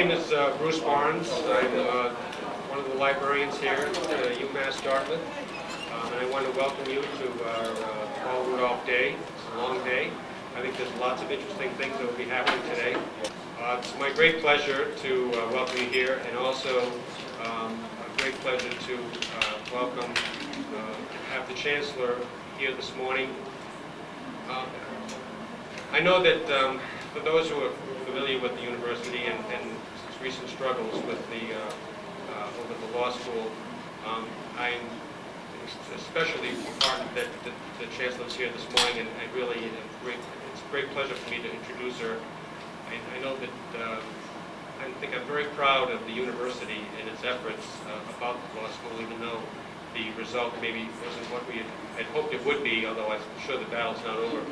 name is Bruce Barnes. I'm one of the librarians here at UMass Dartmouth, and I want to welcome you to our Fall Rudolph Day. It's a long day. I think there's lots of interesting things that will be happening today. It's my great pleasure to welcome you here, and also a great pleasure to welcome, have the Chancellor here this morning. I know that for those who are familiar with the university and its recent struggles with the over the law school, I'm especially heartened that the Chancellor is here this morning, and it's a great pleasure for me to introduce her. I know that I think I'm very proud of the university and its efforts about the law school, even though the result maybe wasn't what we had hoped it would be, although I'm sure the battle's not over.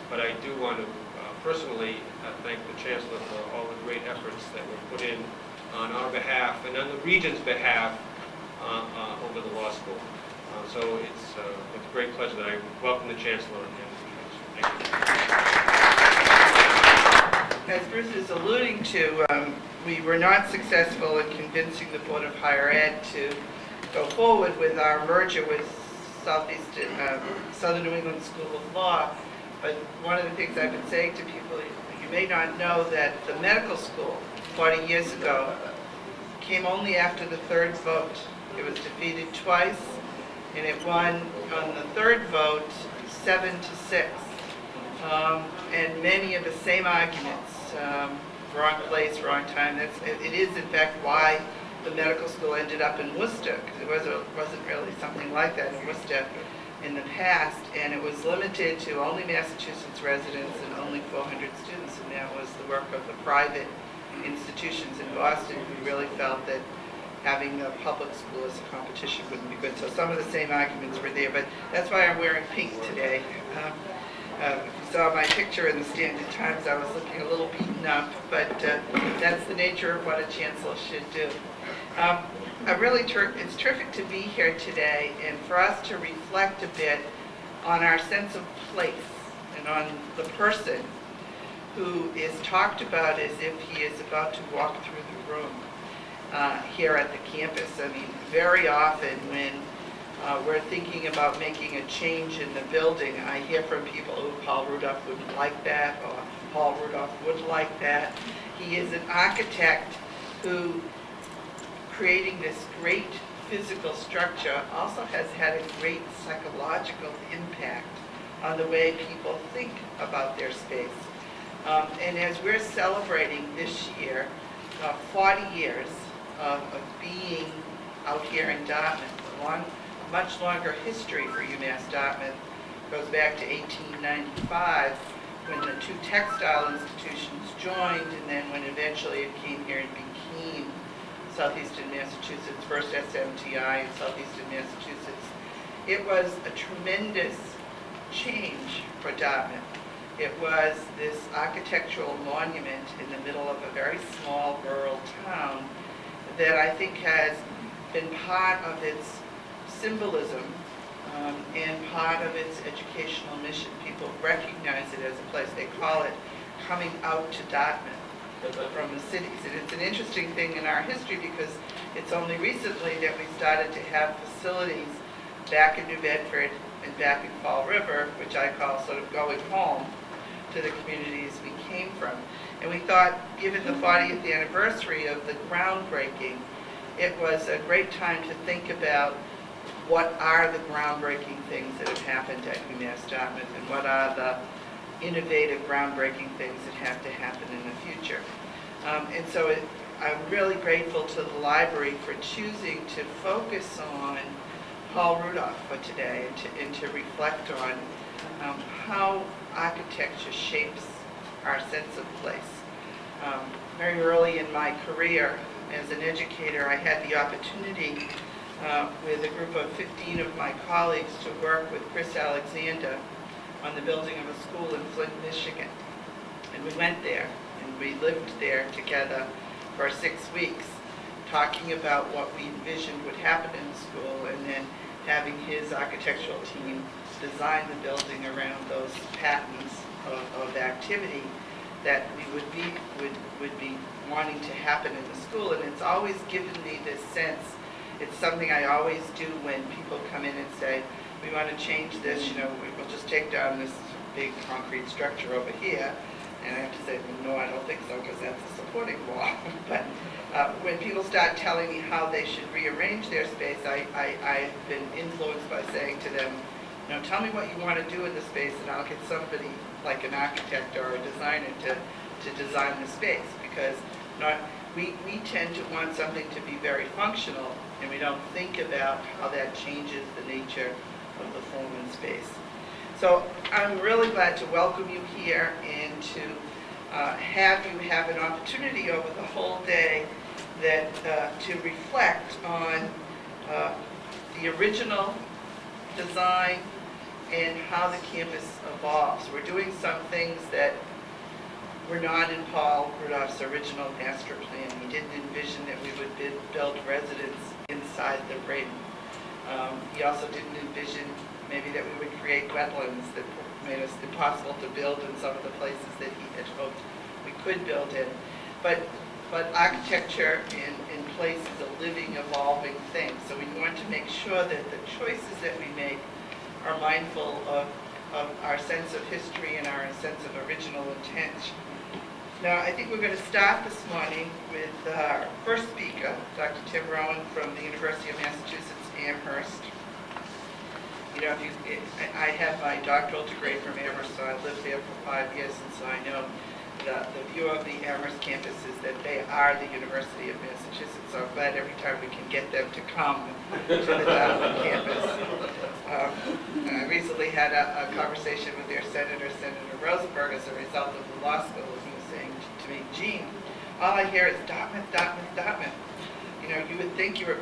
But I do want to personally thank the Chancellor for all the great efforts that were put in on our behalf and on the region's behalf over the law school. So it's with great pleasure that I welcome the Chancellor and thank you. As Bruce is alluding to, we were not successful in convincing the Board of Higher Ed to go forward with our merger with Southern New England School of Law. But one of the things I've been saying to people, you may not know that the medical school 40 years ago came only after the third vote. It was defeated twice, and it won on the third vote 7-6. And many of the same arguments, wrong place, wrong time. It is in fact why the medical school ended up in Worcester, because it wasn't really something like that in Worcester in the past, and it was limited to only Massachusetts residents and only 400 students, and that was the work of the private institutions in Boston who really felt that having a public school as a competition wouldn't be good. So some of the same arguments were there, but that's why I'm wearing pink today. If you saw my picture in the Standard Times, I was looking a little beaten up, but that's the nature of what a chancellor should do. It's terrific to be here today and for us to reflect a bit on our sense of place and on the person who is talked about as if he is about to walk through the room here at the campus. I mean, very often when we're thinking about making a change in the building, I hear from people, oh, Paul Rudolph wouldn't like that, or Paul Rudolph would like that. He is an architect who, creating this great physical structure, also has had a great psychological impact on the way people think about their space. And as we're celebrating this year 40 years of being out here in Dartmouth, a much longer history for UMass Dartmouth, goes back to 1895 when the two textile institutions joined, and then when eventually it came here and became Southeastern Massachusetts, first SMTI in Southeastern Massachusetts. It was a tremendous change for Dartmouth. It was this architectural monument in the middle of a very small rural town that I think has been part of its symbolism and part of its educational mission. People recognize it as a place. They call it coming out to Dartmouth from the cities. And it's an interesting thing in our history because it's only recently that we started to have facilities back in New Bedford and back in Fall River, which I call sort of going home to the communities we came from. And we thought, given the 40th anniversary of the groundbreaking, it was a great time to think about what are the groundbreaking things that have happened at UMass Dartmouth and what are the innovative, groundbreaking things that have to happen in the future. And so I'm really grateful to the library for choosing to focus on Paul Rudolph for today and to reflect on how architecture shapes our sense of place. Very early in my career as an educator, I had the opportunity with a group of 15 of my colleagues to work with Chris Alexander on the building of a school in Flint, Michigan. And we went there and we lived there together for 6 weeks, talking about what we envisioned would happen in the school, and then having his architectural team design the building around those patterns of activity. that we would be wanting to happen in the school. And it's always given me this sense. It's something I always do when people come in and say, we want to change this, we'll just take down this big concrete structure over here. And I have to say, no, I don't think so, because that's a supporting wall. But when people start telling me how they should rearrange their space, I've been influenced by saying to them, tell me what you want to do in the space, and I'll get somebody like an architect or a designer to design the space. Because we tend to want something to be very functional, and we don't think about how that changes the nature of the form and space. So I'm really glad to welcome you here and to have you have an opportunity over the whole day to reflect on the original design and how the campus evolves. We're doing some things that were not in Paul Rudolph's original master plan. He didn't envision that we would build residence inside the ring. He also didn't envision maybe that we would create wetlands that made us impossible to build in some of the places that he had hoped we could build in. But architecture in place is a living, evolving thing. So we want to make sure that the choices that we make are mindful of our sense of history and our sense of original intent. Now, I think we're going to start this morning with our first speaker, Dr. Tim Rohan from the University of Massachusetts Amherst. I have my doctoral degree from Amherst, so I lived there for 5 years, and so I know the view of the Amherst campus is that they are the University of Massachusetts, so I'm glad every time we can get them to come to the Dartmouth campus. I recently had a conversation with their Senator Rosenberg, as a result of the law school, and he was saying to me, Jean, all I hear is Dartmouth, Dartmouth, Dartmouth. You would think you were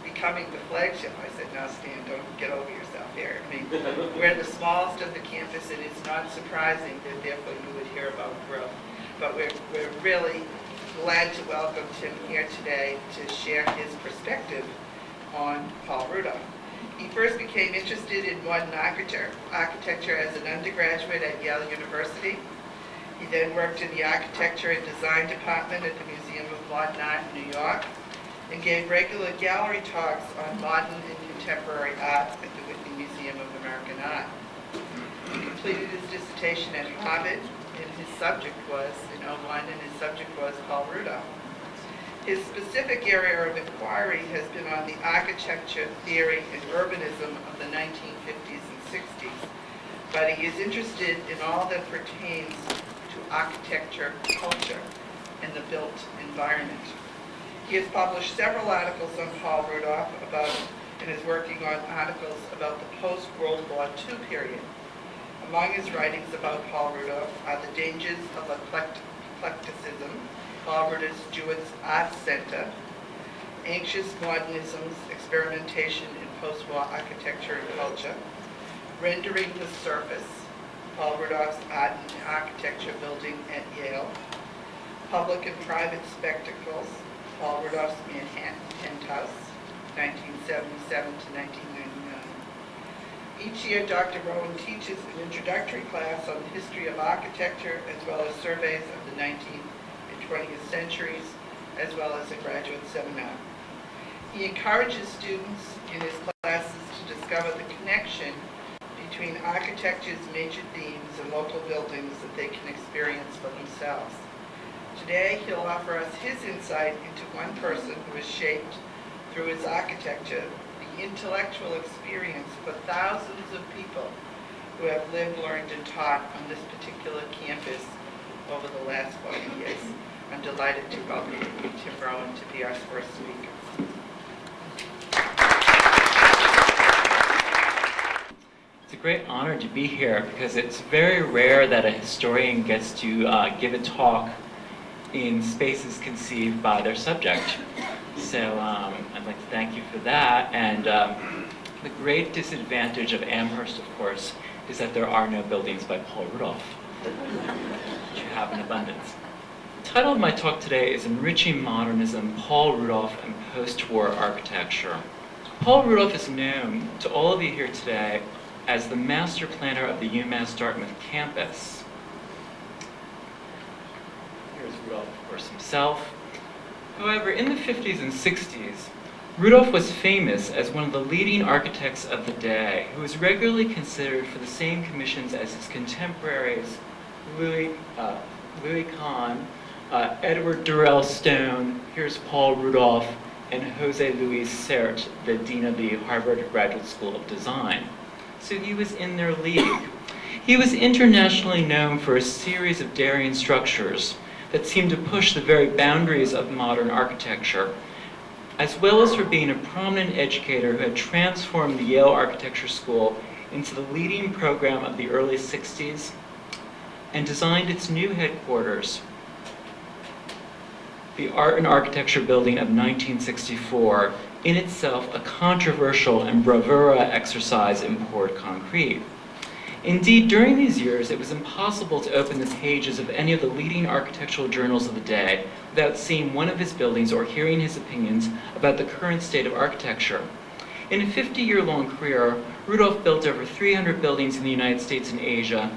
becoming the flagship. I said, no, Stan, don't get over yourself here. I mean, we're the smallest of the campus, and it's not surprising that therefore you would hear about growth. But we're really glad to welcome Tim here today to share his perspective on Paul Rudolph. He first became interested in modern architecture as an undergraduate at Yale University. He then worked in the Architecture and Design Department at the Museum of Modern Art in New York, and gave regular gallery talks on modern and contemporary art at the Whitney Museum of American Art. He completed his dissertation at Harvard, and his subject was, and his subject was Paul Rudolph. His specific area of inquiry has been on the architecture, theory, and urbanism of the 1950s and 60s, but he is interested in all that pertains to architecture, culture, and the built environment. He has published several articles on Paul Rudolph and is working on articles about the post-World War II period. Among his writings about Paul Rudolph are The Dangers of Eclecticism, Paul Rudolph's Jewish Art Center, Anxious Modernism's Experimentation in Post-War Architecture and Culture, Rendering the Surface, Paul Rudolph's Art and Architecture Building at Yale, Public and Private Spectacles, Paul Rudolph's Manhattan Penthouse, 1977 to 1999. Each year, Dr. Rohan teaches an introductory class on the history of architecture, as well as surveys of the 19th and 20th centuries, as well as a graduate seminar. He encourages students in his classes to discover the connection between architecture's major themes and local buildings that they can experience for themselves. Today, he'll offer us his insight into one person who has shaped, through his architecture, the intellectual experience for thousands of people who have lived, learned, and taught on this particular campus over the last 40 years. I'm delighted to welcome Tim Rohan to be our first speaker. It's a great honor to be here because it's very rare that a historian gets to give a talk in spaces conceived by their subject. So I'd like to thank you for that. And the great disadvantage of Amherst, of course, is that there are no buildings by Paul Rudolph, which you have in abundance. The title of my talk today is Enriching Modernism, Paul Rudolph and Post-War Architecture. Paul Rudolph is known to all of you here today as the master planner of the UMass Dartmouth campus. course, himself. However, in the 50s and 60s, Rudolph was famous as one of the leading architects of the day, who was regularly considered for the same commissions as his contemporaries Louis Kahn, Edward Durrell Stone, here's Paul Rudolph, and Jose Luis Sert, the dean of the Harvard Graduate School of Design. So he was in their league. He was internationally known for a series of daring structures that seemed to push the very boundaries of modern architecture, as well as for being a prominent educator who had transformed the Yale Architecture School into the leading program of the early 60s and designed its new headquarters, the Art and Architecture Building of 1964, in itself a controversial and bravura exercise in poured concrete. Indeed, during these years, it was impossible to open the pages of any of the leading architectural journals of the day without seeing one of his buildings or hearing his opinions about the current state of architecture. In a 50-year-long career, Rudolph built over 300 buildings in the United States and Asia,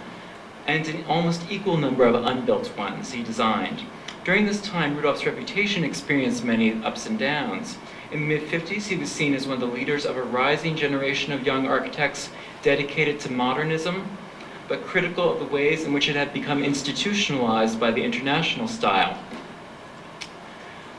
and an almost equal number of unbuilt ones he designed. During this time, Rudolph's reputation experienced many ups and downs. In the mid-50s, he was seen as one of the leaders of a rising generation of young architects dedicated to modernism, but critical of the ways in which it had become institutionalized by the international style.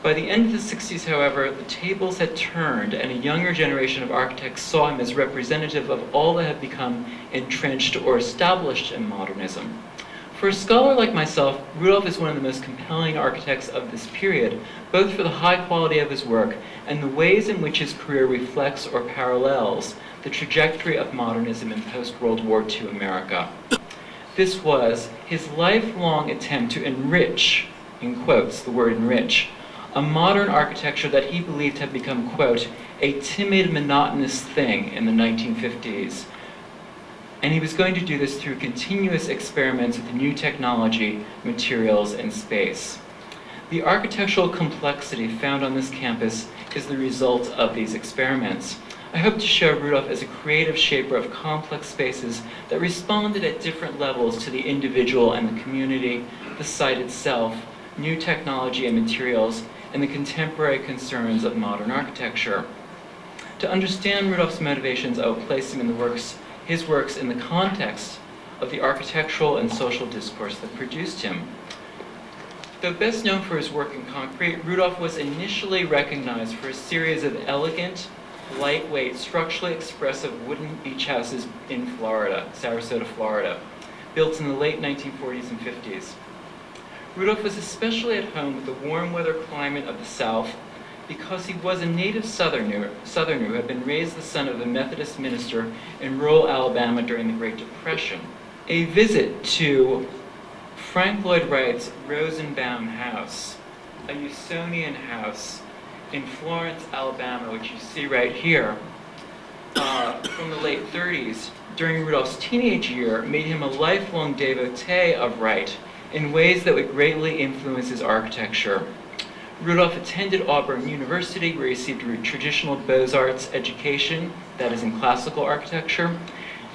By the end of the 60s, however, the tables had turned, and a younger generation of architects saw him as representative of all that had become entrenched or established in modernism. For a scholar like myself, Rudolph is one of the most compelling architects of this period, both for the high quality of his work and the ways in which his career reflects or parallels the trajectory of modernism in post-World War II America. This was his lifelong attempt to enrich, in quotes, the word enrich, a modern architecture that he believed had become, quote, a timid, monotonous thing in the 1950s. And he was going to do this through continuous experiments with new technology, materials, and space. The architectural complexity found on this campus is the result of these experiments. I hope to show Rudolph as a creative shaper of complex spaces that responded at different levels to the individual and the community, the site itself, new technology and materials, and the contemporary concerns of modern architecture. To understand Rudolph's motivations, I will place him in his works in the context of the architectural and social discourse that produced him. Though best known for his work in concrete, Rudolph was initially recognized for a series of elegant, lightweight, structurally expressive wooden beach houses in Florida, Sarasota, Florida, built in the late 1940s and 50s. Rudolph was especially at home with the warm weather climate of the South because he was a native Southerner who had been raised the son of a Methodist minister in rural Alabama during the Great Depression. A visit to Frank Lloyd Wright's Rosenbaum House, a Usonian house in Florence, Alabama, which you see right here, from the late 30s, during Rudolph's teenage year, made him a lifelong devotee of Wright in ways that would greatly influence his architecture. Rudolph attended Auburn University, where he received a traditional Beaux-Arts education, that is in classical architecture,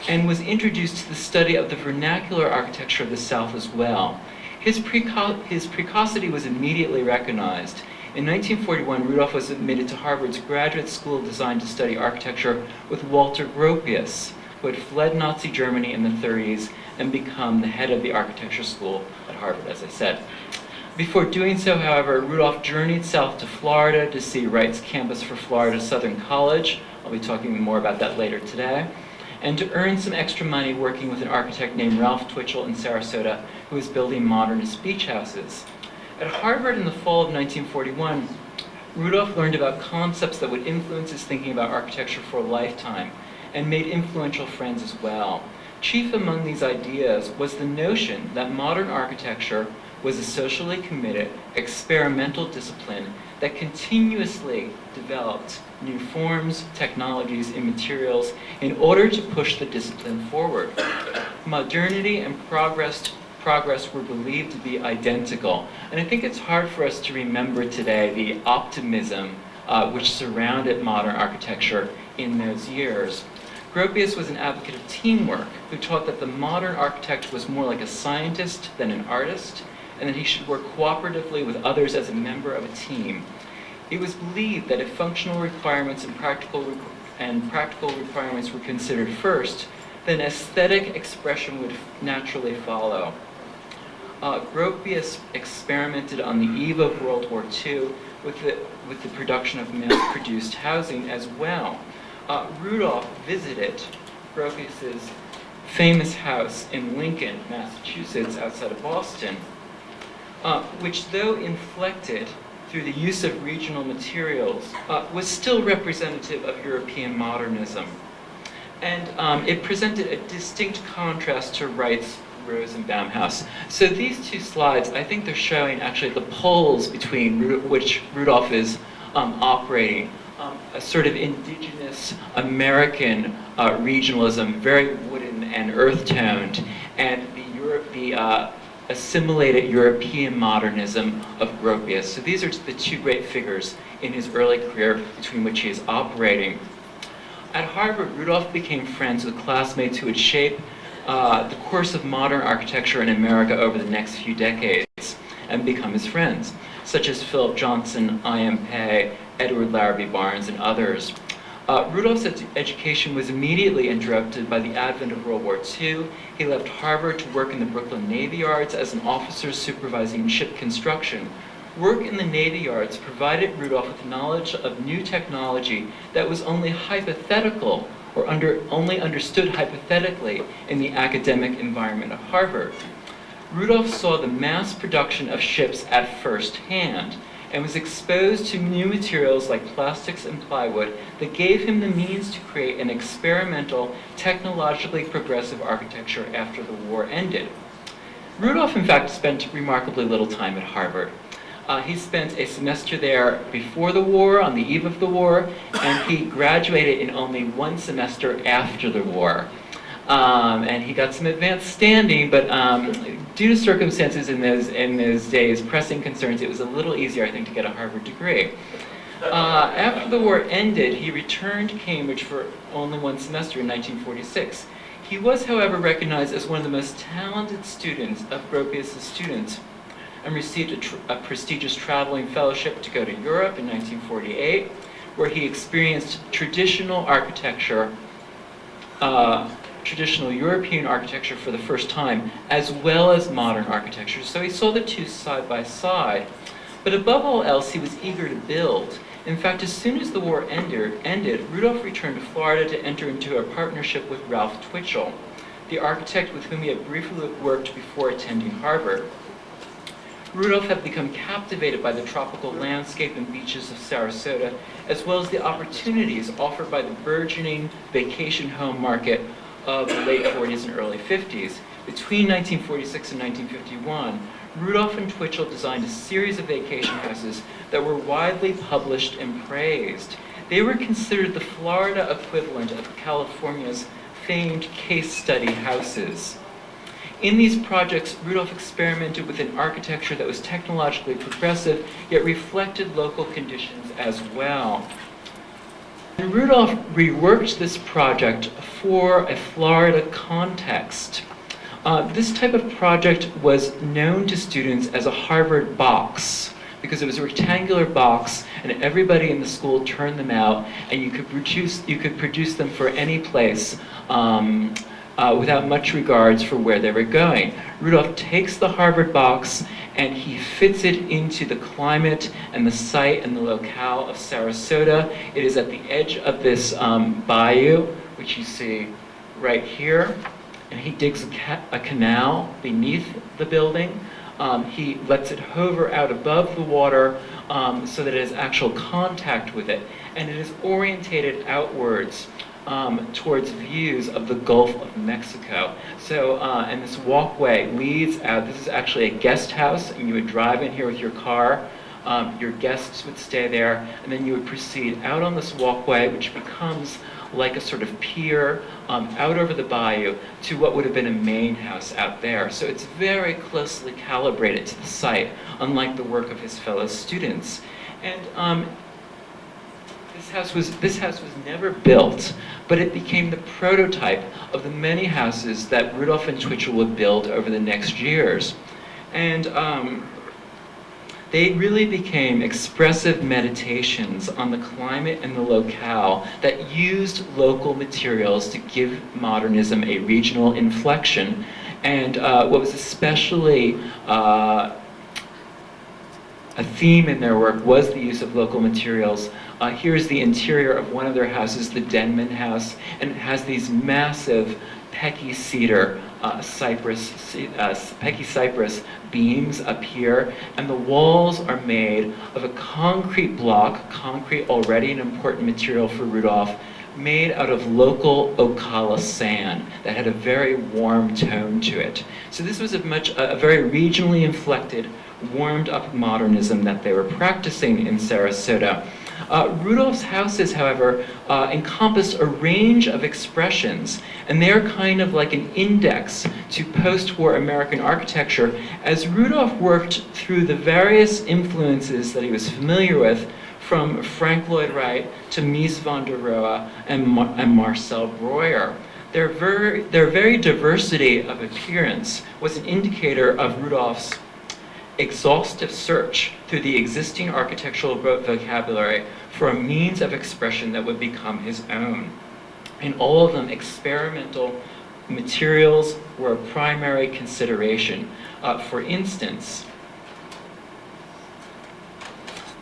and was introduced to the study of the vernacular architecture of the South as well. His precocity was immediately recognized. In 1941, Rudolph was admitted to Harvard's Graduate School of Design to study architecture with Walter Gropius, who had fled Nazi Germany in the 30s and become the head of the architecture school at Harvard, as I said. Before doing so, however, Rudolph journeyed south to Florida to see Wright's campus for Florida Southern College. I'll be talking more about that later today. And to earn some extra money working with an architect named Ralph Twitchell in Sarasota, who was building modernist beach houses. At Harvard in the fall of 1941, Rudolph learned about concepts that would influence his thinking about architecture for a lifetime, and made influential friends as well. Chief among these ideas was the notion that modern architecture was a socially committed, experimental discipline that continuously developed new forms, technologies, and materials in order to push the discipline forward. Modernity and progress were believed to be identical. And I think it's hard for us to remember today the optimism which surrounded modern architecture in those years. Gropius was an advocate of teamwork, who taught that the modern architect was more like a scientist than an artist, and that he should work cooperatively with others as a member of a team. It was believed that if functional requirements and practical requirements were considered first, then aesthetic expression would naturally follow. Gropius experimented on the eve of World War II with the production of mass-produced housing as well. Rudolph visited Gropius's famous house in Lincoln, Massachusetts, outside of Boston, which, though inflected through the use of regional materials, was still representative of European modernism. And it presented a distinct contrast to Wright's Rosenbaum house. So these two slides, I think they're showing actually the poles between which Rudolph is operating. A sort of indigenous American regionalism, very wooden and earth-toned, and the assimilated European modernism of Gropius. So these are the two great figures in his early career between which he is operating. At Harvard, Rudolph became friends with classmates who would shape the course of modern architecture in America over the next few decades and become his friends, such as Philip Johnson, I.M. Pei, Edward Larrabee Barnes, and others. Rudolph's education was immediately interrupted by the advent of World War II. He left Harvard to work in the Brooklyn Navy Yards as an officer supervising ship construction. Work in the Navy Yards provided Rudolph with knowledge of new technology that was only hypothetical or only understood hypothetically in the academic environment of Harvard. Rudolph saw the mass production of ships at first hand and was exposed to new materials like plastics and plywood that gave him the means to create an experimental, technologically progressive architecture after the war ended. Rudolph, in fact, spent remarkably little time at Harvard. He spent a semester there before the war, on the eve of the war, and he graduated in only one semester after the war. And he got some advanced standing, but due to circumstances in those days, pressing concerns, it was a little easier, I think, to get a Harvard degree. After the war ended, he returned to Cambridge for only one semester in 1946. He was, however, recognized as one of the most talented students of Gropius's students, and received a prestigious traveling fellowship to go to Europe in 1948, where he experienced traditional architecture, traditional European architecture for the first time, as well as modern architecture. So he saw the two side by side. But above all else, he was eager to build. In fact, as soon as the war ended, Rudolph returned to Florida to enter into a partnership with Ralph Twitchell, the architect with whom he had briefly worked before attending Harvard. Rudolph had become captivated by the tropical landscape and beaches of Sarasota, as well as the opportunities offered by the burgeoning vacation home market of the late 40s and early 50s. Between 1946 and 1951, Rudolph and Twitchell designed a series of vacation houses that were widely published and praised. They were considered the Florida equivalent of California's famed case study houses. In these projects, Rudolph experimented with an architecture that was technologically progressive, yet reflected local conditions as well. And Rudolph reworked this project for a Florida context. This type of project was known to students as a Harvard box, because it was a rectangular box, and everybody in the school turned them out, and you could produce them for any place. Without much regards for where they were going. Rudolph takes the Harvard box and he fits it into the climate and the site and the locale of Sarasota. It is at the edge of this bayou, which you see right here, and he digs a canal beneath the building. He lets it hover out above the water so that it has actual contact with it, and it is orientated outwards towards views of the Gulf of Mexico. So, and this walkway leads out. This is actually a guest house, and you would drive in here with your car. Your guests would stay there, and then you would proceed out on this walkway, which becomes like a sort of pier out over the bayou to what would have been a main house out there. So it's very closely calibrated to the site, unlike the work of his fellow students. And this house was never built, but it became the prototype of the many houses that Rudolph and Twitchell would build over the next years. And they really became expressive meditations on the climate and the locale that used local materials to give modernism a regional inflection. And what was especially a theme in their work was the use of local materials. Here's the interior of one of their houses, the Denman House, and it has these massive Pecky cedar Pecky cypress beams up here, and the walls are made of a concrete block, concrete already an important material for Rudolph, made out of local Ocala sand that had a very warm tone to it. So this was a very regionally inflected, warmed up modernism that they were practicing in Sarasota. Rudolph's houses, however, encompassed a range of expressions, and they're kind of like an index to post-war American architecture as Rudolph worked through the various influences that he was familiar with, from Frank Lloyd Wright to Mies van der Rohe and Marcel Breuer. Their very diversity of appearance was an indicator of Rudolph's exhaustive search through the existing architectural vocabulary for a means of expression that would become his own. In all of them, experimental materials were a primary consideration. For instance,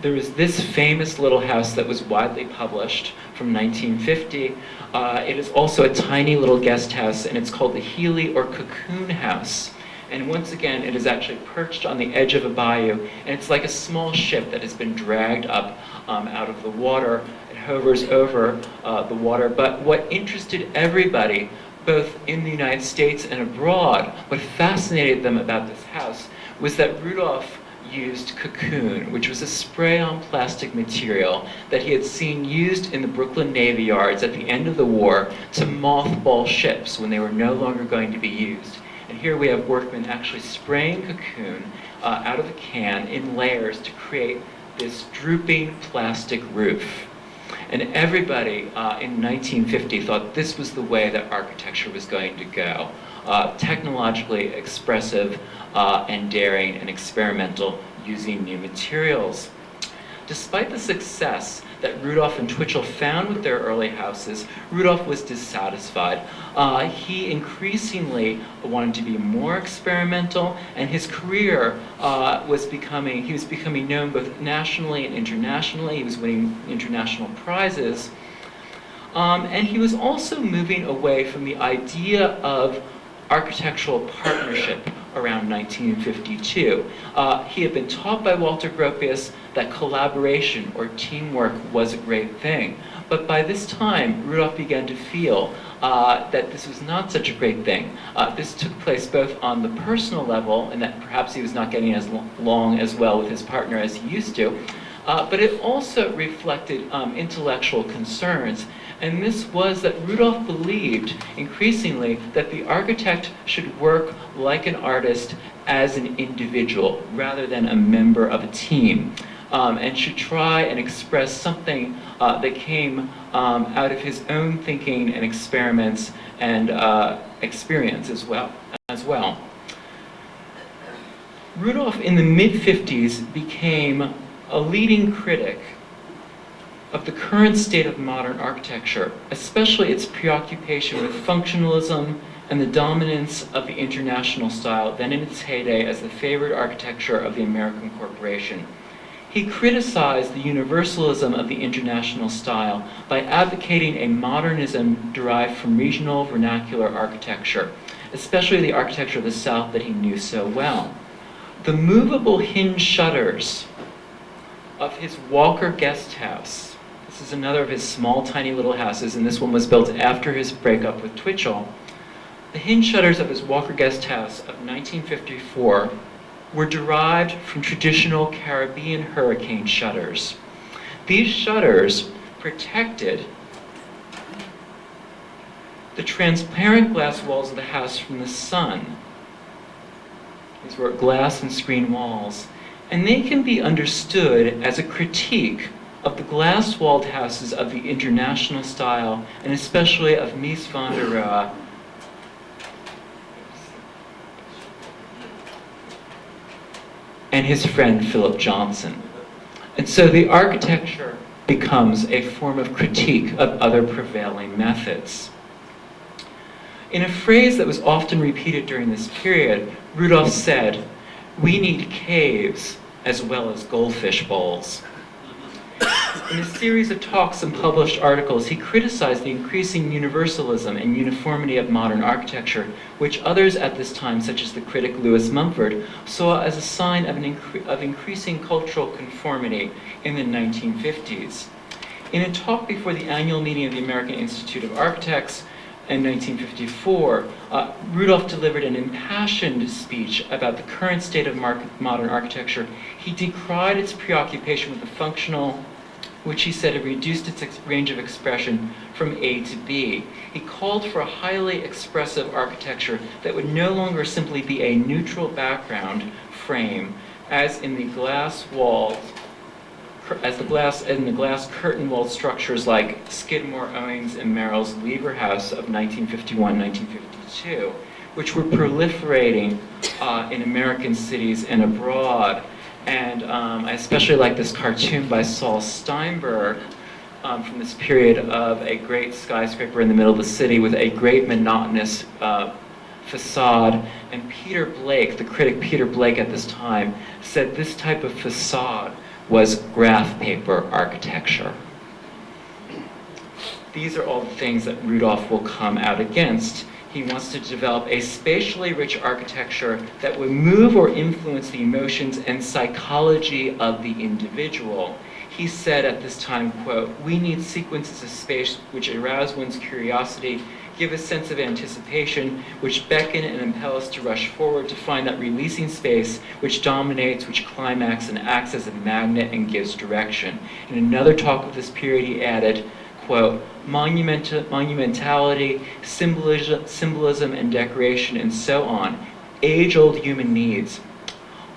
there was this famous little house that was widely published from 1950. It is also a tiny little guest house, and it's called the Healy or Cocoon House. And once again, it is actually perched on the edge of a bayou, and it's like a small ship that has been dragged up out of the water. It hovers over the water. But what interested everybody, both in the United States and abroad, what fascinated them about this house was that Rudolph used cocoon, which was a spray-on plastic material that he had seen used in the Brooklyn Navy Yards at the end of the war to mothball ships when they were no longer going to be used. And here we have workmen actually spraying cocoon out of a can in layers to create this drooping plastic roof. And everybody in 1950 thought this was the way that architecture was going to go. Technologically expressive and daring and experimental, using new materials. Despite the success that Rudolph and Twitchell found with their early houses, Rudolph was dissatisfied. He increasingly wanted to be more experimental, and his career was becoming known both nationally and internationally. He was winning international prizes. And he was also moving away from the idea of architectural partnership around 1952. He had been taught by Walter Gropius that collaboration or teamwork was a great thing. But by this time, Rudolph began to feel that this was not such a great thing. This took place both on the personal level, and that perhaps he was not getting as along as well with his partner as he used to, but it also reflected intellectual concerns. And this was that Rudolph believed increasingly that the architect should work like an artist as an individual rather than a member of a team, and should try and express something that came out of his own thinking and experiments and experience as well. Rudolph in the mid-50s became a leading critic of the current state of modern architecture, especially its preoccupation with functionalism and the dominance of the international style, then in its heyday as the favored architecture of the American corporation. He criticized the universalism of the international style by advocating a modernism derived from regional vernacular architecture, especially the architecture of the South that he knew so well. The movable hinge shutters of his Walker Guest House. This is another of his small, tiny little houses, and this one was built after his breakup with Twitchell. The hinge shutters of his Walker Guest House of 1954 were derived from traditional Caribbean hurricane shutters. These shutters protected the transparent glass walls of the house from the sun. These were glass and screen walls, and they can be understood as a critique of the glass-walled houses of the international style, and especially of Mies van der Rohe. and his friend Philip Johnson. And so the architecture becomes a form of critique of other prevailing methods. In a phrase that was often repeated during this period, Rudolph said, "We need caves as well as goldfish bowls." In a series of talks and published articles, he criticized the increasing universalism and uniformity of modern architecture, which others at this time, such as the critic Lewis Mumford, saw as a sign of increasing cultural conformity in the 1950s. In a talk before the annual meeting of the American Institute of Architects in 1954, Rudolph delivered an impassioned speech about the current state of modern architecture. He decried its preoccupation with the functional, which he said had reduced its range of expression from A to B. He called for a highly expressive architecture that would no longer simply be a neutral background frame, as in the glass curtain-walled structures like Skidmore, Owings, and Merrill's Lever House of 1951-1952, which were proliferating in American cities and abroad. And I especially like this cartoon by Saul Steinberg from this period of a great skyscraper in the middle of the city with a great monotonous facade. And Peter Blake, the critic Peter Blake at this time, said this type of facade was graph paper architecture. These are all the things that Rudolph will come out against. He wants to develop a spatially rich architecture that would move or influence the emotions and psychology of the individual. He said at this time, quote, "We need sequences of space which arouse one's curiosity, give a sense of anticipation, which beckon and impel us to rush forward to find that releasing space which dominates, which climaxes and acts as a magnet and gives direction." In another talk of this period, he added, quote, "Monumentality, symbolism and decoration and so on, age-old human needs,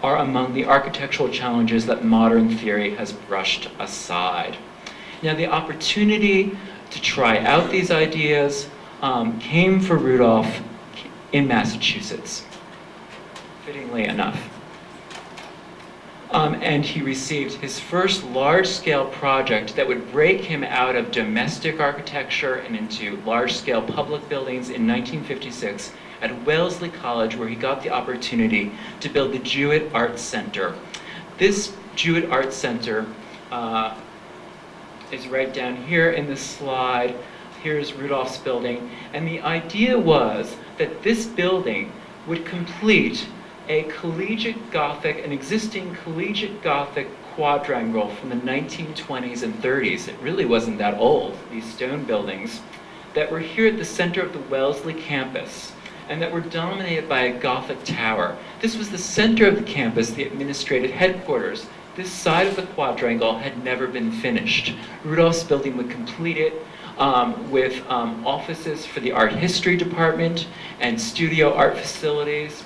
are among the architectural challenges that modern theory has brushed aside." Now, the opportunity to try out these ideas came for Rudolph in Massachusetts, fittingly enough. And he received his first large-scale project that would break him out of domestic architecture and into large-scale public buildings in 1956 at Wellesley College, where he got the opportunity to build the Jewett Arts Center. This Jewett Arts Center is right down here in this slide. Here's Rudolph's building. And the idea was that this building would complete an existing collegiate Gothic quadrangle from the 1920s and 30s. It really wasn't that old, these stone buildings, that were here at the center of the Wellesley campus, and that were dominated by a Gothic tower. This was the center of the campus, the administrative headquarters. This side of the quadrangle had never been finished. Rudolph's building would complete it with offices for the art history department and studio art facilities.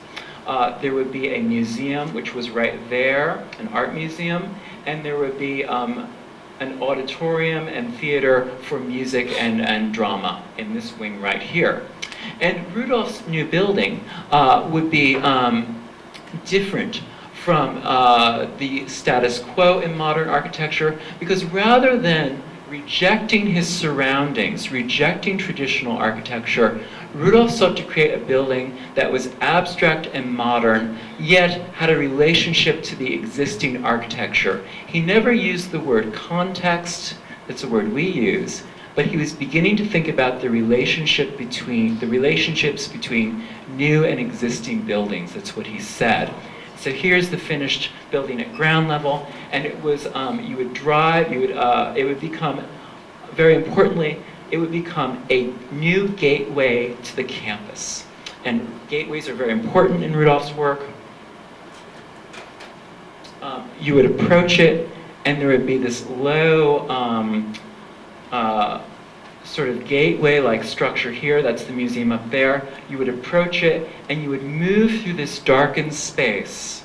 There would be a museum, which was right there, an art museum, and there would be an auditorium and theater for music and drama in this wing right here. And Rudolph's new building would be different from the status quo in modern architecture, because rather than rejecting his surroundings, rejecting traditional architecture, Rudolph sought to create a building that was abstract and modern, yet had a relationship to the existing architecture. He never used the word context, that's a word we use, but he was beginning to think about the relationships between new and existing buildings. That's what he said. So here's the finished building at ground level, and it was, you would drive, it would become, very importantly, it would become a new gateway to the campus. And gateways are very important in Rudolph's work. You would approach it, and there would be this low sort of gateway-like structure here. That's the museum up there. You would approach it, and you would move through this darkened space.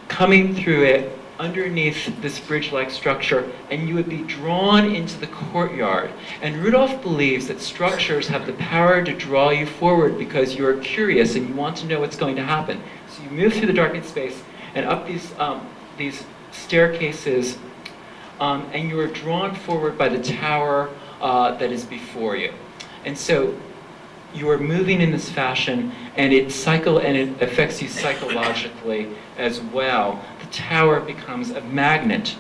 Coming through it underneath this bridge-like structure, and you would be drawn into the courtyard. And Rudolph believes that structures have the power to draw you forward because you're curious and you want to know what's going to happen. So you move through the darkened space and up these staircases, and you are drawn forward by the tower that is before you. And so you are moving in this fashion, and it affects you psychologically as well. The tower becomes a magnet.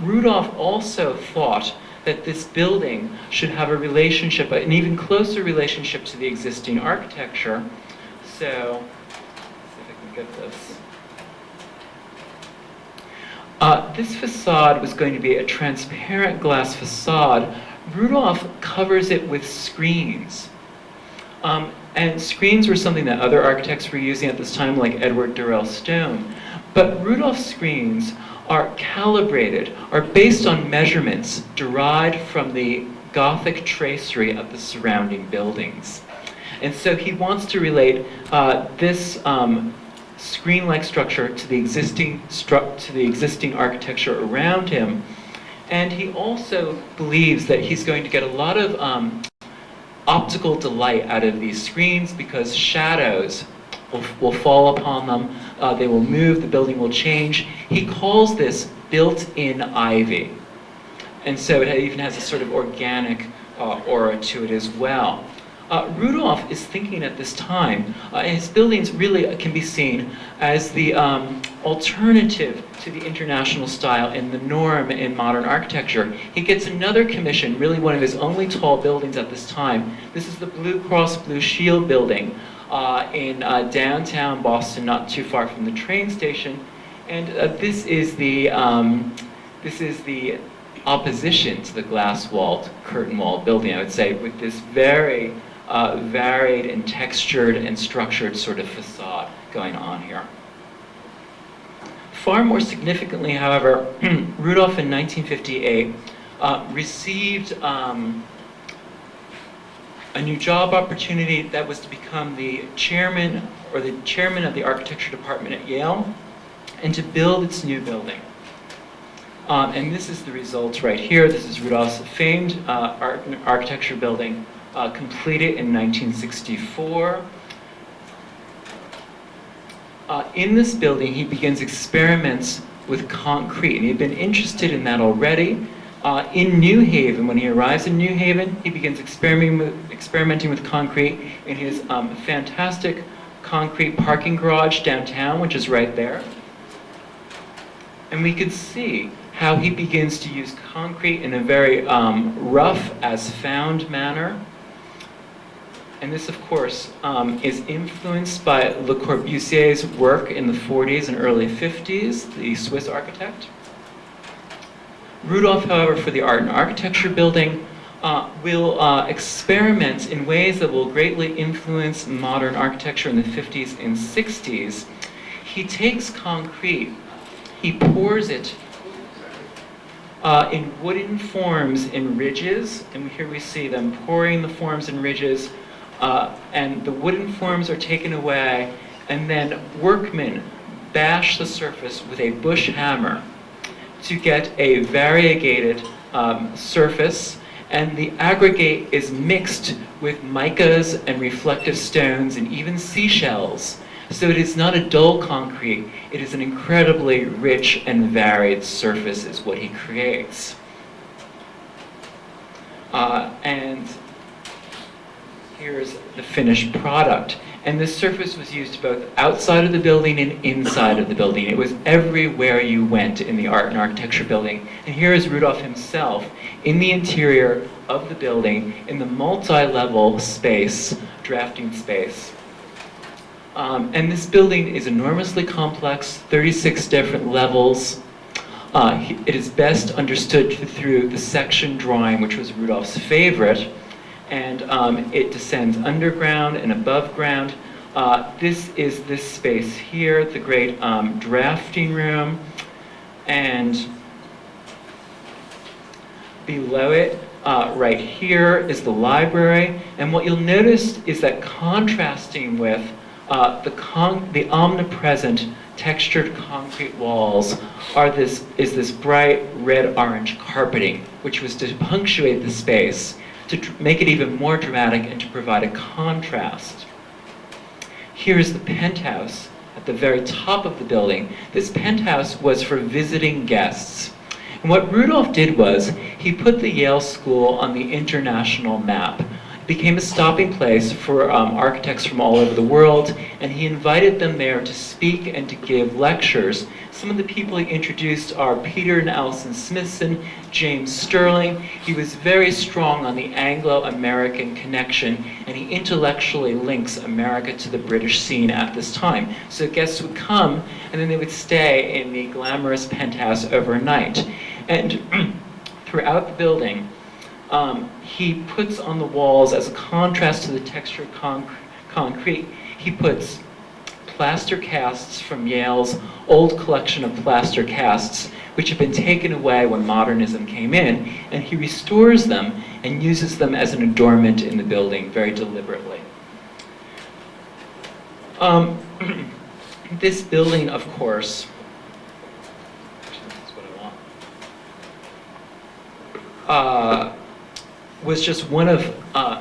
Rudolph also thought that this building should have a relationship, an even closer relationship to the existing architecture. So, let's see if I can get this. This facade was going to be a transparent glass facade. Rudolph covers it with screens. And screens were something that other architects were using at this time, like Edward Durrell Stone. But Rudolph's screens are calibrated, are based on measurements derived from the Gothic tracery of the surrounding buildings. And so he wants to relate this screen-like structure to the existing architecture around him. And he also believes that he's going to get a lot of optical delight out of these screens because shadows will fall upon them, they will move, the building will change. He calls this built-in ivy. And so it even has a sort of organic aura to it as well. Rudolph is thinking at this time, his buildings really can be seen as the alternative to the international style and the norm in modern architecture. He gets another commission, really one of his only tall buildings at this time. This is the Blue Cross Blue Shield building in downtown Boston, not too far from the train station. And this is the opposition to the glass-walled, curtain-walled building, I would say, with this very varied and textured and structured sort of facade going on here. Far more significantly, however, Rudolph in 1958 received a new job opportunity that was to become the chairman of the architecture department at Yale and to build its new building. And this is the result right here. This is Rudolph's famed architecture building, completed in 1964. In this building, he begins experiments with concrete, and he had been interested in that already. In New Haven, when he arrives in New Haven, he begins experimenting with concrete in his fantastic concrete parking garage downtown, which is right there. And we could see how he begins to use concrete in a very rough as found manner. And this, of course, is influenced by Le Corbusier's work in the 40s and early 50s, the Swiss architect. Rudolph, however, for the art and architecture building, will experiment in ways that will greatly influence modern architecture in the 50s and 60s. He takes concrete, he pours it in wooden forms in ridges, and here we see them pouring the forms in ridges, and the wooden forms are taken away, and then workmen bash the surface with a bush hammer to get a variegated surface, and the aggregate is mixed with micas and reflective stones and even seashells. So it is not a dull concrete, it is an incredibly rich and varied surface is what he creates. And here's the finished product. And this surface was used both outside of the building and inside of the building. It was everywhere you went in the art and architecture building. And here is Rudolph himself in the interior of the building in the multi-level space, drafting space. And this building is enormously complex, 36 different levels. It is best understood through the section drawing, which was Rudolph's favorite. And it descends underground and above ground. This is this space here, the great drafting room. And below it, right here, is the library. And what you'll notice is that contrasting with the omnipresent textured concrete walls is this bright red-orange carpeting, which was to punctuate the space, to make it even more dramatic and to provide a contrast. Here is the penthouse at the very top of the building. This penthouse was for visiting guests. And what Rudolph did was, he put the Yale School on the international map. It became a stopping place for architects from all over the world, and he invited them there to speak and to give lectures. Some of the people he introduced are Peter and Alison Smithson, James Sterling. He was very strong on the Anglo-American connection, and he intellectually links America to the British scene at this time. So guests would come, and then they would stay in the glamorous penthouse overnight. And throughout the building, he puts on the walls, as a contrast to the textured concrete, he puts plaster casts from Yale's old collection of plaster casts, which had been taken away when modernism came in, and he restores them and uses them as an adornment in the building very deliberately. This building, of course, was just one of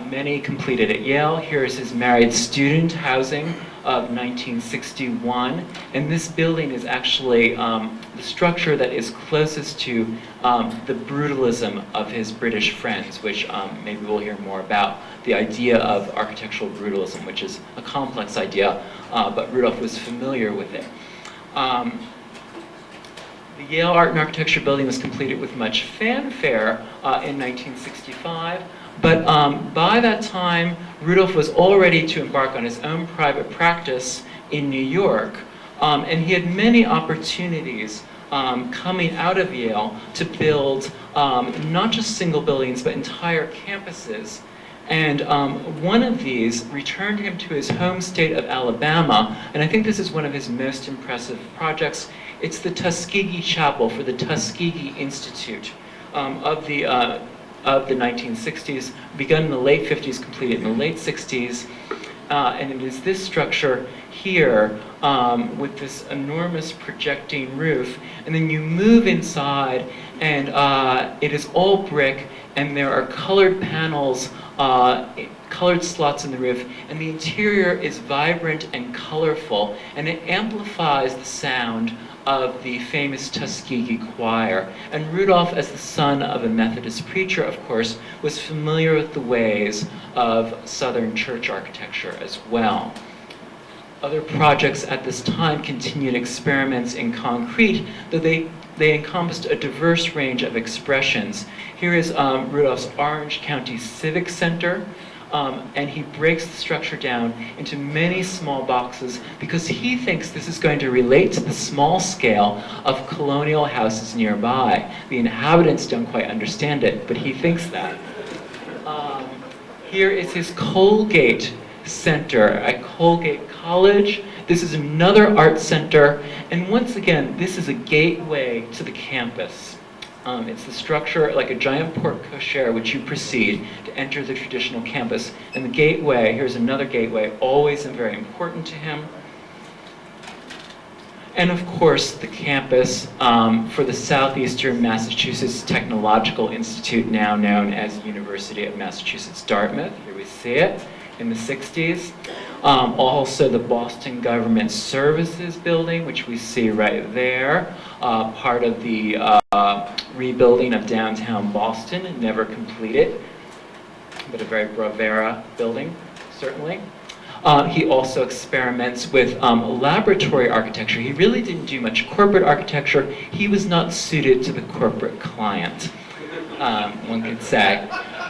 many completed at Yale. Here is his married student housing of 1961. And this building is actually the structure that is closest to the brutalism of his British friends, which maybe we'll hear more about. The idea of architectural brutalism, which is a complex idea, but Rudolph was familiar with it. The Yale Art and Architecture building was completed with much fanfare in 1965, but by that time, Rudolph was all ready to embark on his own private practice in New York, and he had many opportunities coming out of Yale to build not just single buildings, but entire campuses. And one of these returned him to his home state of Alabama, and I think this is one of his most impressive projects. It's the Tuskegee Chapel for the Tuskegee Institute of the 1960s, begun in the late 50s, completed in the late 60s. And it is this structure here with this enormous projecting roof. And then you move inside, and it is all brick, and there are colored panels, colored slots in the roof, and the interior is vibrant and colorful, and it amplifies the sound of the famous Tuskegee Choir. And Rudolph, as the son of a Methodist preacher, of course, was familiar with the ways of Southern church architecture as well. Other projects at this time continued experiments in concrete, though they encompassed a diverse range of expressions. Here is Rudolph's Orange County Civic Center, and he breaks the structure down into many small boxes because he thinks this is going to relate to the small scale of colonial houses nearby. The inhabitants don't quite understand it, but he thinks that. Here is his Colgate Center at Colgate College. This is another art center, and once again, this is a gateway to the campus. It's the structure like a giant porte cochere which you proceed to enter the traditional campus. And the gateway, here's another gateway, always very important to him. And of course, the campus for the Southeastern Massachusetts Technological Institute, now known as University of Massachusetts Dartmouth. Here we see it in the 60s. Also the Boston Government Services Building, which we see right there, part of the rebuilding of downtown Boston, never completed, but a very bravura building, certainly. He also experiments with laboratory architecture. He really didn't do much corporate architecture. He was not suited to the corporate client, one could say.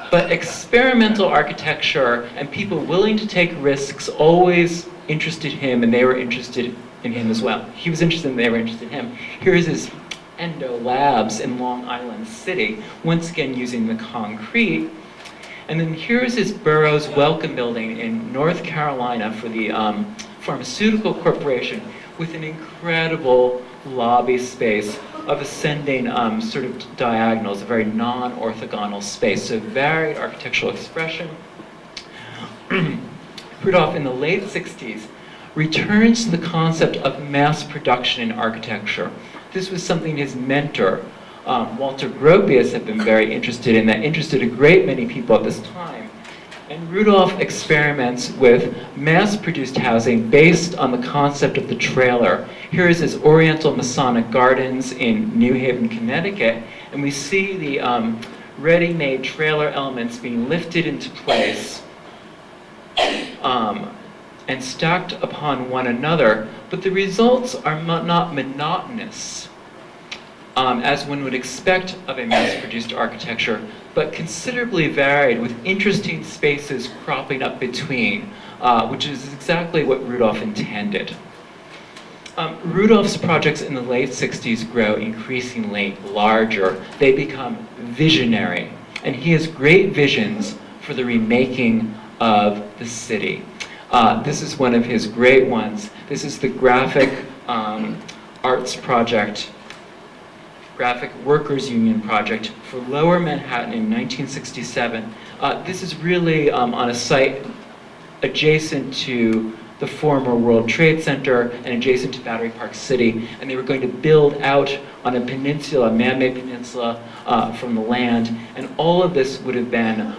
But experimental architecture and people willing to take risks always interested him, and they were interested in him as well. He was interested and they were interested in him. Here's his Endo Labs in Long Island City, once again using the concrete. And then here's his Burroughs Welcome Building in North Carolina for the Pharmaceutical Corporation, with an incredible lobby space of ascending sort of diagonals, a very non-orthogonal space, so varied architectural expression. Rudolph, in the late 60s, returns to the concept of mass production in architecture. This was something his mentor, Walter Gropius, had been very interested in, that interested a great many people at this time. And Rudolph experiments with mass-produced housing based on the concept of the trailer. Here is his Oriental Masonic Gardens in New Haven, Connecticut, and we see the ready-made trailer elements being lifted into place and stacked upon one another, but the results are not monotonous, as one would expect of a mass-produced architecture, but considerably varied with interesting spaces cropping up between, which is exactly what Rudolph intended. Rudolph's projects in the late 60s grow increasingly larger. They become visionary, and he has great visions for the remaking of the city. This is one of his great ones. This is the graphic arts project, Graphic Workers Union project for Lower Manhattan in 1967. This is really on a site adjacent to the former World Trade Center and adjacent to Battery Park City, and they were going to build out on a peninsula, a man-made peninsula from the land, and all of this would have been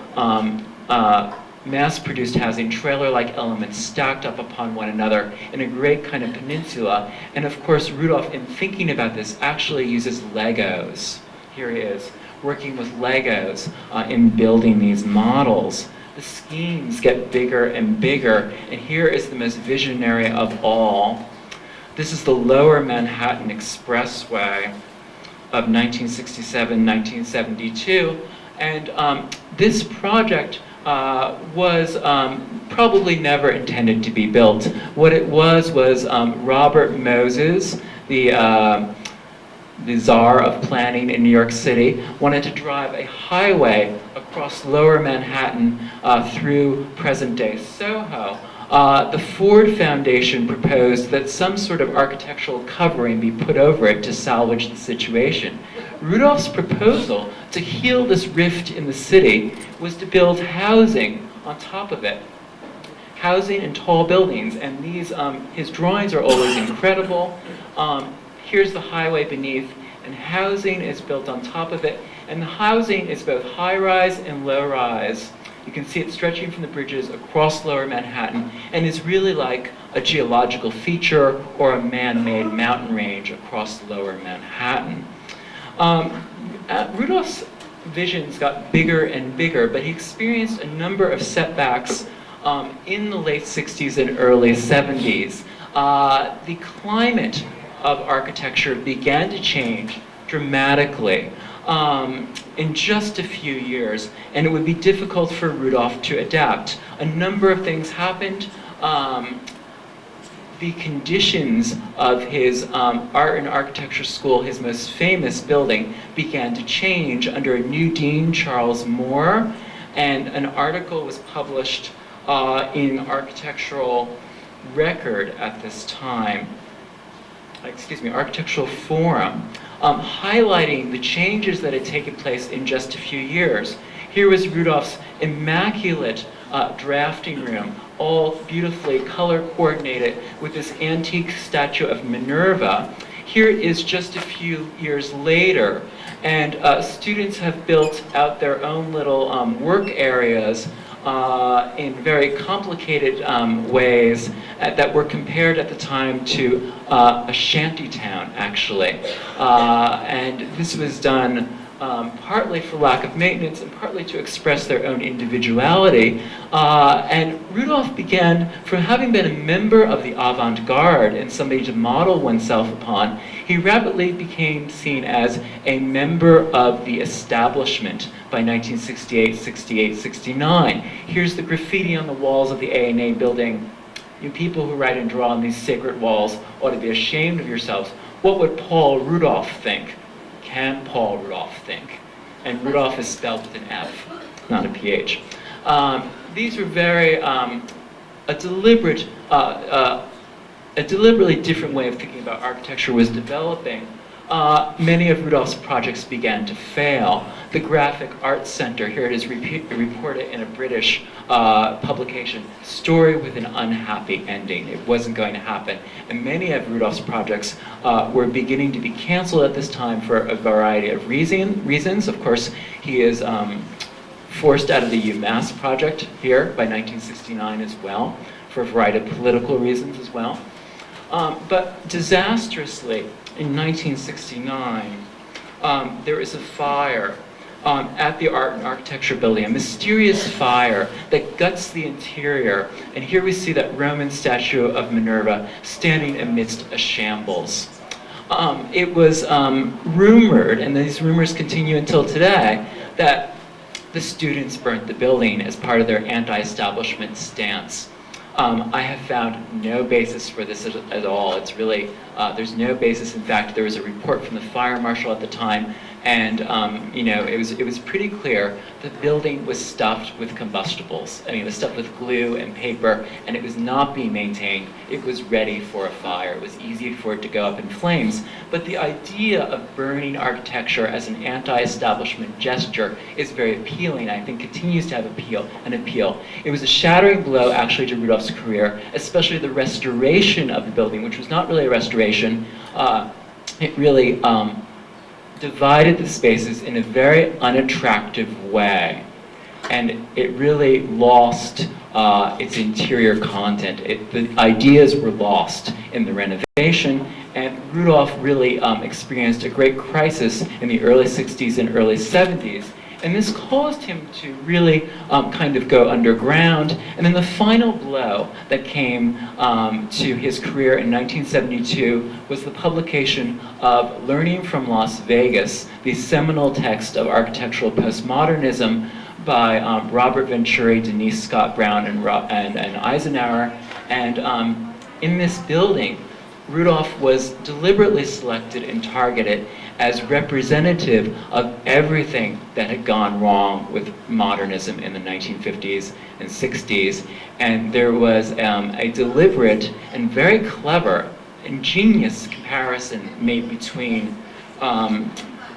mass-produced housing, trailer-like elements stacked up upon one another in a great kind of peninsula. And of course, Rudolph, in thinking about this, actually uses Legos. Here he is, working with Legos in building these models. The schemes get bigger and bigger, and here is the most visionary of all. This is the Lower Manhattan Expressway of 1967-1972, and this project was probably never intended to be built. What it was Robert Moses, the czar of planning in New York City, wanted to drive a highway across Lower Manhattan through present-day Soho. The Ford Foundation proposed that some sort of architectural covering be put over it to salvage the situation. Rudolph's proposal to heal this rift in the city was to build housing on top of it. Housing and tall buildings, and these, his drawings are always incredible. Here's the highway beneath, and housing is built on top of it, and the housing is both high-rise and low-rise. You can see it stretching from the bridges across Lower Manhattan, and is really like a geological feature or a man-made mountain range across Lower Manhattan. Rudolph's visions got bigger and bigger, but he experienced a number of setbacks in the late 60s and early 70s. The climate of architecture began to change dramatically in just a few years, and it would be difficult for Rudolph to adapt. A number of things happened. The conditions of his art and architecture school, his most famous building, began to change under a new dean, Charles Moore, and an article was published in Architectural Record at this time, Architectural Forum, highlighting the changes that had taken place in just a few years. Here was Rudolph's immaculate drafting room, all beautifully color coordinated with this antique statue of Minerva. Here is just a few years later, and students have built out their own little work areas in very complicated ways that were compared at the time to a shanty town, actually. And this was done partly for lack of maintenance and partly to express their own individuality. And Rudolph began, from having been a member of the avant-garde and somebody to model oneself upon, he rapidly became seen as a member of the establishment by 1968, 68, 69. Here's the graffiti on the walls of the A&A building. You people who write and draw on these sacred walls ought to be ashamed of yourselves. What would Paul Rudolph think? Can Paul Rudolph think? And Rudolph is spelled with an F, not a PH. These were very, a deliberately different way of thinking about architecture was developing many of Rudolph's projects began to fail. The Graphic Arts Center, here it is reported in a British publication, story with an unhappy ending. It wasn't going to happen. And many of Rudolph's projects were beginning to be canceled at this time for a variety of reasons. Of course, he is forced out of the UMass project here by 1969 as well, for a variety of political reasons as well. But disastrously, in 1969, there is a fire at the Art and Architecture Building, a mysterious fire that guts the interior. And here we see that Roman statue of Minerva standing amidst a shambles. It was rumored, and these rumors continue until today, that the students burnt the building as part of their anti-establishment stance. I have found no basis for this at all. It's really, there's no basis. In fact, there was a report from the fire marshal at the time, and it was pretty clear the building was stuffed with combustibles. I mean, it was stuffed with glue and paper, and it was not being maintained. It was ready for a fire. It was easy for it to go up in flames. But the idea of burning architecture as an anti-establishment gesture is very appealing. I think continues to have an appeal. It was a shattering blow, actually, to Rudolph's career, especially the restoration of the building, which was not really a restoration. It really divided the spaces in a very unattractive way, and it really lost its interior content. The ideas were lost in the renovation, and Rudolph really experienced a great crisis in the early 60s and early 70s. And this caused him to really kind of go underground. And then the final blow that came to his career in 1972 was the publication of Learning from Las Vegas, the seminal text of architectural postmodernism by Robert Venturi, Denise Scott Brown, and Eisenhower. And in this building, Rudolph was deliberately selected and targeted as representative of everything that had gone wrong with modernism in the 1950s and 60s. And there was a deliberate and very clever, ingenious comparison made between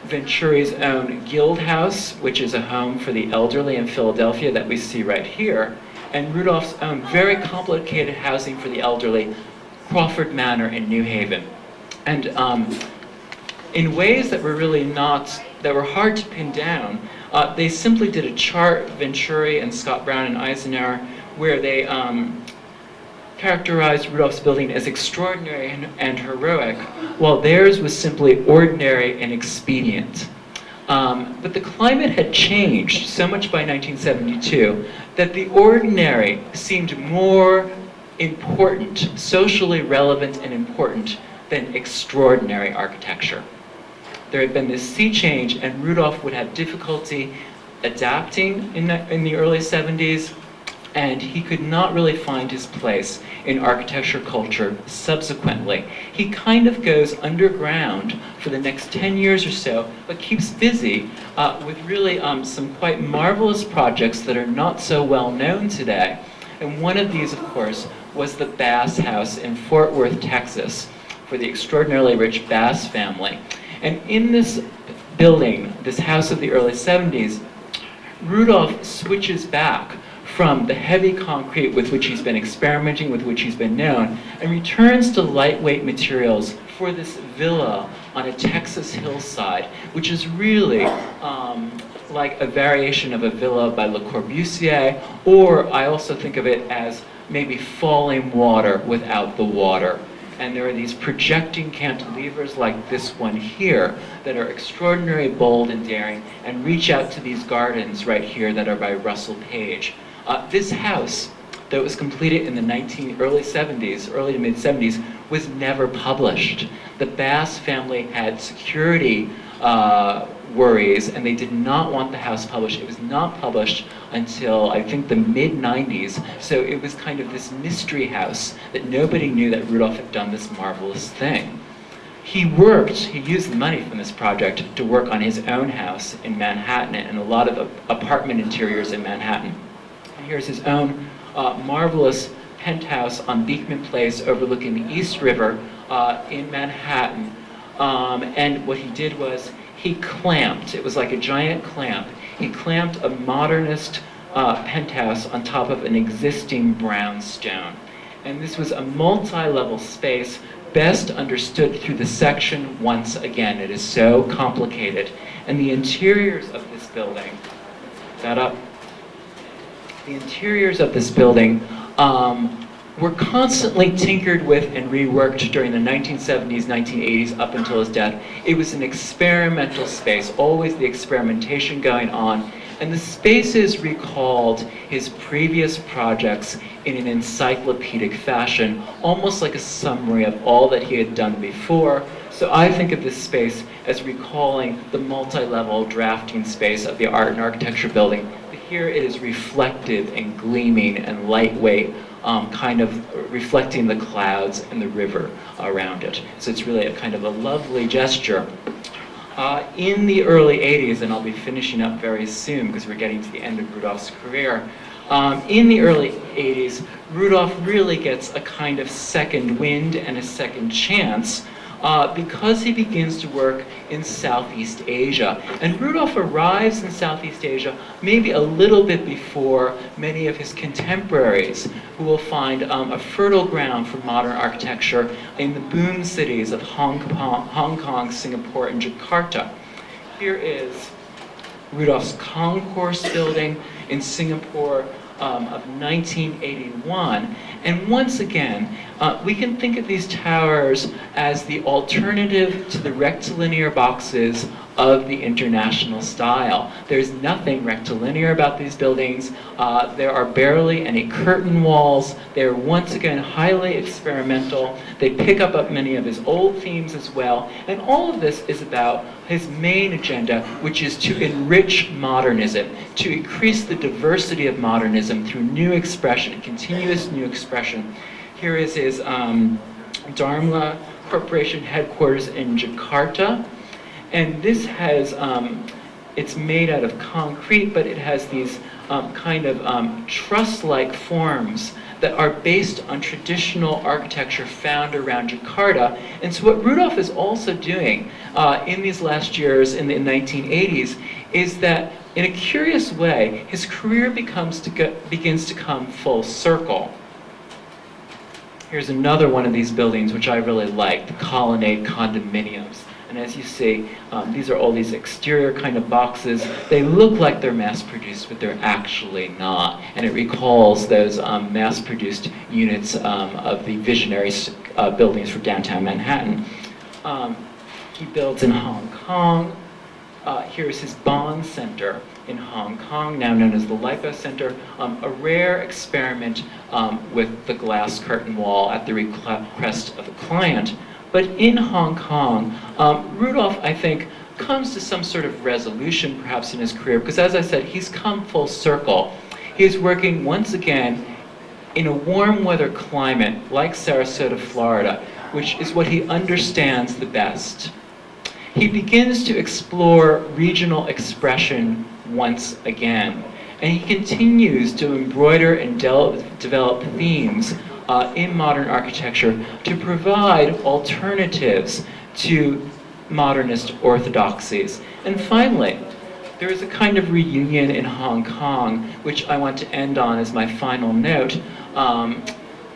Venturi's own Guild House, which is a home for the elderly in Philadelphia that we see right here, and Rudolph's own very complicated housing for the elderly, Crawford Manor in New Haven. And in ways that were really that were hard to pin down, they simply did a chart, Venturi and Scott Brown and Eisenhower, where they characterized Rudolph's building as extraordinary and heroic, while theirs was simply ordinary and expedient. But the climate had changed so much by 1972 that the ordinary seemed more important, socially relevant and important than extraordinary architecture. There had been this sea change, and Rudolph would have difficulty adapting in the early 70s, and he could not really find his place in architecture culture subsequently. He kind of goes underground for the next 10 years or so, but keeps busy with really some quite marvelous projects that are not so well known today. And one of these, of course, was the Bass House in Fort Worth, Texas, for the extraordinarily rich Bass family. And in this building, this house of the early 70s, Rudolph switches back from the heavy concrete with which he's been experimenting, with which he's been known, and returns to lightweight materials for this villa on a Texas hillside, which is really like a variation of a villa by Le Corbusier, or I also think of it as maybe falling water without the water. And there are these projecting cantilevers like this one here that are extraordinarily bold and daring and reach out to these gardens right here that are by Russell Page. This house, though it was completed in the early 70s, early to mid 70s, was never published. The Bass family had security worries, and they did not want the house published. It was not published until, I think, the mid-90s, so it was kind of this mystery house that nobody knew that Rudolph had done this marvelous thing. He used the money from this project to work on his own house in Manhattan and a lot of apartment interiors in Manhattan. And here's his own marvelous penthouse on Beekman Place overlooking the East River in Manhattan. And what he did was he clamped, it was like a giant clamp, he clamped a modernist penthouse on top of an existing brownstone. And this was a multi-level space best understood through the section once again. It is so complicated. And the interiors of this building, the interiors of this building were constantly tinkered with and reworked during the 1970s, 1980s, up until his death. It was an experimental space, always the experimentation going on. And the spaces recalled his previous projects in an encyclopedic fashion, almost like a summary of all that he had done before. So I think of this space as recalling the multi-level drafting space of the art and architecture building. But here it is reflective and gleaming and lightweight, kind of reflecting the clouds and the river around it. So it's really a kind of a lovely gesture. In the early 80s, and I'll be finishing up very soon because we're getting to the end of Rudolph's career, in the early 80s, Rudolph really gets a kind of second wind and a second chance because he begins to work in Southeast Asia. And Rudolph arrives in Southeast Asia maybe a little bit before many of his contemporaries, who will find a fertile ground for modern architecture in the boom cities of Hong Kong, Singapore, and Jakarta. Here is Rudolph's Concourse building in Singapore of 1981. And once again, we can think of these towers as the alternative to the rectilinear boxes of the international style. There's nothing rectilinear about these buildings. There are barely any curtain walls. They're once again highly experimental. They pick up many of his old themes as well. And all of this is about his main agenda, which is to enrich modernism, to increase the diversity of modernism through new expression, continuous new expression. Here is his Dharma Corporation headquarters in Jakarta. And this has, it's made out of concrete, but it has these kind of truss-like forms that are based on traditional architecture found around Jakarta. And so what Rudolph is also doing in these last years, in the 1980s, is that in a curious way, his career begins to come full circle. Here's another one of these buildings, which I really like, the Colonnade condominiums. And as you see, these are all these exterior kind of boxes. They look like they're mass-produced, but they're actually not. And it recalls those mass-produced units of the visionary buildings for downtown Manhattan. He builds in Hong Kong. Here's his Bond Center in Hong Kong, now known as the Lipo Center, a rare experiment with the glass curtain wall at the request of the client. But in Hong Kong, Rudolph, I think, comes to some sort of resolution perhaps in his career, because as I said, he's come full circle. He is working once again in a warm weather climate like Sarasota, Florida, which is what he understands the best. He begins to explore regional expression once again, and he continues to embroider and develop themes in modern architecture to provide alternatives to modernist orthodoxies. And finally, there is a kind of reunion in Hong Kong, which I want to end on as my final note.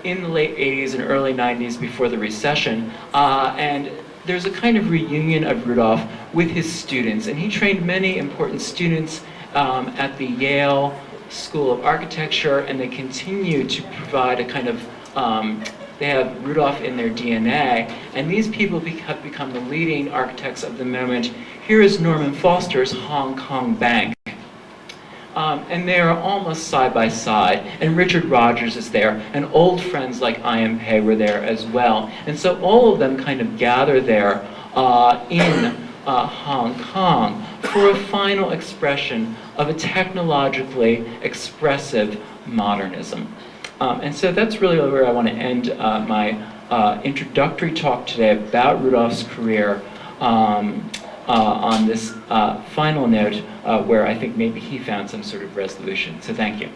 In the late 80s and early 90s before the recession, and there's a kind of reunion of Rudolph with his students, and he trained many important students at the Yale School of Architecture, and they continue to provide a kind of, they have Rudolph in their DNA, and these people have become the leading architects of the moment. Here is Norman Foster's Hong Kong Bank. And they are almost side by side, and Richard Rogers is there, and old friends like I.M. Pei were there as well. And so all of them kind of gather there in Hong Kong for a final expression of a technologically expressive modernism. And so that's really where I want to end my introductory talk today about Rudolph's career. On this final note where I think maybe he found some sort of resolution. So thank you.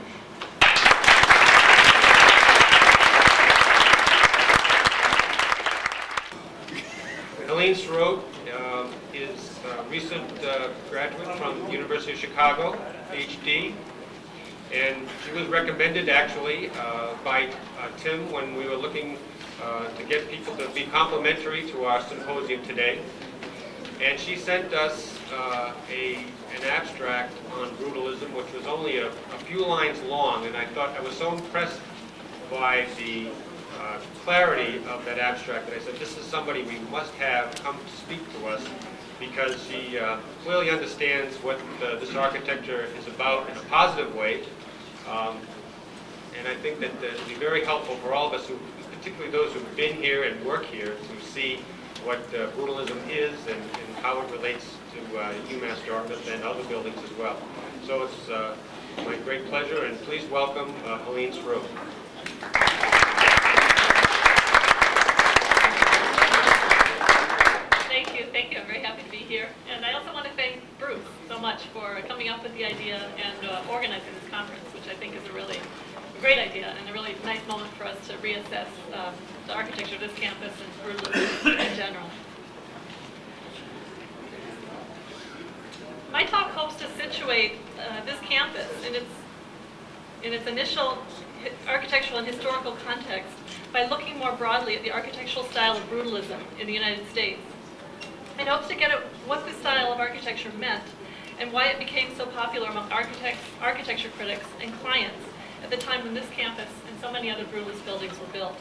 Helene Sroat is a recent graduate from the University of Chicago, PhD, and she was recommended actually by Tim when we were looking to get people to be complimentary to our symposium today. And she sent us an abstract on brutalism, which was only a few lines long, and I thought I was so impressed by the clarity of that abstract that I said, this is somebody we must have come to speak to us, because she clearly understands what this architecture is about in a positive way. And I think that it will be very helpful for all of us, particularly those who've been here and work here, to see what brutalism is and how it relates to UMass Dartmouth and other buildings as well. So it's my great pleasure, and please welcome Helene Sroat. Thank you. I'm very happy to be here. And I also want to thank Bruce so much for coming up with the idea and organizing this conference, which I think is a really great idea and a really nice moment for us to reassess the architecture of this campus and brutalism in general. My talk hopes to situate this campus in its initial architectural and historical context by looking more broadly at the architectural style of brutalism in the United States. It hopes to get at what this style of architecture meant and why it became so popular among architects, architecture critics, and clients at the time when this campus and so many other brutalist buildings were built.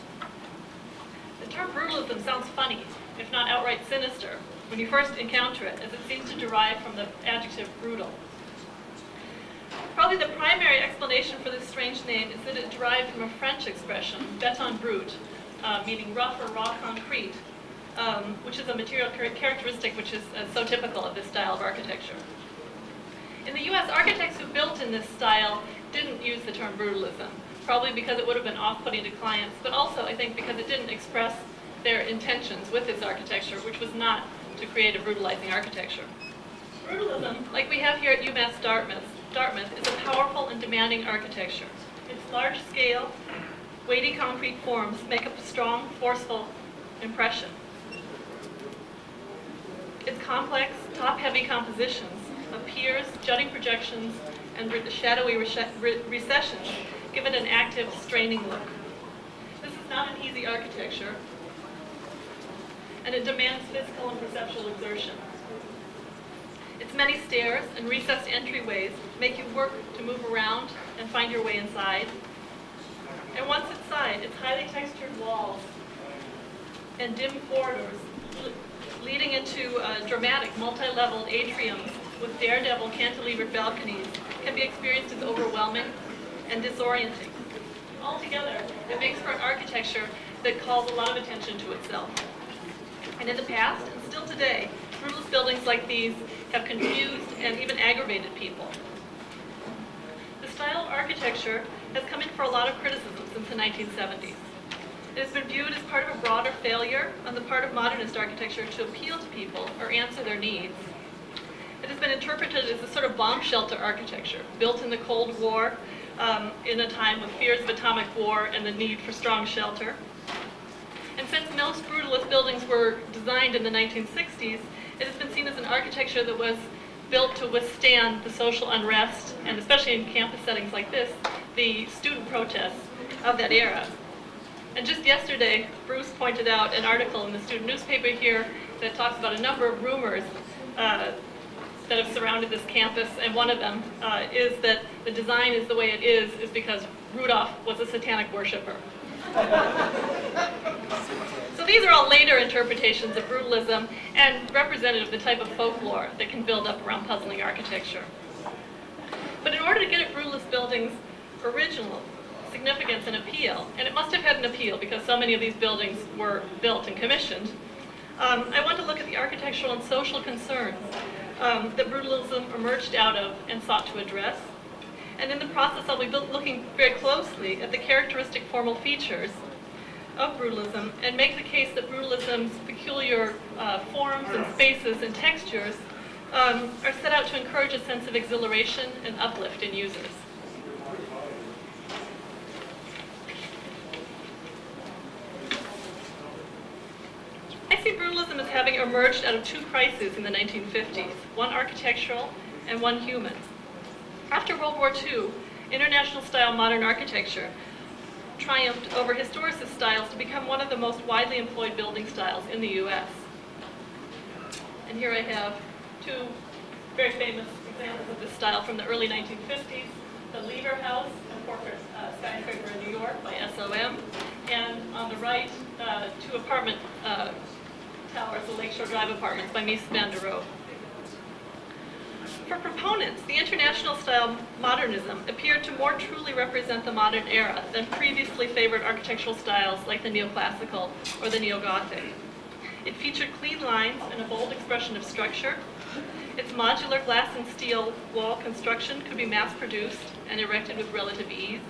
The term brutalism sounds funny, if not outright sinister, when you first encounter it, as it seems to derive from the adjective brutal. Probably the primary explanation for this strange name is that it derived from a French expression, béton brut, meaning rough or raw concrete, which is a material characteristic which is so typical of this style of architecture. In the US, architects who built in this style didn't use the term brutalism, probably because it would have been off-putting to clients, but also I think because it didn't express their intentions with this architecture, which was not to create a brutalizing architecture. Brutalism, like we have here at UMass Dartmouth, is a powerful and demanding architecture. Its large-scale, weighty concrete forms make up a strong, forceful impression. Its complex, top-heavy compositions of piers, jutting projections, and shadowy recessions give it an active, straining look. This is not an easy architecture, and it demands physical and perceptual exertion. Its many stairs and recessed entryways make you work to move around and find your way inside. And once inside, its highly textured walls and dim corridors leading into dramatic multi-leveled atriums with daredevil cantilevered balconies can be experienced as overwhelming and disorienting. Altogether, it makes for an architecture that calls a lot of attention to itself. And in the past, and still today, brutalist buildings like these have confused and even aggravated people. The style of architecture has come in for a lot of criticism since the 1970s. It has been viewed as part of a broader failure on the part of modernist architecture to appeal to people or answer their needs. It has been interpreted as a sort of bomb shelter architecture, built in the Cold War, in a time of fears of atomic war and the need for strong shelter. And since most brutalist buildings were designed in the 1960s, it has been seen as an architecture that was built to withstand the social unrest, and especially in campus settings like this, the student protests of that era. And just yesterday, Bruce pointed out an article in the student newspaper here that talks about a number of rumors that have surrounded this campus, and one of them is that the design is the way it is because Rudolph was a satanic worshiper. So these are all later interpretations of brutalism and representative of the type of folklore that can build up around puzzling architecture. But in order to get at brutalist buildings' original significance and appeal, and it must have had an appeal because so many of these buildings were built and commissioned, I want to look at the architectural and social concerns that brutalism emerged out of and sought to address. And in the process, I'll be looking very closely at the characteristic formal features of brutalism and make the case that brutalism's peculiar forms and spaces and textures are set out to encourage a sense of exhilaration and uplift in users. I see brutalism Symbolism is having emerged out of two crises in the 1950s, one architectural and one human. After World War II, international style modern architecture triumphed over historicist styles to become one of the most widely employed building styles in the U.S. And here I have two very famous examples of this style from the early 1950s, the Lever House, a corporate skyscraper in New York by SOM, and on the right, two apartment towers, the Lakeshore Drive apartments by Mies van der Rohe. For proponents, the international style modernism appeared to more truly represent the modern era than previously favored architectural styles like the neoclassical or the neo-Gothic. It featured clean lines and a bold expression of structure. Its modular glass and steel wall construction could be mass-produced and erected with relative ease.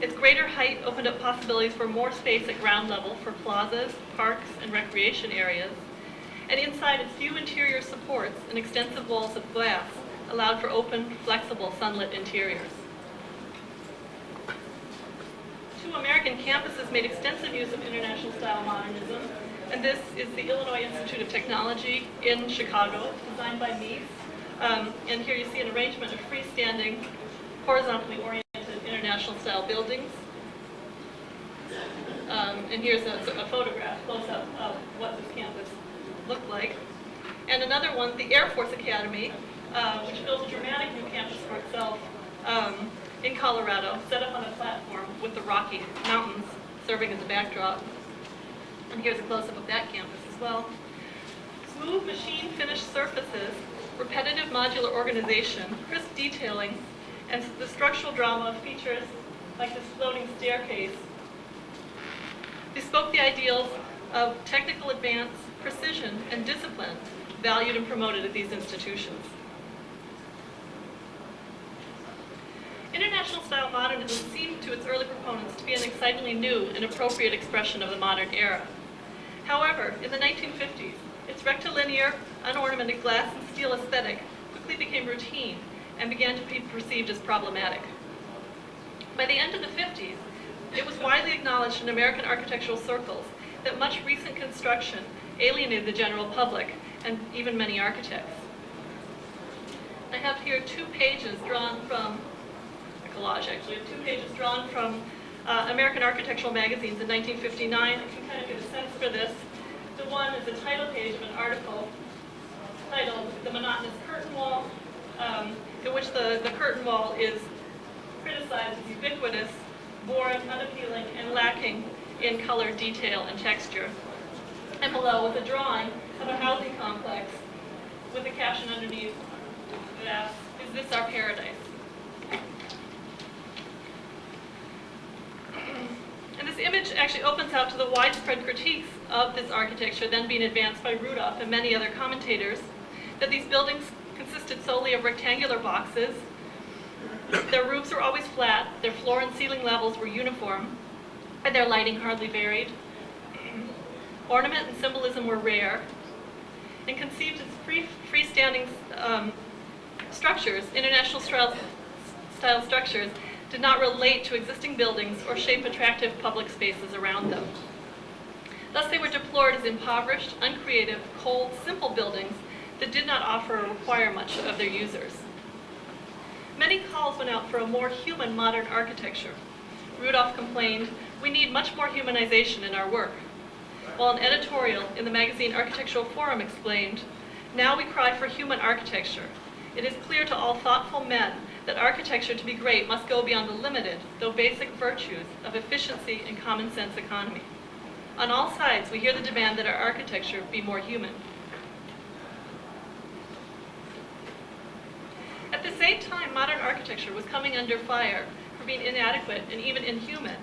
Its greater height opened up possibilities for more space at ground level for plazas, parks, and recreation areas. And inside its few interior supports and extensive walls of glass allowed for open, flexible, sunlit interiors. Two American campuses made extensive use of international style modernism, and this is the Illinois Institute of Technology in Chicago, designed by Mies. And here you see an arrangement of freestanding, horizontally oriented international style buildings. And here's a photograph, close-up of what this campus looked like. And another one, the Air Force Academy, which built a dramatic new campus for itself in Colorado, set up on a platform with the Rocky Mountains serving as a backdrop. And here's a close-up of that campus as well. Smooth machine-finished surfaces, repetitive modular organization, crisp detailing, and the structural drama of features like this floating staircase bespoke the ideals of technical advance, precision, and discipline valued and promoted at these institutions. International style modernism seemed to its early proponents to be an excitingly new and appropriate expression of the modern era. However, in the 1950s, its rectilinear, unornamented glass and steel aesthetic quickly became routine and began to be perceived as problematic. By the end of the 50s, it was widely acknowledged in American architectural circles that much recent construction alienated the general public and even many architects. I have here 2 pages drawn from, a collage actually, of 2 pages drawn from American architectural magazines in 1959. I can kind of get a sense for this. The one is the title page of an article titled "The Monotonous Curtain Wall," in which the curtain wall is criticized as ubiquitous, boring, unappealing, and lacking in color, detail, and texture. And below was a drawing of a housing complex with a caption underneath that, "Is this our paradise?" And this image actually opens out to the widespread critiques of this architecture then being advanced by Rudolph and many other commentators, that these buildings consisted solely of rectangular boxes, their roofs were always flat, their floor and ceiling levels were uniform, and their lighting hardly varied. Ornament and symbolism were rare, and conceived as freestanding structures, international style structures, did not relate to existing buildings or shape attractive public spaces around them. Thus, they were deplored as impoverished, uncreative, cold, simple buildings that did not offer or require much of their users. Many calls went out for a more human modern architecture. Rudolph complained, "We need much more humanization in our work," while an editorial in the magazine Architectural Forum explained, "Now we cry for human architecture. It is clear to all thoughtful men that architecture to be great must go beyond the limited, though basic virtues of efficiency and common sense economy. On all sides, we hear the demand that our architecture be more human." At the same time, modern architecture was coming under fire for being inadequate and even inhuman.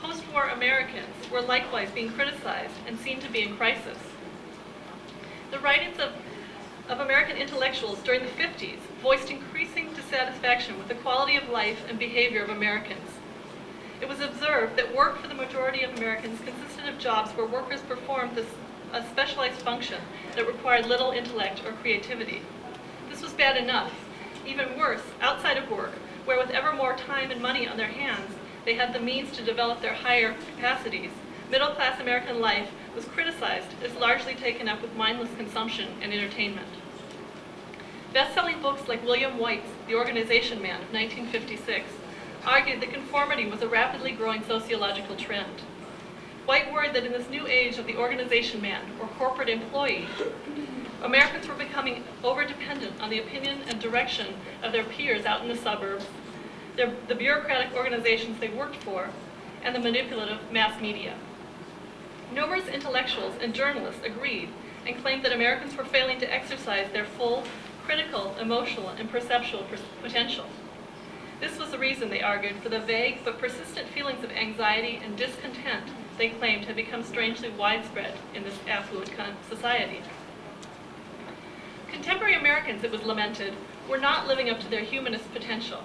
Post-war Americans were likewise being criticized and seen to be in crisis. The writings of American intellectuals during the 50s voiced increasing dissatisfaction with the quality of life and behavior of Americans. It was observed that work for the majority of Americans consisted of jobs where workers performed a specialized function that required little intellect or creativity. This was bad enough. Even worse, outside of work, where with ever more time and money on their hands, they had the means to develop their higher capacities, middle-class American life was criticized as largely taken up with mindless consumption and entertainment. Best-selling books like William White's The Organization Man of 1956 argued that conformity was a rapidly growing sociological trend. White worried that in this new age of the organization man, or corporate employee, Americans were becoming over-dependent on the opinion and direction of their peers out in the suburbs, the bureaucratic organizations they worked for, and the manipulative mass media. Numerous intellectuals and journalists agreed and claimed that Americans were failing to exercise their full, critical, emotional, and perceptual potential. This was the reason, they argued, for the vague but persistent feelings of anxiety and discontent they claimed had become strangely widespread in this affluent society. Contemporary Americans, it was lamented, were not living up to their humanist potential.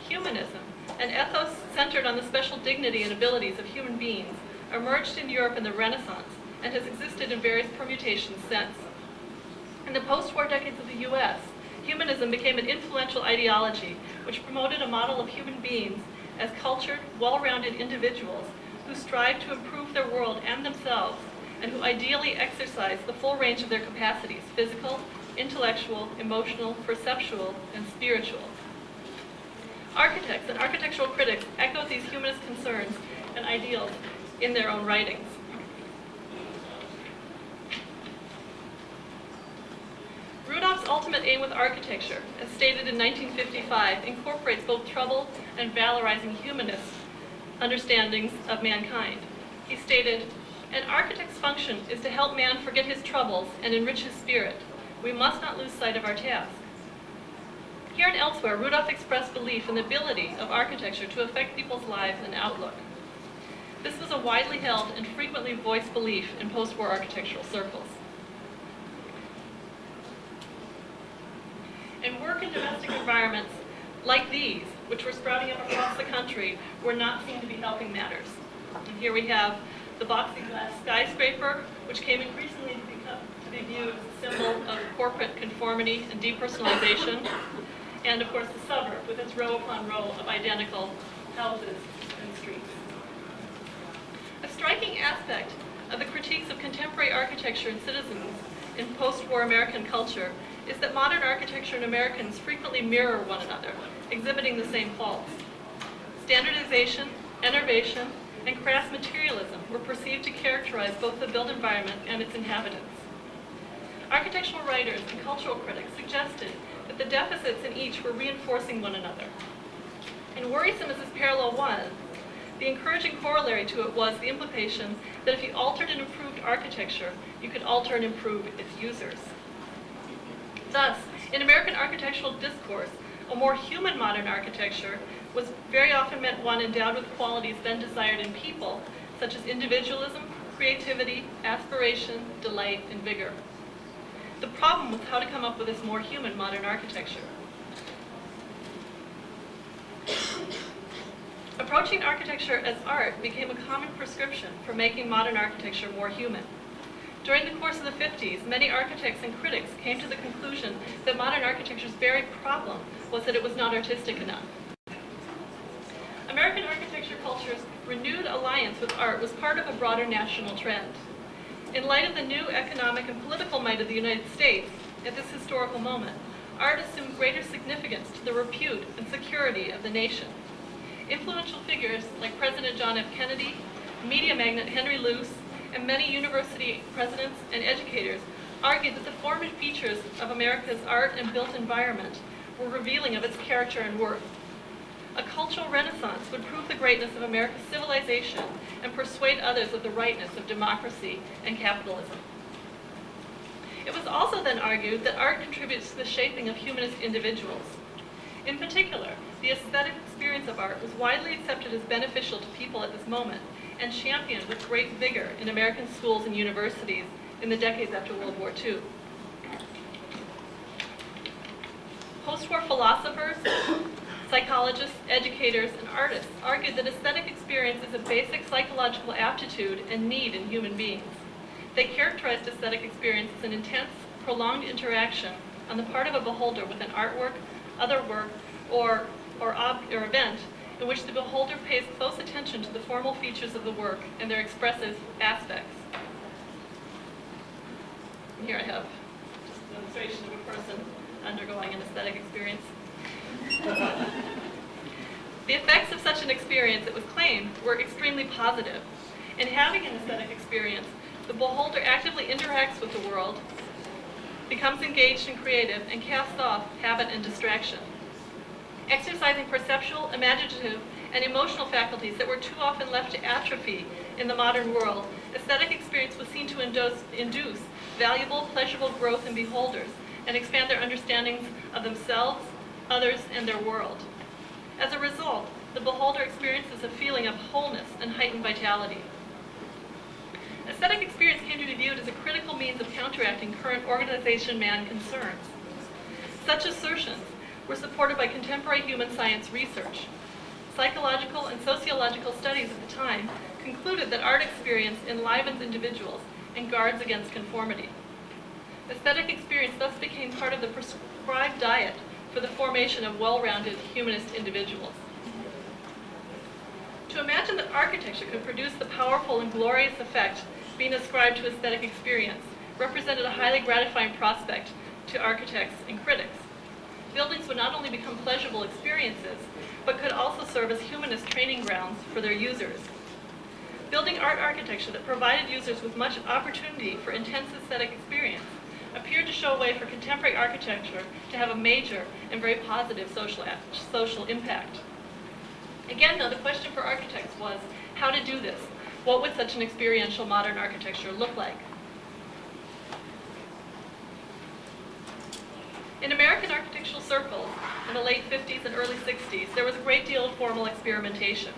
Humanism, an ethos centered on the special dignity and abilities of human beings, emerged in Europe in the Renaissance and has existed in various permutations since. In the post-war decades of the U.S., humanism became an influential ideology which promoted a model of human beings as cultured, well-rounded individuals who strive to improve their world and themselves, and who ideally exercise the full range of their capacities: physical, intellectual, emotional, perceptual, and spiritual. Architects and architectural critics echoed these humanist concerns and ideals in their own writings. Rudolph's ultimate aim with architecture, as stated in 1955, incorporates both troubled and valorizing humanist understandings of mankind. He stated, "An architect's function is to help man forget his troubles and enrich his spirit. We must not lose sight of our task." Here and elsewhere, Rudolph expressed belief in the ability of architecture to affect people's lives and outlook. This was a widely held and frequently voiced belief in post-war architectural circles. And work in domestic environments like these, which were sprouting up across the country, were not seen to be helping matters. And here we have the boxy glass skyscraper, which came increasingly to be viewed as a symbol of corporate conformity and depersonalization, and of course the suburb with its row upon row of identical houses and streets. A striking aspect of the critiques of contemporary architecture and citizens in post-war American culture is that modern architecture and Americans frequently mirror one another, exhibiting the same faults. Standardization, enervation, and crass materialism were perceived to characterize both the built environment and its inhabitants. Architectural writers and cultural critics suggested that the deficits in each were reinforcing one another. And worrisome as this parallel was, the encouraging corollary to it was the implication that if you altered and improved architecture, you could alter and improve its users. Thus, in American architectural discourse, a more human modern architecture was very often meant one endowed with qualities then desired in people, such as individualism, creativity, aspiration, delight, and vigor. The problem was how to come up with this more human modern architecture. Approaching architecture as art became a common prescription for making modern architecture more human. During the course of the 50s, many architects and critics came to the conclusion that modern architecture's very problem was that it was not artistic enough. American architecture culture's renewed alliance with art was part of a broader national trend. In light of the new economic and political might of the United States at this historical moment, art assumed greater significance to the repute and security of the nation. Influential figures like President John F. Kennedy, media magnate Henry Luce, and many university presidents and educators argued that the form and features of America's art and built environment were revealing of its character and worth. A cultural renaissance would prove the greatness of America's civilization and persuade others of the rightness of democracy and capitalism. It was also then argued that art contributes to the shaping of humanist individuals. In particular, the aesthetic experience of art was widely accepted as beneficial to people at this moment and championed with great vigor in American schools and universities in the decades after World War II. Post-war philosophers, psychologists, educators, and artists argued that aesthetic experience is a basic psychological aptitude and need in human beings. They characterized aesthetic experience as an intense, prolonged interaction on the part of a beholder with an artwork, other work, or event in which the beholder pays close attention to the formal features of the work and their expressive aspects. And here I have just an illustration of a person undergoing an aesthetic experience. The effects of such an experience, it was claimed, were extremely positive. In having an aesthetic experience, the beholder actively interacts with the world, becomes engaged and creative, and casts off habit and distraction. Exercising perceptual, imaginative, and emotional faculties that were too often left to atrophy in the modern world, aesthetic experience was seen to induce valuable, pleasurable growth in beholders and expand their understandings of themselves, others, and their world. As a result, the beholder experiences a feeling of wholeness and heightened vitality. Aesthetic experience came to be viewed as a critical means of counteracting current organization man concerns. Such assertions were supported by contemporary human science research. Psychological and sociological studies at the time concluded that art experience enlivens individuals and guards against conformity. Aesthetic experience thus became part of the prescribed diet for the formation of well-rounded humanist individuals. To imagine that architecture could produce the powerful and glorious effect being ascribed to aesthetic experience represented a highly gratifying prospect to architects and critics. Buildings would not only become pleasurable experiences, but could also serve as humanist training grounds for their users. Building art architecture that provided users with much opportunity for intense aesthetic experience appeared to show way for contemporary architecture to have a major and very positive social impact. Again, though, the question for architects was how to do this. What would such an experiential modern architecture look like? In American architectural circles in the late 50s and early 60s, there was a great deal of formal experimentation.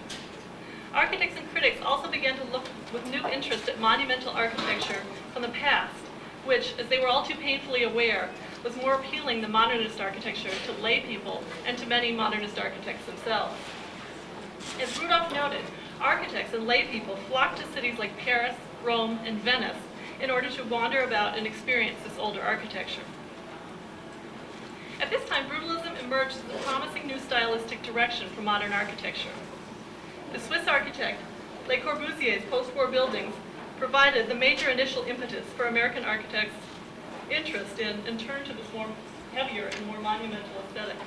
Architects and critics also began to look with new interest at monumental architecture from the past, which, as they were all too painfully aware, was more appealing than modernist architecture to lay people and to many modernist architects themselves. As Rudolph noted, architects and lay people flocked to cities like Paris, Rome, and Venice in order to wander about and experience this older architecture. At this time, brutalism emerged as a promising new stylistic direction for modern architecture. The Swiss architect Le Corbusier's post-war buildings provided the major initial impetus for American architects' interest in and turn to this more heavier and more monumental aesthetic.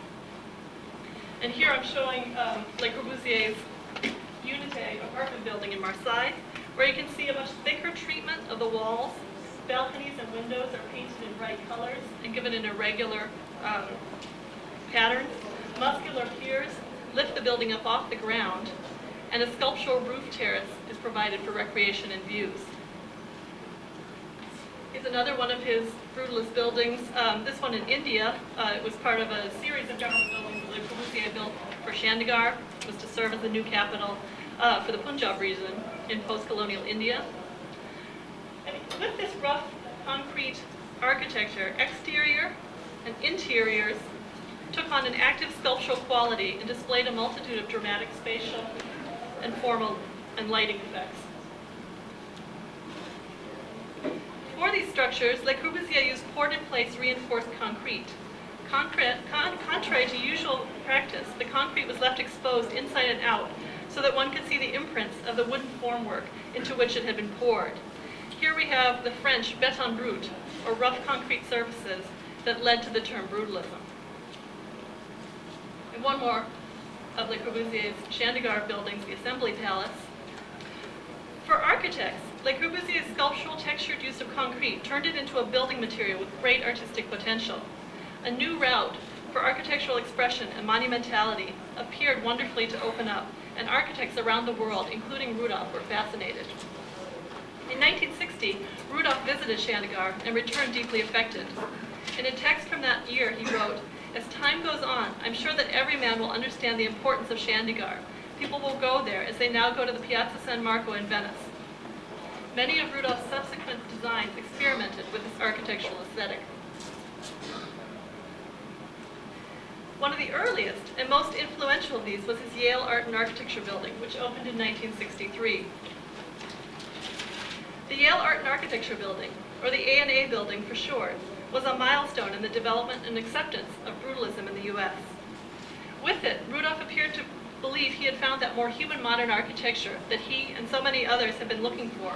And here I'm showing Le Corbusier's Unité apartment building in Marseille, where you can see a much thicker treatment of the walls. Balconies and windows are painted in bright colors and given in irregular patterns. Muscular piers lift the building up off the ground, and a sculptural roof terrace is provided for recreation and views. Here's another one of his brutalist buildings. This one in India. It was part of a series of government buildings that Le Corbusier built for Chandigarh. It was to serve as the new capital for the Punjab region in post-colonial India. And with this rough concrete architecture, exterior and interiors took on an active sculptural quality and displayed a multitude of dramatic spatial and formal and lighting effects. For these structures, Le Corbusier used poured-in-place reinforced concrete. Contrary to usual practice, the concrete was left exposed inside and out so that one could see the imprints of the wooden formwork into which it had been poured. Here we have the French béton brut, or rough concrete surfaces, that led to the term brutalism. And one more of Le Corbusier's Chandigarh buildings, the Assembly Palace. For architects, Le Corbusier's sculptural textured use of concrete turned it into a building material with great artistic potential. A new route for architectural expression and monumentality appeared wonderfully to open up, and architects around the world, including Rudolph, were fascinated. In 1960, Rudolph visited Chandigarh and returned deeply affected. In a text from that year, he wrote, "As time goes on, I'm sure that every man will understand the importance of Chandigarh. People will go there as they now go to the Piazza San Marco in Venice." Many of Rudolph's subsequent designs experimented with this architectural aesthetic. One of the earliest and most influential of these was his Yale Art and Architecture building, which opened in 1963. The Yale Art and Architecture building, or the A&A building for short, was a milestone in the development and acceptance of brutalism in the U.S. With it, Rudolph appeared to believe belief he had found that more human modern architecture that he and so many others had been looking for,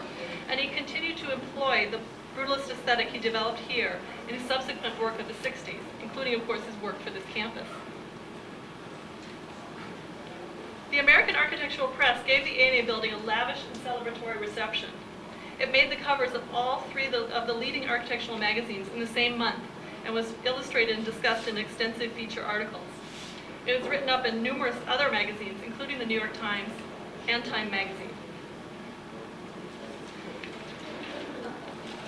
and he continued to employ the brutalist aesthetic he developed here in his subsequent work of the 60s, including, of course, his work for this campus. The American Architectural Press gave the A&A building a lavish and celebratory reception. It made the covers of all three of the leading architectural magazines in the same month and was illustrated and discussed in extensive feature articles. It was written up in numerous other magazines, including the New York Times and Time magazine.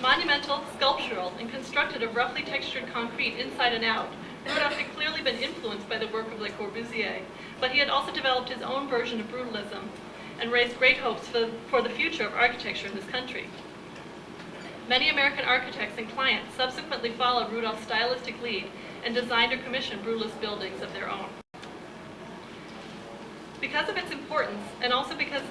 Monumental, sculptural, and constructed of roughly textured concrete inside and out, Rudolph had clearly been influenced by the work of Le Corbusier, but he had also developed his own version of brutalism and raised great hopes for the future of architecture in this country. Many American architects and clients subsequently followed Rudolph's stylistic lead and designed or commissioned brutalist buildings of their own. Because of its importance, and also because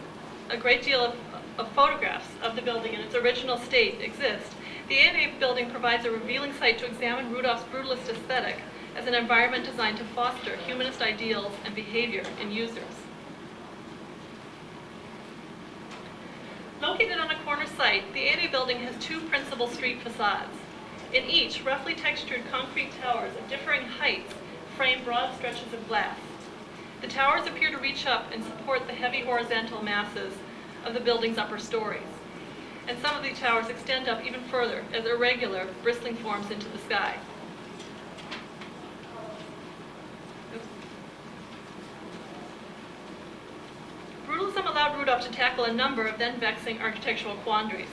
a great deal of photographs of the building in its original state exist, the A&A building provides a revealing site to examine Rudolph's brutalist aesthetic as an environment designed to foster humanist ideals and behavior in users. Located on a corner site, the A&A building has two principal street facades. In each, roughly textured concrete towers of differing heights frame broad stretches of glass. The towers appear to reach up and support the heavy horizontal masses of the building's upper stories. And some of these towers extend up even further as irregular, bristling forms into the sky. Brutalism allowed Rudolph to tackle a number of then vexing architectural quandaries.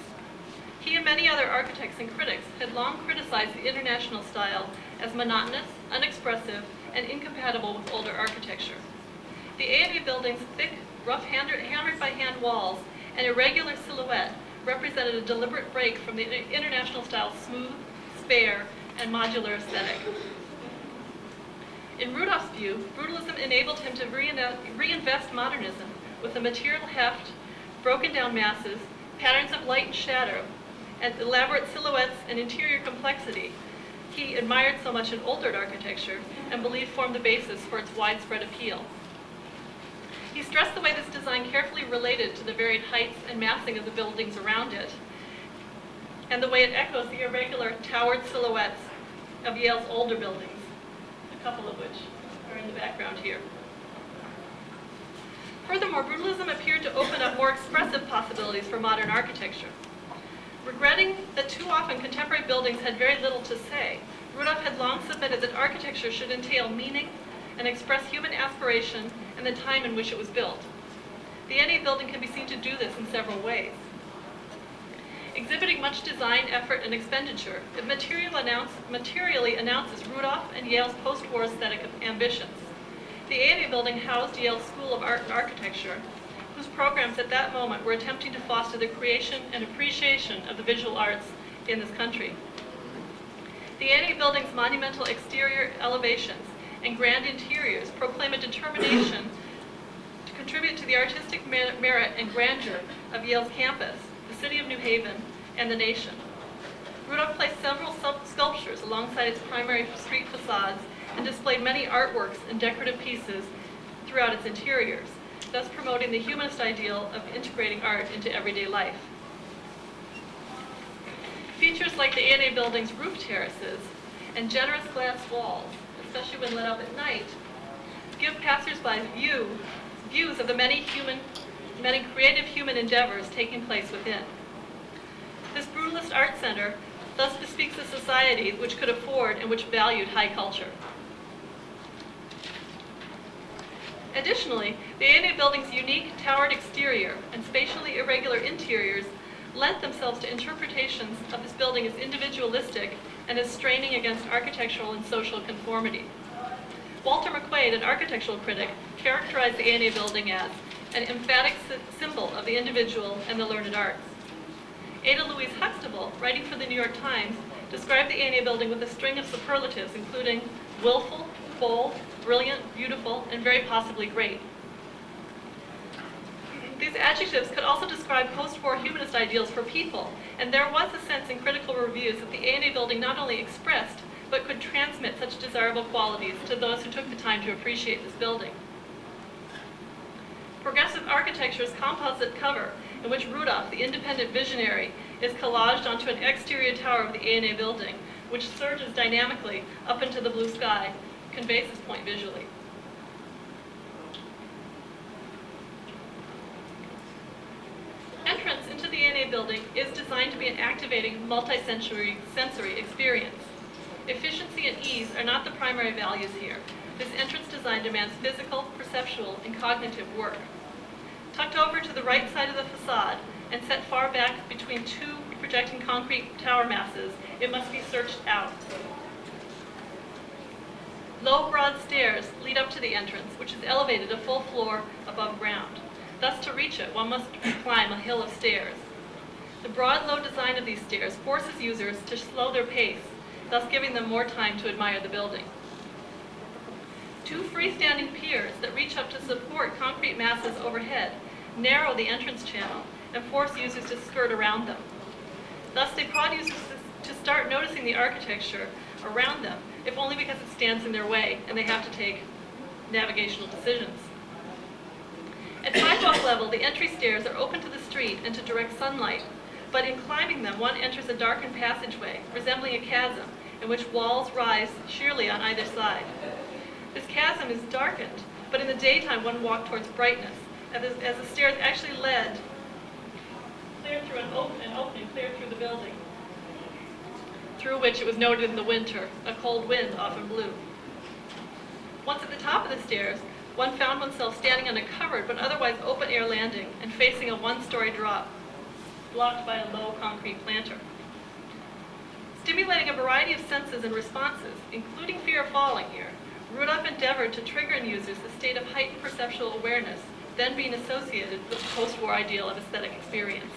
He and many other architects and critics had long criticized the international style as monotonous, unexpressive, and incompatible with older architecture. The A&A building's thick, rough hammered-by-hand walls and irregular silhouette represented a deliberate break from the international style's smooth, spare, and modular aesthetic. In Rudolph's view, brutalism enabled him to reinvest modernism with a material heft, broken down masses, patterns of light and shadow, and elaborate silhouettes and interior complexity he admired so much in older architecture and believed formed the basis for its widespread appeal. He stressed the way this design carefully related to the varied heights and massing of the buildings around it, and the way it echoes the irregular towered silhouettes of Yale's older buildings, a couple of which are in the background here. Furthermore, brutalism appeared to open up more expressive possibilities for modern architecture. Regretting that too often contemporary buildings had very little to say, Rudolph had long submitted that architecture should entail meaning and express human aspiration and the time in which it was built. The A&A building can be seen to do this in several ways. Exhibiting much design, effort, and expenditure, it materially announces Rudolph and Yale's post-war aesthetic ambitions. The A&A building housed Yale's School of Art and Architecture, whose programs at that moment were attempting to foster the creation and appreciation of the visual arts in this country. The A&A building's monumental exterior elevations and grand interiors proclaim a determination to contribute to the artistic merit and grandeur of Yale's campus, the city of New Haven, and the nation. Rudolph placed several sculptures alongside its primary street facades and displayed many artworks and decorative pieces throughout its interiors, thus promoting the humanist ideal of integrating art into everyday life. Features like the A&A building's roof terraces and generous glass walls, especially when lit up at night, give passersby views of the many creative human endeavors taking place within. This brutalist art center thus bespeaks a society which could afford and which valued high culture. Additionally, the A&A building's unique towered exterior and spatially irregular interiors lent themselves to interpretations of this building as individualistic and as straining against architectural and social conformity. Walter McQuaid, an architectural critic, characterized the A&A building as an emphatic symbol of the individual and the learned arts. Ada Louise Huxtable, writing for the New York Times, described the A&A building with a string of superlatives including willful, bold, brilliant, beautiful, and very possibly great. These adjectives could also describe post-war humanist ideals for people, and there was a sense in critical reviews that the A&A building not only expressed, but could transmit such desirable qualities to those who took the time to appreciate this building. architecture's composite cover, in which Rudolph, the independent visionary, is collaged onto an exterior tower of the ANA building, which surges dynamically up into the blue sky, conveys this point visually. Entrance into the ANA building is designed to be an activating, multi-sensory experience. Efficiency and ease are not the primary values here. This entrance design demands physical, perceptual, and cognitive work. Tucked over to the right side of the facade and set far back between two projecting concrete tower masses, it must be searched out. Low, broad stairs lead up to the entrance, which is elevated a full floor above ground. Thus, to reach it, one must climb a hill of stairs. The broad, low design of these stairs forces users to slow their pace, thus giving them more time to admire the building. Two freestanding piers that reach up to support concrete masses overhead narrow the entrance channel and force users to skirt around them. Thus, they prod users to start noticing the architecture around them, if only because it stands in their way and they have to take navigational decisions. At sidewalk level, the entry stairs are open to the street and to direct sunlight, but in climbing them, one enters a darkened passageway, resembling a chasm, in which walls rise sheerly on either side. This chasm is darkened, but in the daytime one walked towards brightness, as the stairs actually led clear through an opening clear through the building, through which it was noted in the winter, a cold wind often blew. Once at the top of the stairs, one found oneself standing on a covered but otherwise open-air landing and facing a one-story drop, blocked by a low concrete planter. Stimulating a variety of senses and responses, including fear of falling here, Rudolph endeavored to trigger in users a state of heightened perceptual awareness, then being associated with the post-war ideal of aesthetic experience.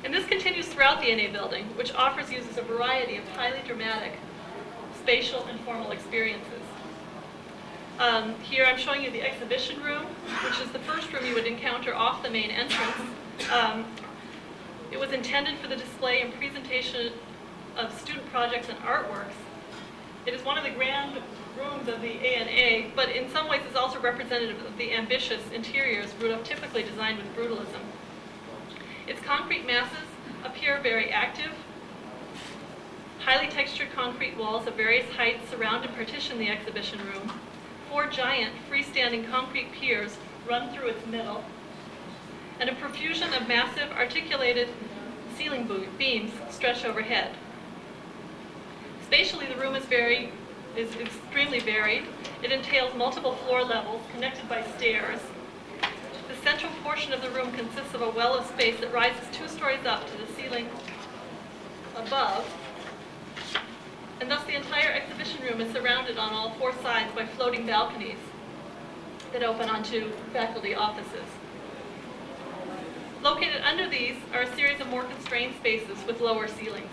And this continues throughout the NA building, which offers users a variety of highly dramatic, spatial, and formal experiences. Here I'm showing you the exhibition room, which is the first room you would encounter off the main entrance. It was intended for the display and presentation of student projects and artworks. It is one of the grand rooms of the ANA, but in some ways is also representative of the ambitious interiors Rudolph typically designed with brutalism. Its concrete masses appear very active. Highly textured concrete walls of various heights surround and partition the exhibition room. 4 giant freestanding concrete piers run through its middle, and a profusion of massive articulated ceiling beams stretch overhead. Spatially, the room is extremely varied. It entails multiple floor levels connected by stairs. The central portion of the room consists of a well of space that rises 2 stories up to the ceiling above, and thus the entire exhibition room is surrounded on all 4 sides by floating balconies that open onto faculty offices. Located under these are a series of more constrained spaces with lower ceilings.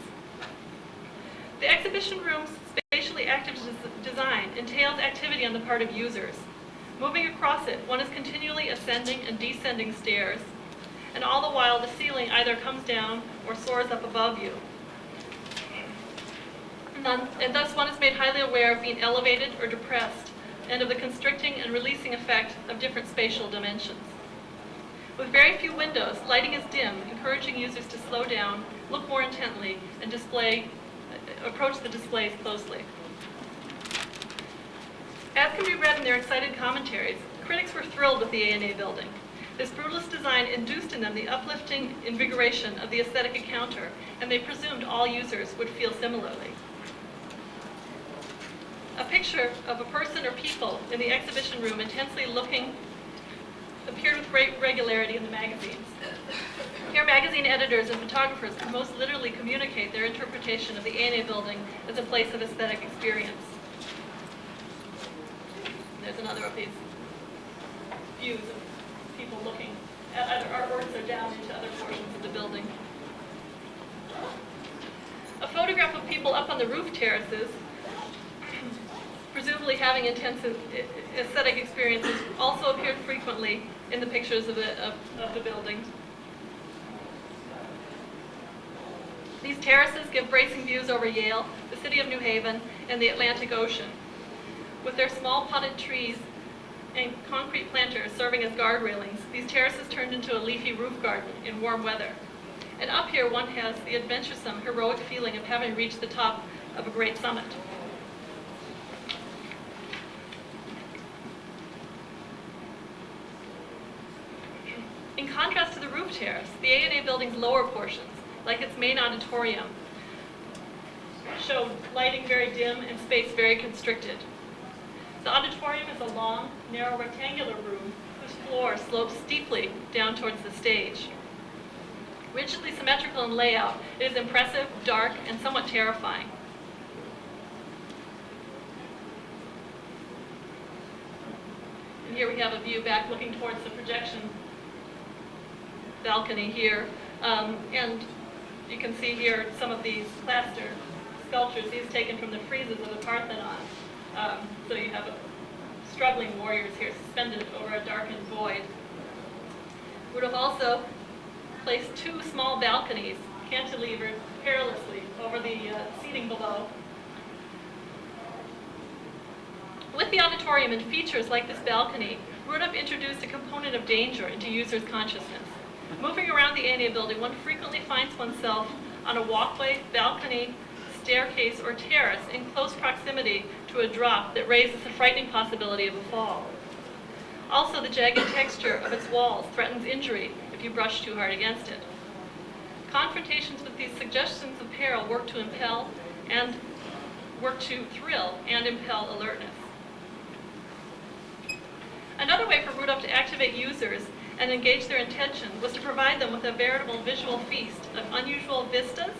The exhibition room's spatially active design entails activity on the part of users. Moving across it, one is continually ascending and descending stairs, and all the while the ceiling either comes down or soars up above you. And thus one is made highly aware of being elevated or depressed, and of the constricting and releasing effect of different spatial dimensions. With very few windows, lighting is dim, encouraging users to slow down, look more intently, and approach the displays closely. As can be read in their excited commentaries, critics were thrilled with the ANA building. This brutalist design induced in them the uplifting invigoration of the aesthetic encounter, and they presumed all users would feel similarly. A picture of a person or people in the exhibition room intensely looking appeared with great regularity in the magazines. Here, magazine editors and photographers could most literally communicate their interpretation of the ANA building as a place of aesthetic experience. There's another of these views of people looking at either artworks or down into other portions of the building. A photograph of people up on the roof terraces, presumably having intensive aesthetic experiences, also appeared frequently in the pictures of the building. These terraces give bracing views over Yale, the city of New Haven, and the Atlantic Ocean. With their small potted trees and concrete concrete planters serving as guard railings, these terraces turned into a leafy roof garden in warm weather. And up here one has the adventuresome, heroic feeling of having reached the top of a great summit. In contrast to the roof terrace, the A&A building's lower portions, like its main auditorium, show lighting very dim and space very constricted. The auditorium is a long, narrow rectangular room whose floor slopes steeply down towards the stage. Rigidly symmetrical in layout, it is impressive, dark, and somewhat terrifying. And here we have a view back looking towards the projection balcony here. And you can see here some of these plaster sculptures, these taken from the friezes of the Parthenon. So you have struggling warriors here suspended over a darkened void. Rudolph also placed two small balconies cantilevered perilously over the seating below. With the auditorium and features like this balcony, Rudolph introduced a component of danger into users' consciousness. Moving around the A&A building, one frequently finds oneself on a walkway, balcony, staircase, or terrace in close proximity to a drop that raises the frightening possibility of a fall. Also, the jagged texture of its walls threatens injury if you brush too hard against it. Confrontations with these suggestions of peril work to thrill and impel alertness. Another way for Rudolph to activate users and engage their attention was to provide them with a veritable visual feast of unusual vistas,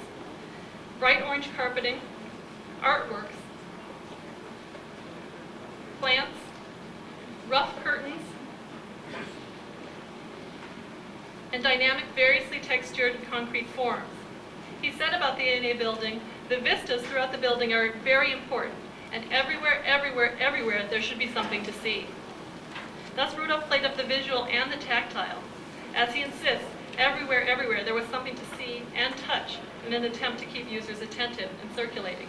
bright orange carpeting, artworks, plants, rough curtains, and dynamic, variously textured concrete forms. He said about the A&A building, the vistas throughout the building are very important, and everywhere, everywhere, everywhere there should be something to see. Thus Rudolph played up the visual and the tactile. As he insists, everywhere, everywhere there was something to see and touch in an attempt to keep users attentive and circulating.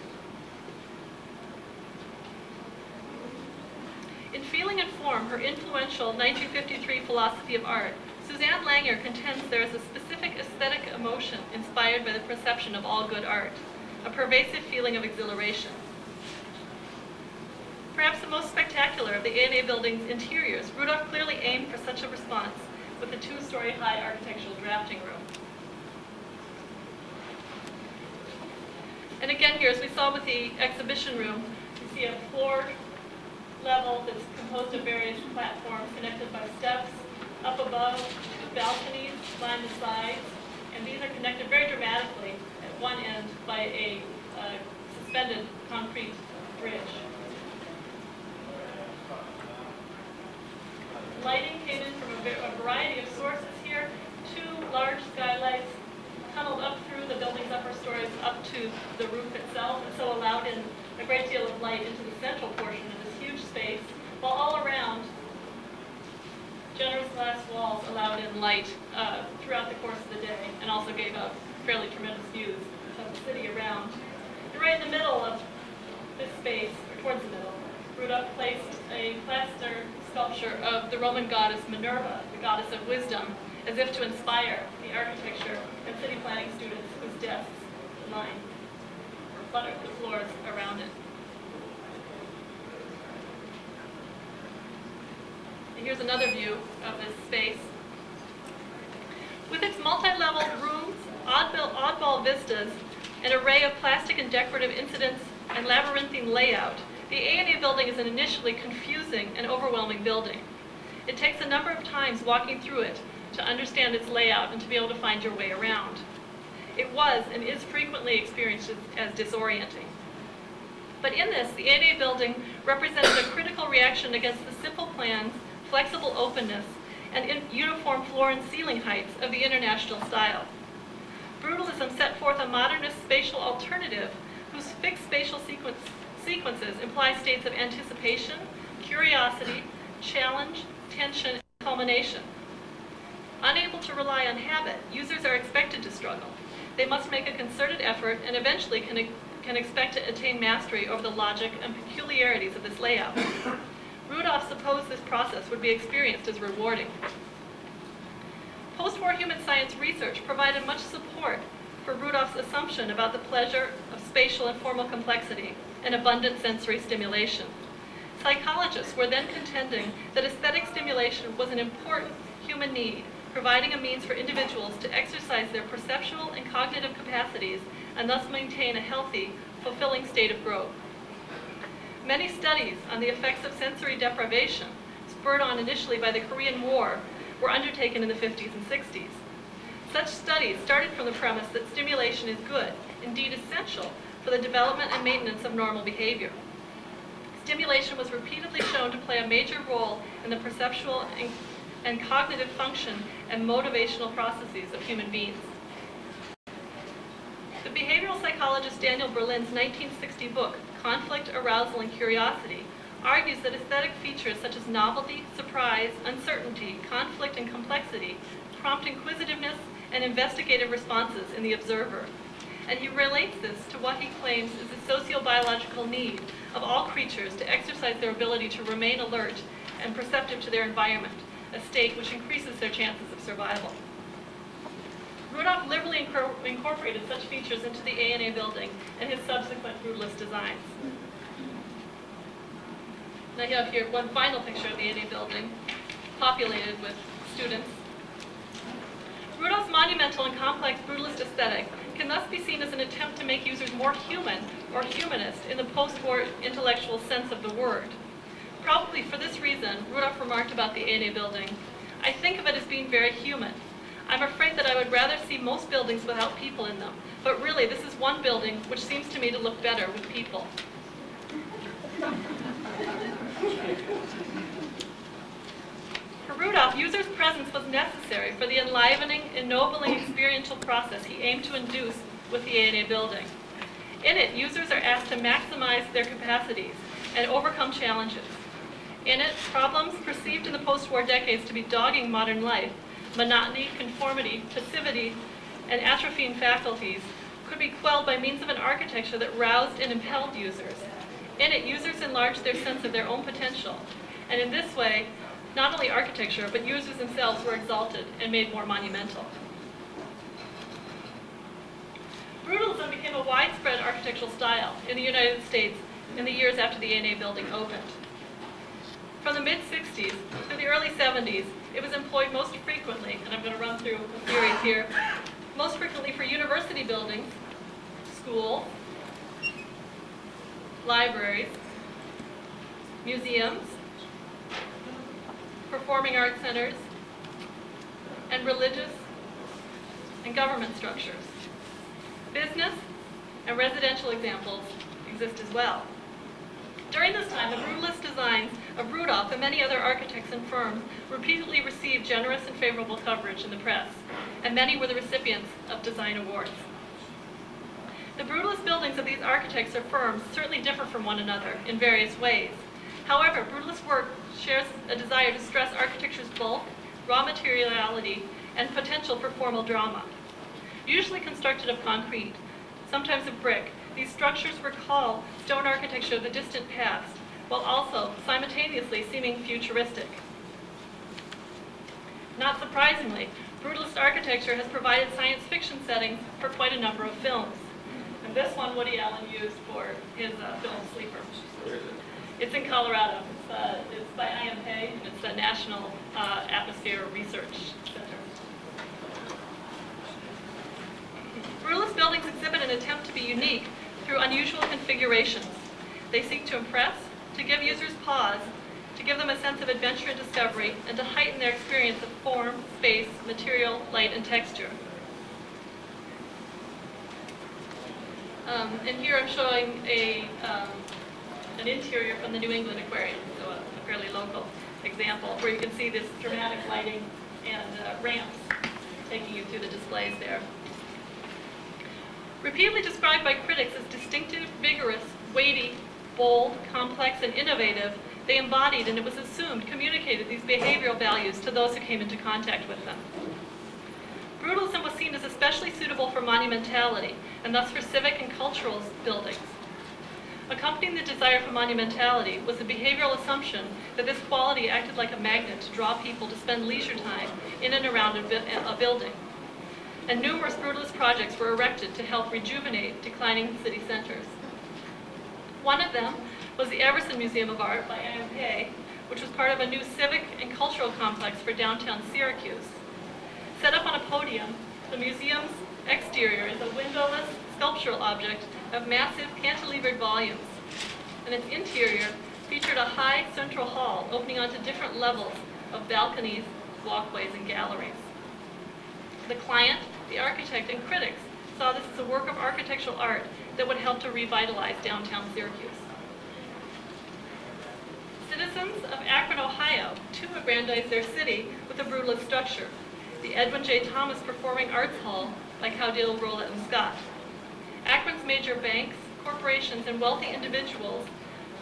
In Feeling and Form, her influential 1953 philosophy of art, Suzanne Langer contends there is a specific aesthetic emotion inspired by the perception of all good art, a pervasive feeling of exhilaration. Perhaps the most spectacular of the A&A building's interiors, Rudolph clearly aimed for such a response with the two-story high architectural drafting room. And again here, as we saw with the exhibition room, you see a floor level that's composed of various platforms connected by steps. Up above, two balconies line the sides, and these are connected very dramatically at one end by a suspended concrete bridge. Lighting came in from a variety of sources here. Two large skylights tunneled up through the building's upper stories up to the roof itself, and so allowed in a great deal of light into the central portion of this huge space, while all around, generous glass walls allowed in light throughout the course of the day, and also gave out fairly tremendous views of the city around. And right in the middle of this space, or towards the middle, Rudolph placed a plaster sculpture of the Roman goddess Minerva, the goddess of wisdom, as if to inspire the architecture and city planning students whose desks line or clutter the floors around it. And here's another view of this space. With its multi-level rooms, oddball vistas, an array of plastic and decorative incidents, and labyrinthine layout, the A&A building is an initially confusing and overwhelming building. It takes a number of times walking through it to understand its layout and to be able to find your way around. It was and is frequently experienced as disorienting. But in this, the A&A building represented a critical reaction against the simple plans, flexible openness, and uniform floor and ceiling heights of the international style. Brutalism set forth a modernist spatial alternative whose fixed spatial sequences imply states of anticipation, curiosity, challenge, tension, and culmination. Unable to rely on habit, users are expected to struggle. They must make a concerted effort and eventually can expect to attain mastery over the logic and peculiarities of this layout. Rudolph supposed this process would be experienced as rewarding. Post-war human science research provided much support for Rudolph's assumption about the pleasure of spatial and formal complexity and abundant sensory stimulation. Psychologists were then contending that aesthetic stimulation was an important human need, providing a means for individuals to exercise their perceptual and cognitive capacities and thus maintain a healthy, fulfilling state of growth. Many studies on the effects of sensory deprivation, spurred on initially by the Korean War, were undertaken in the 50s and 60s. Such studies started from the premise that stimulation is good, indeed essential, for the development and maintenance of normal behavior. Stimulation was repeatedly shown to play a major role in the perceptual and cognitive function and motivational processes of human beings. The behavioral psychologist Daniel Berlin's 1960 book, Conflict, Arousal, and Curiosity, argues that aesthetic features such as novelty, surprise, uncertainty, conflict, and complexity prompt inquisitiveness and investigative responses in the observer. And he relates this to what he claims is the sociobiological need of all creatures to exercise their ability to remain alert and perceptive to their environment, a state which increases their chances of survival. Rudolph liberally incorporated such features into the ANA building and his subsequent brutalist designs. And I have here one final picture of the ANA building, populated with students. Rudolph's monumental and complex brutalist aesthetic can thus be seen as an attempt to make users more human or humanist in the post-war intellectual sense of the word. Probably for this reason, Rudolph remarked about the ANA building, "I think of it as being very human. I'm afraid that I would rather see most buildings without people in them, but really this is one building which seems to me to look better with people." For Rudolph, users' presence was necessary for the enlivening, ennobling experiential process he aimed to induce with the ANA building. In it, users are asked to maximize their capacities and overcome challenges. In it, problems perceived in the post-war decades to be dogging modern life, monotony, conformity, passivity, and atrophying faculties, could be quelled by means of an architecture that roused and impelled users. In it, users enlarged their sense of their own potential, and in this way, not only architecture, but users themselves were exalted and made more monumental. Brutalism became a widespread architectural style in the United States in the years after the ANA building opened. From the mid-60s to the early 70s, it was employed most frequently, and I'm going to run through a series here, most frequently for university buildings, schools, libraries, museums, performing arts centers, and religious and government structures. Business and residential examples exist as well. During this time, the brutalist designs of Rudolph and many other architects and firms repeatedly received generous and favorable coverage in the press, and many were the recipients of design awards. The brutalist buildings of these architects or firms certainly differ from one another in various ways. However, brutalist work shares a desire to stress architecture's bulk, raw materiality, and potential for formal drama. Usually constructed of concrete, sometimes of brick, these structures recall stone architecture of the distant past, while also simultaneously seeming futuristic. Not surprisingly, brutalist architecture has provided science fiction settings for quite a number of films. And this one Woody Allen used for his film Sleeper. It's in Colorado. It's by IMP, and it's the National Atmosphere Research Center. Brutalist buildings exhibit an attempt to be unique through unusual configurations. They seek to impress, to give users pause, to give them a sense of adventure and discovery, and to heighten their experience of form, space, material, light, and texture. And here I'm showing an interior from the New England Aquarium, so a fairly local example, where you can see this dramatic lighting and ramps taking you through the displays there. Repeatedly described by critics as distinctive, vigorous, weighty, bold, complex, and innovative, they embodied, and it was assumed, communicated these behavioral values to those who came into contact with them. Brutalism was seen as especially suitable for monumentality, and thus for civic and cultural buildings. Accompanying the desire for monumentality was the behavioral assumption that this quality acted like a magnet to draw people to spend leisure time in and around a building. And numerous brutalist projects were erected to help rejuvenate declining city centers. One of them was the Everson Museum of Art by AMK, which was part of a new civic and cultural complex for downtown Syracuse. Set up on a podium, the museum's exterior is a windowless sculptural object of massive cantilevered volumes, and its interior featured a high central hall opening onto different levels of balconies, walkways, and galleries. The client, the architect, and critics saw this as a work of architectural art that would help to revitalize downtown Syracuse. Citizens of Akron, Ohio, too aggrandized their city with a brutalist structure, the Edwin J. Thomas Performing Arts Hall by Caudill, Rowlett, and Scott. Akron's major banks, corporations, and wealthy individuals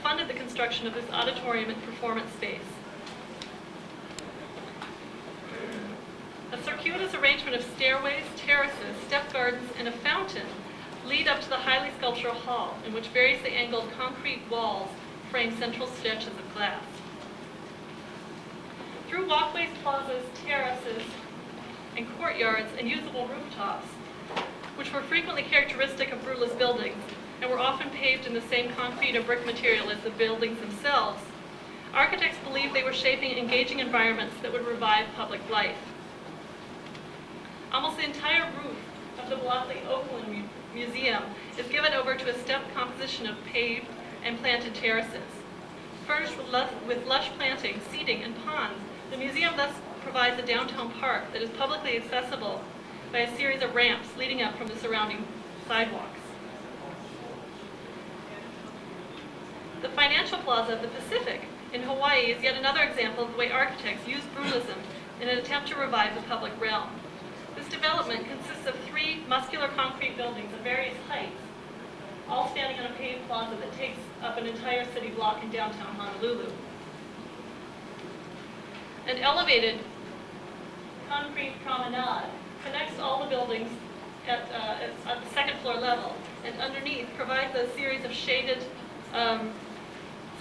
funded the construction of this auditorium and performance space. A circuitous arrangement of stairways, terraces, step gardens, and a fountain lead up to the highly sculptural hall, in which variously angled concrete walls frame central stretches of glass. Through walkways, plazas, terraces, and courtyards and usable rooftops, which were frequently characteristic of brutalist buildings and were often paved in the same concrete or brick material as the buildings themselves, architects believed they were shaping engaging environments that would revive public life. Almost the entire roof of the Blockley Oakland Museum is given over to a stepped composition of paved and planted terraces. Furnished with lush plantings, seating, and ponds, the museum thus provides a downtown park that is publicly accessible by a series of ramps leading up from the surrounding sidewalks. The Financial Plaza of the Pacific in Hawaii is yet another example of the way architects use brutalism in an attempt to revive the public realm. This development consists of 3 muscular concrete buildings of various heights, all standing on a paved plaza that takes up an entire city block in downtown Honolulu. An elevated concrete promenade connects all the buildings at the second floor level, and underneath provides a series of shaded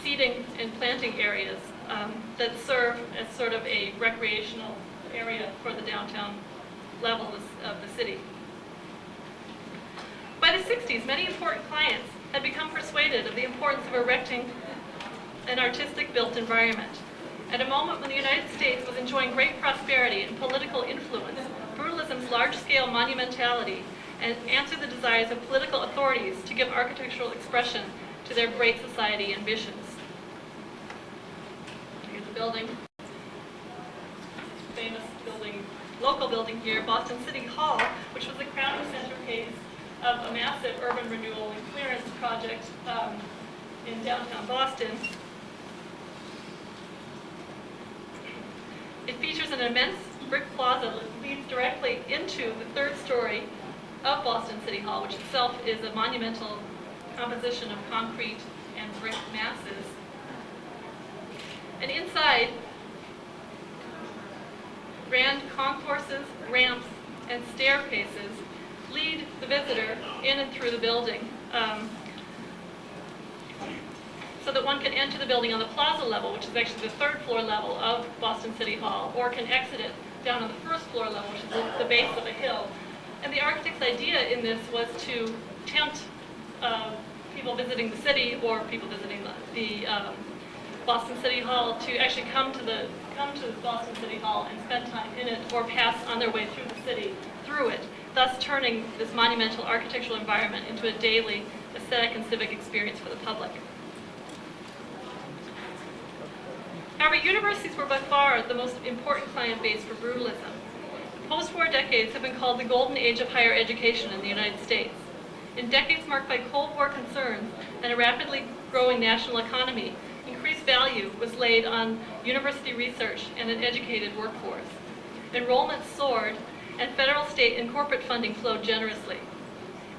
seating and planting areas that serve as sort of a recreational area for the downtown level of the city. By the 60s, many important clients had become persuaded of the importance of erecting an artistic built environment. At a moment when the United States was enjoying great prosperity and political influence, brutalism's large-scale monumentality and answered the desires of political authorities to give architectural expression to their great society ambitions. Here's a building, famous building, local building here, Boston City Hall, which was the crowning centerpiece of a massive urban renewal and clearance project in downtown Boston. It features an immense brick plaza that leads directly into the 3rd story of Boston City Hall, which itself is a monumental composition of concrete and brick masses. And inside, grand concourses, ramps, and staircases lead the visitor in and through the building, so that one can enter the building on the plaza level, which is actually the 3rd floor level of Boston City Hall, or can exit it down on the 1st floor level, which is the base of a hill. And the architect's idea in this was to tempt people visiting the city or people visiting the Boston City Hall to actually come to Boston City Hall and spend time in it or pass on their way through the city through it, thus turning this monumental architectural environment into a daily aesthetic and civic experience for the public. However, universities were by far the most important client base for brutalism. The post-war decades have been called the golden age of higher education in the United States. In decades marked by Cold War concerns and a rapidly growing national economy, increased value was laid on university research and an educated workforce. Enrollment soared, and federal, state, and corporate funding flowed generously.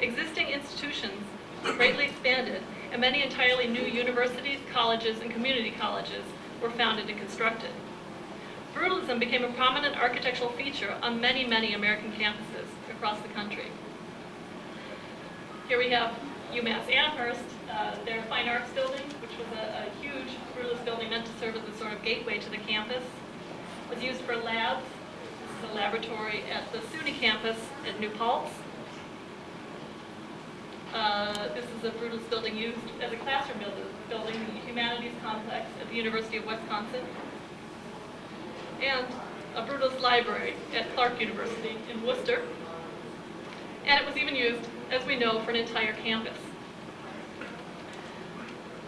Existing institutions greatly expanded, and many entirely new universities, colleges, and community colleges were founded and constructed. Brutalism became a prominent architectural feature on many, many American campuses across the country. Here we have UMass Amherst, their Fine Arts Building, which was a huge brutalist building meant to serve as a sort of gateway to the campus, was used for labs. This is a laboratory at the SUNY campus at New Paltz. This is a brutalist building used as a classroom building, the Humanities Complex at the University of Wisconsin, and a brutalist library at Clark University in Worcester. And it was even used, as we know, for an entire campus.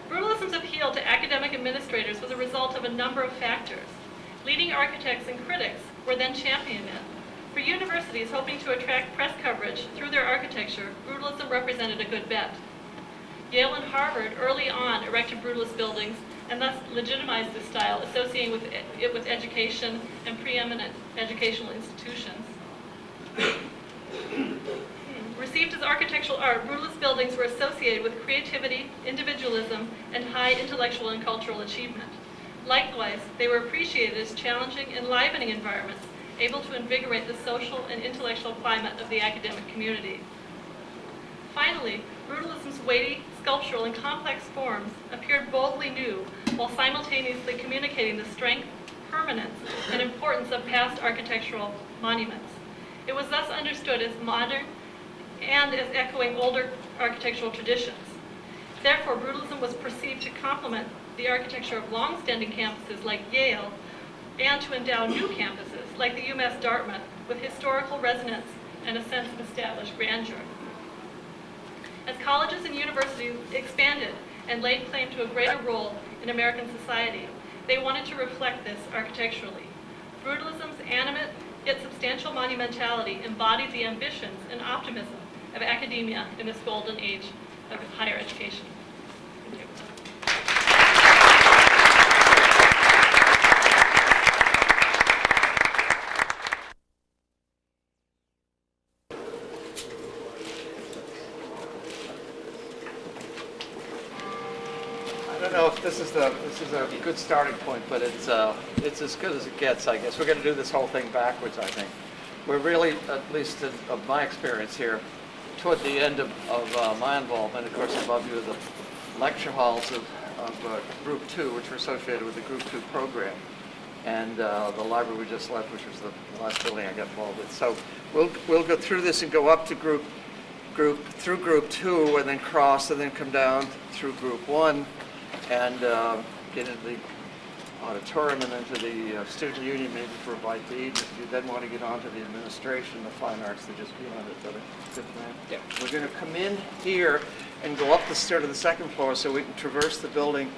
Brutalism's appeal to academic administrators was a result of a number of factors. Leading architects and critics were then championing it. For universities hoping to attract press coverage through their architecture, brutalism represented a good bet. Yale and Harvard early on erected brutalist buildings and thus legitimized this style, associating it with education and preeminent educational institutions. Received as architectural art, brutalist buildings were associated with creativity, individualism, and high intellectual and cultural achievement. Likewise, they were appreciated as challenging, enlivening environments, able to invigorate the social and intellectual climate of the academic community. Finally, brutalism's weighty, sculptural, and complex forms appeared boldly new, while simultaneously communicating the strength, permanence, and importance of past architectural monuments. It was thus understood as modern and as echoing older architectural traditions. Therefore, brutalism was perceived to complement the architecture of long-standing campuses like Yale, and to endow new campuses like the UMass Dartmouth with historical resonance and a sense of established grandeur. As colleges and universities expanded and laid claim to a greater role in American society, they wanted to reflect this architecturally. Brutalism's animate yet substantial monumentality embodied the ambitions and optimism of academia in this golden age of higher education. Thank you. I don't know if this is a good starting point, but it's as good as it gets, I guess. We're going to do this whole thing backwards, I think. We're really, at least of my experience here, toward the end of my involvement. Of course, above you are the lecture halls of Group 2, which were associated with the Group 2 program, and the library we just left, which was the last building I got involved with. So we'll go through this and go up to Group 2, and then cross, and then come down through Group 1, and get into the auditorium and then to the student union, maybe for a bite to eat. If you then want to get on to the administration, the fine arts, they're just beyond it. But good plan. Yeah. We're going to come in here and go up the stair to the second floor so we can traverse the building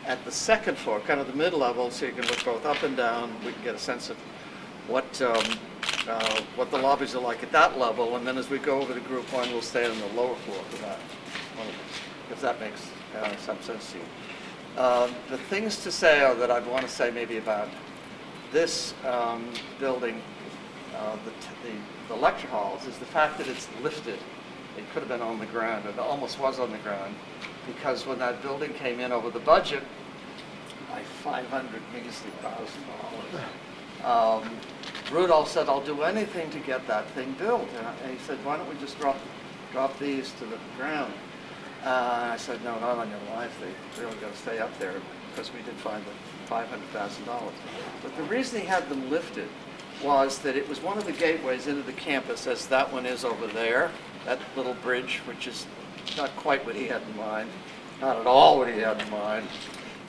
at the second floor, kind of the mid-level, so you can look both up and down. We can get a sense of what the lobbies are like at that level, and then as we go over to Group 1, we'll stay on the lower floor for that, if that makes some sense to you. The things to say that I want to say maybe about this building, the lecture halls, is the fact that it's lifted. It could have been on the ground. It almost was on the ground, because when that building came in over the budget by $500,000, Rudolph said, "I'll do anything to get that thing built." And he said, "Why don't we just drop these to the ground?" I said, "No, not on your life. They really got to stay up there," because we did find the $500,000. But the reason he had them lifted was that it was one of the gateways into the campus, as that one is over there, that little bridge, which is not quite what he had in mind, not at all what he had in mind.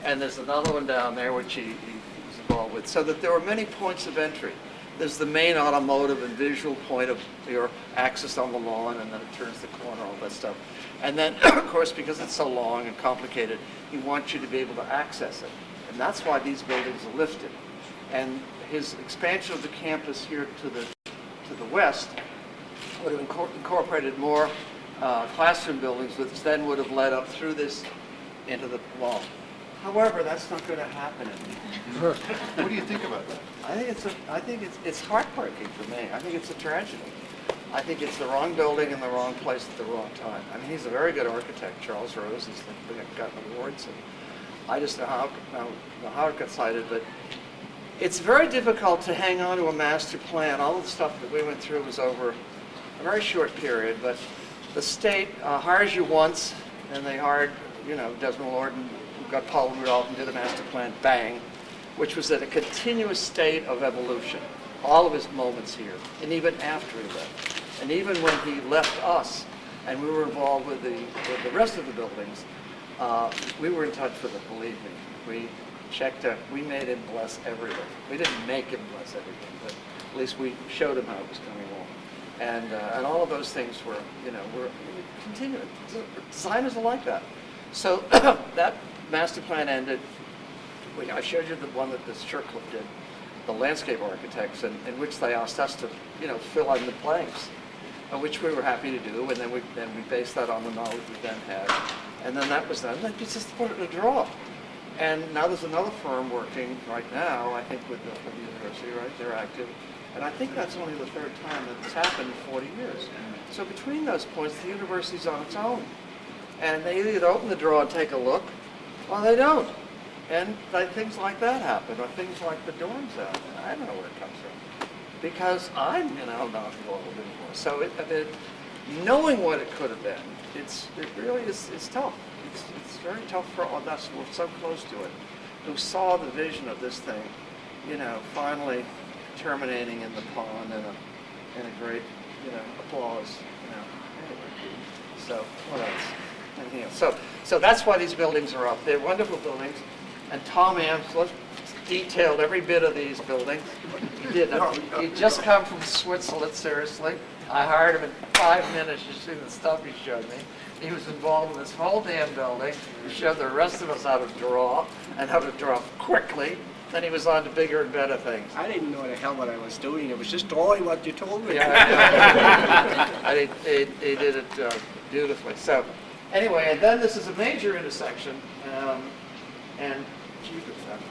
And there's another one down there, which he was involved with, so that there were many points of entry. There's the main automotive and visual point of your access on the lawn, and then it turns the corner, all that stuff. And then, of course, because it's so long and complicated, he wants you to be able to access it. And that's why these buildings are lifted. And his expansion of the campus here to the west would have incorporated more classroom buildings, which then would have led up through this into the lawn. However, that's not going to happen anymore. What do you think about that? I think it's heartbreaking for me. I think it's a tragedy. I think it's the wrong building in the wrong place at the wrong time. I mean, he's a very good architect, Charles Rose. He's gotten awards, and I just know how it got cited. But it's very difficult to hang on to a master plan. All of the stuff that we went through was over a very short period, but the state hires you once, and they hired, Desmond Lorden, who got Paul Rudolph and did a master plan, bang, which was at a continuous state of evolution. All of his moments here, and even after he left. And even when he left us, and we were involved with the rest of the buildings, we were in touch with him, believe me. We checked out, we made him bless everything. We didn't make him bless everything, but at least we showed him how it was coming along. And all of those things were continuing. Designers are like that. So that master plan ended. I showed you the one that the Shercliffe did, the landscape architects, in which they asked us to, fill in the blanks, which we were happy to do, and then we based that on the knowledge we then had, and then that was done. Then we just put it in a drawer. And now there's another firm working right now, I think, with the university, right? They're active. And I think that's only the third time that it's happened in 40 years. So between those points, the university's on its own. And they either open the drawer and take a look, or they don't. And things like that happen, or things like the dorms happen. I don't know where it comes from. Because I'm, not involved anymore. So knowing what it could have been, it really is tough. It's very tough for all of us who were so close to it, who saw the vision of this thing, finally terminating in the pond and a great, applause, Anyway. So what else? Anything else? So that's why these buildings are up. They're wonderful buildings, and Tom Amsler detailed every bit of these buildings. He did. He'd just come from Switzerland, seriously. I hired him in 5 minutes. You see the stuff he showed me. He was involved in this whole damn building. He showed the rest of us how to draw, and how to draw quickly. Then he was on to bigger and better things. I didn't know the hell what I was doing. It was just drawing what you told me. Yeah. And he did it beautifully. So anyway, and then this is a major intersection. And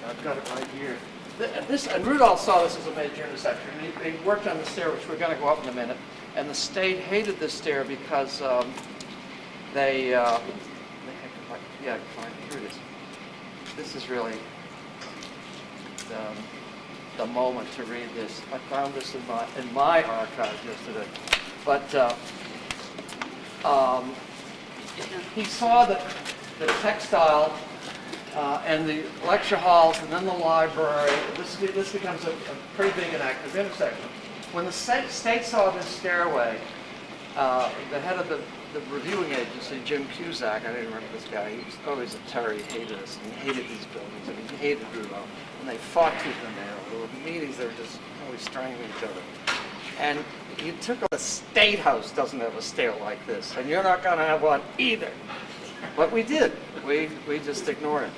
I've got it right here. And Rudolph saw this as a major intersection. And he worked on the stair, which we're going to go up in a minute. And the state hated this stair because here it is. This is really the moment to read this. I found this in my archive yesterday. But he saw the textile and the lecture halls, and then the library. This becomes a pretty big and active intersection. When the state saw this stairway, the head of the reviewing agency, Jim Cusack, I didn't remember this guy, he was always a terror, he hated us, and he hated these buildings, and he hated Rudolph, and they fought tooth and nail. There were meetings, they were just always strangling each other. And you took the State House doesn't have a stair like this, and you're not going to have one either. But we did. We just ignored it.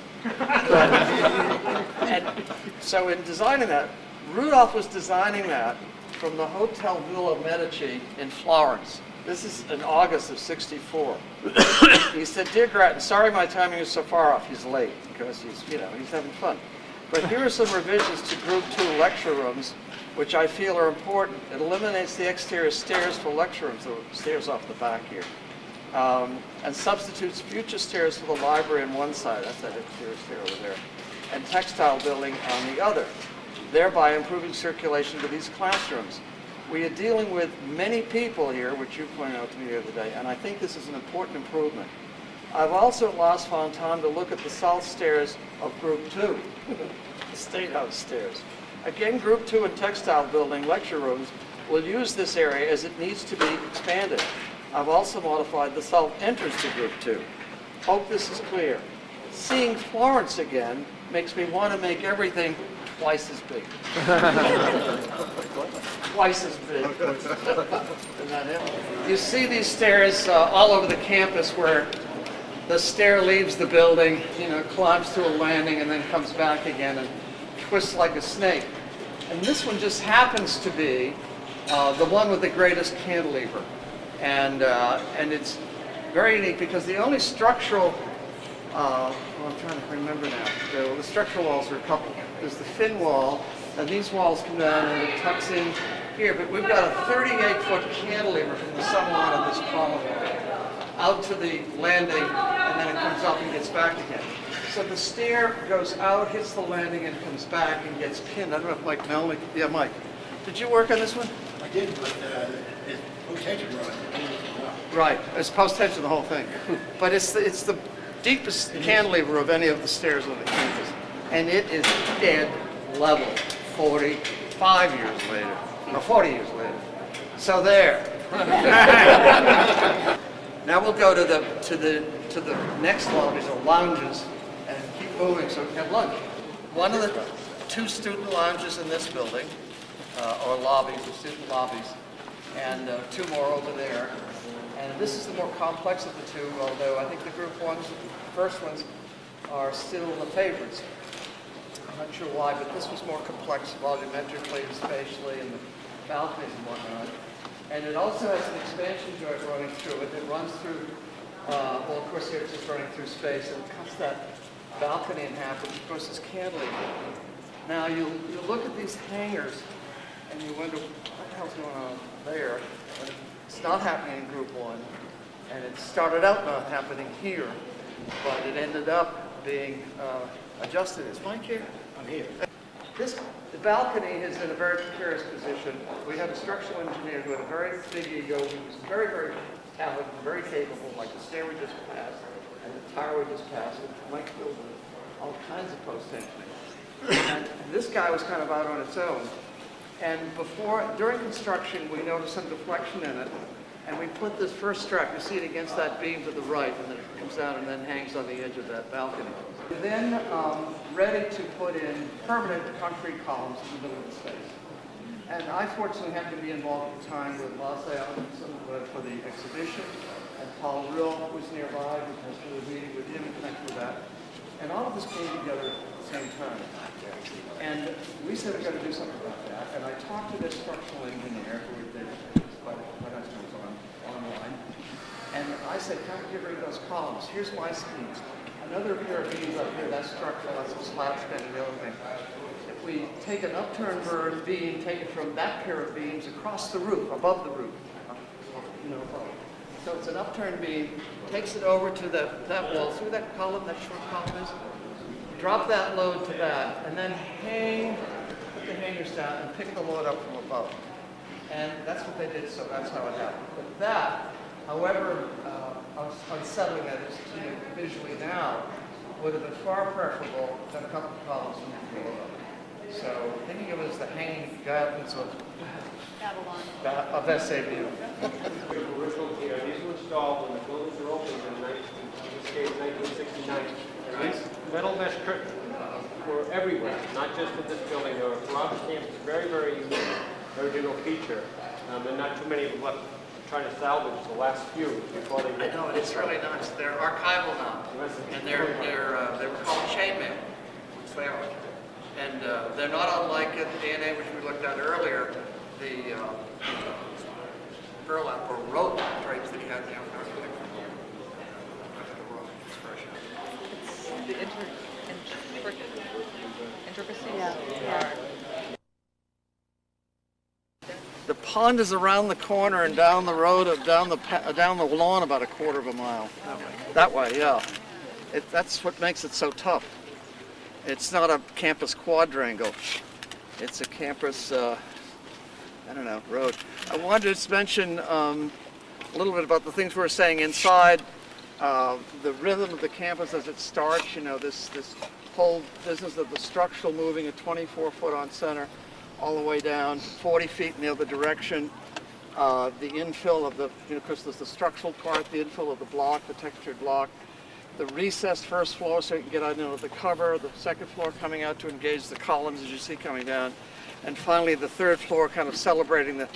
And so in designing that, Rudolph was designing that from the Hotel Villa Medici in Florence. This is in August of '64. He said, "Dear Grattan, sorry my timing is so far off." He's late because he's having fun. "But here are some revisions to Group 2 lecture rooms, which I feel are important. It eliminates the exterior stairs for lecture rooms," the stairs off the back here, "and substitutes future stairs for the library on one side," that's that exterior stair over there, "and textile building on the other, thereby improving circulation to these classrooms. We are dealing with many people here," which you pointed out to me the other day, "and I think this is an important improvement. I've also at last found time to look at the south stairs of Group 2, the State House stairs. Again, Group 2 and textile building lecture rooms will use this area as it needs to be expanded. I've also modified the south entrance to Group 2. Hope this is clear. Seeing Florence again makes me want to make everything twice as big." Twice as big. Isn't that it? You see these stairs all over the campus where the stair leaves the building, climbs to a landing and then comes back again and twists like a snake. And this one just happens to be the one with the greatest cantilever. And it's very unique because the only structural, I'm trying to remember now, the structural walls are a couple. There's the fin wall, and these walls come down and it tucks in here, but we've got a 38-foot cantilever from the subline of this column out to the landing, and then it comes up and gets back again. So the stair goes out, hits the landing, and comes back and gets pinned. I don't know if Mike Melnick, yeah, Mike. Did you work on this one? I did, but it was heavy drawing. Right, it's post tension the whole thing. But it's the deepest cantilever of any of the stairs on the campus. And it is dead level 45 years later, or 40 years later. So there. Now we'll go to the next lobbies or lounges and keep moving so we can have lunch. One of the 2 student lounges in this building, or lobbies, or student lobbies, and 2 more over there. And this is the more complex of the 2, although I think the group ones, the first ones, are still the favorites. I'm not sure why, but this was more complex volumetrically and spatially, and the balconies and whatnot. And it also has an expansion joint running through it. It runs through, well, of course, here it's just running through space, and it cuts that balcony in half, which of course is cantilever. Now you look at these hangars, and you wonder what the hell's going on there. But it's not happening in Group 1, and it started out not happening here, but it ended up being adjusted. Is Mike here? I'm here. The balcony is in a very precarious position. We had a structural engineer who had a very big ego. He was very, very talented, very capable, like the stair we just passed and the tower we just passed. And Mike built all kinds of post-tensioning. And this guy was kind of out on its own. And during construction, we noticed some deflection in it. And we put this first strap, you see it against that beam to the right, and then it comes down and then hangs on the edge of that balcony. We're then ready to put in permanent concrete columns in the middle of the space. And I fortunately had to be involved at the time with Lasse Alvinson for the exhibition, and Paul Rudolph was nearby because we were meeting with him and connected with that. And all of this came together at the same time. And we said we've got to do something about that. And I talked to this structural engineer who did quite a online. And I said, can we get rid of those columns? Here's my schemes. Another pair of beams up here, that's structural, that's some slab standing, the other thing. If we take an upturned beam, take it from that pair of beams across the roof, above the roof, so it's an upturned beam, takes it over to that wall, through that column, that short column is, drop that load to that, and then put the hangers down and pick the load up from above. And that's what they did, so that's how it happened. But that, however unsettling that is to you visually now, would have been far preferable than a couple of columns from the floor up. So thinking of it as the hanging gardens of SABU. Original here, these were installed when the buildings were opened in this case, 1969. And these metal mesh curtains were everywhere, not just in this building. They were throughout the campus. Very, very unique, original feature. And not too many of them left. Trying to salvage the last few before they get. No, it's really nice. They're archival now, and they were called chainmail, which they are. And they're not unlike in the DNA which we looked at earlier, the burlap or rope drapes that you had there. The intricacies are. The pond is around the corner and down the road, down the lawn about a quarter of a mile. That way, yeah. That's what makes it so tough. It's not a campus quadrangle. It's a campus, road. I wanted to just mention a little bit about the things we were saying inside. The rhythm of the campus as it starts, this whole business of the structural moving at 24 foot on center, all the way down 40 feet in the other direction. The infill of because there's the structural part, the infill of the block, the textured block. The recessed first floor so you can get out into the cover, the second floor coming out to engage the columns as you see coming down. And finally the third floor kind of celebrating the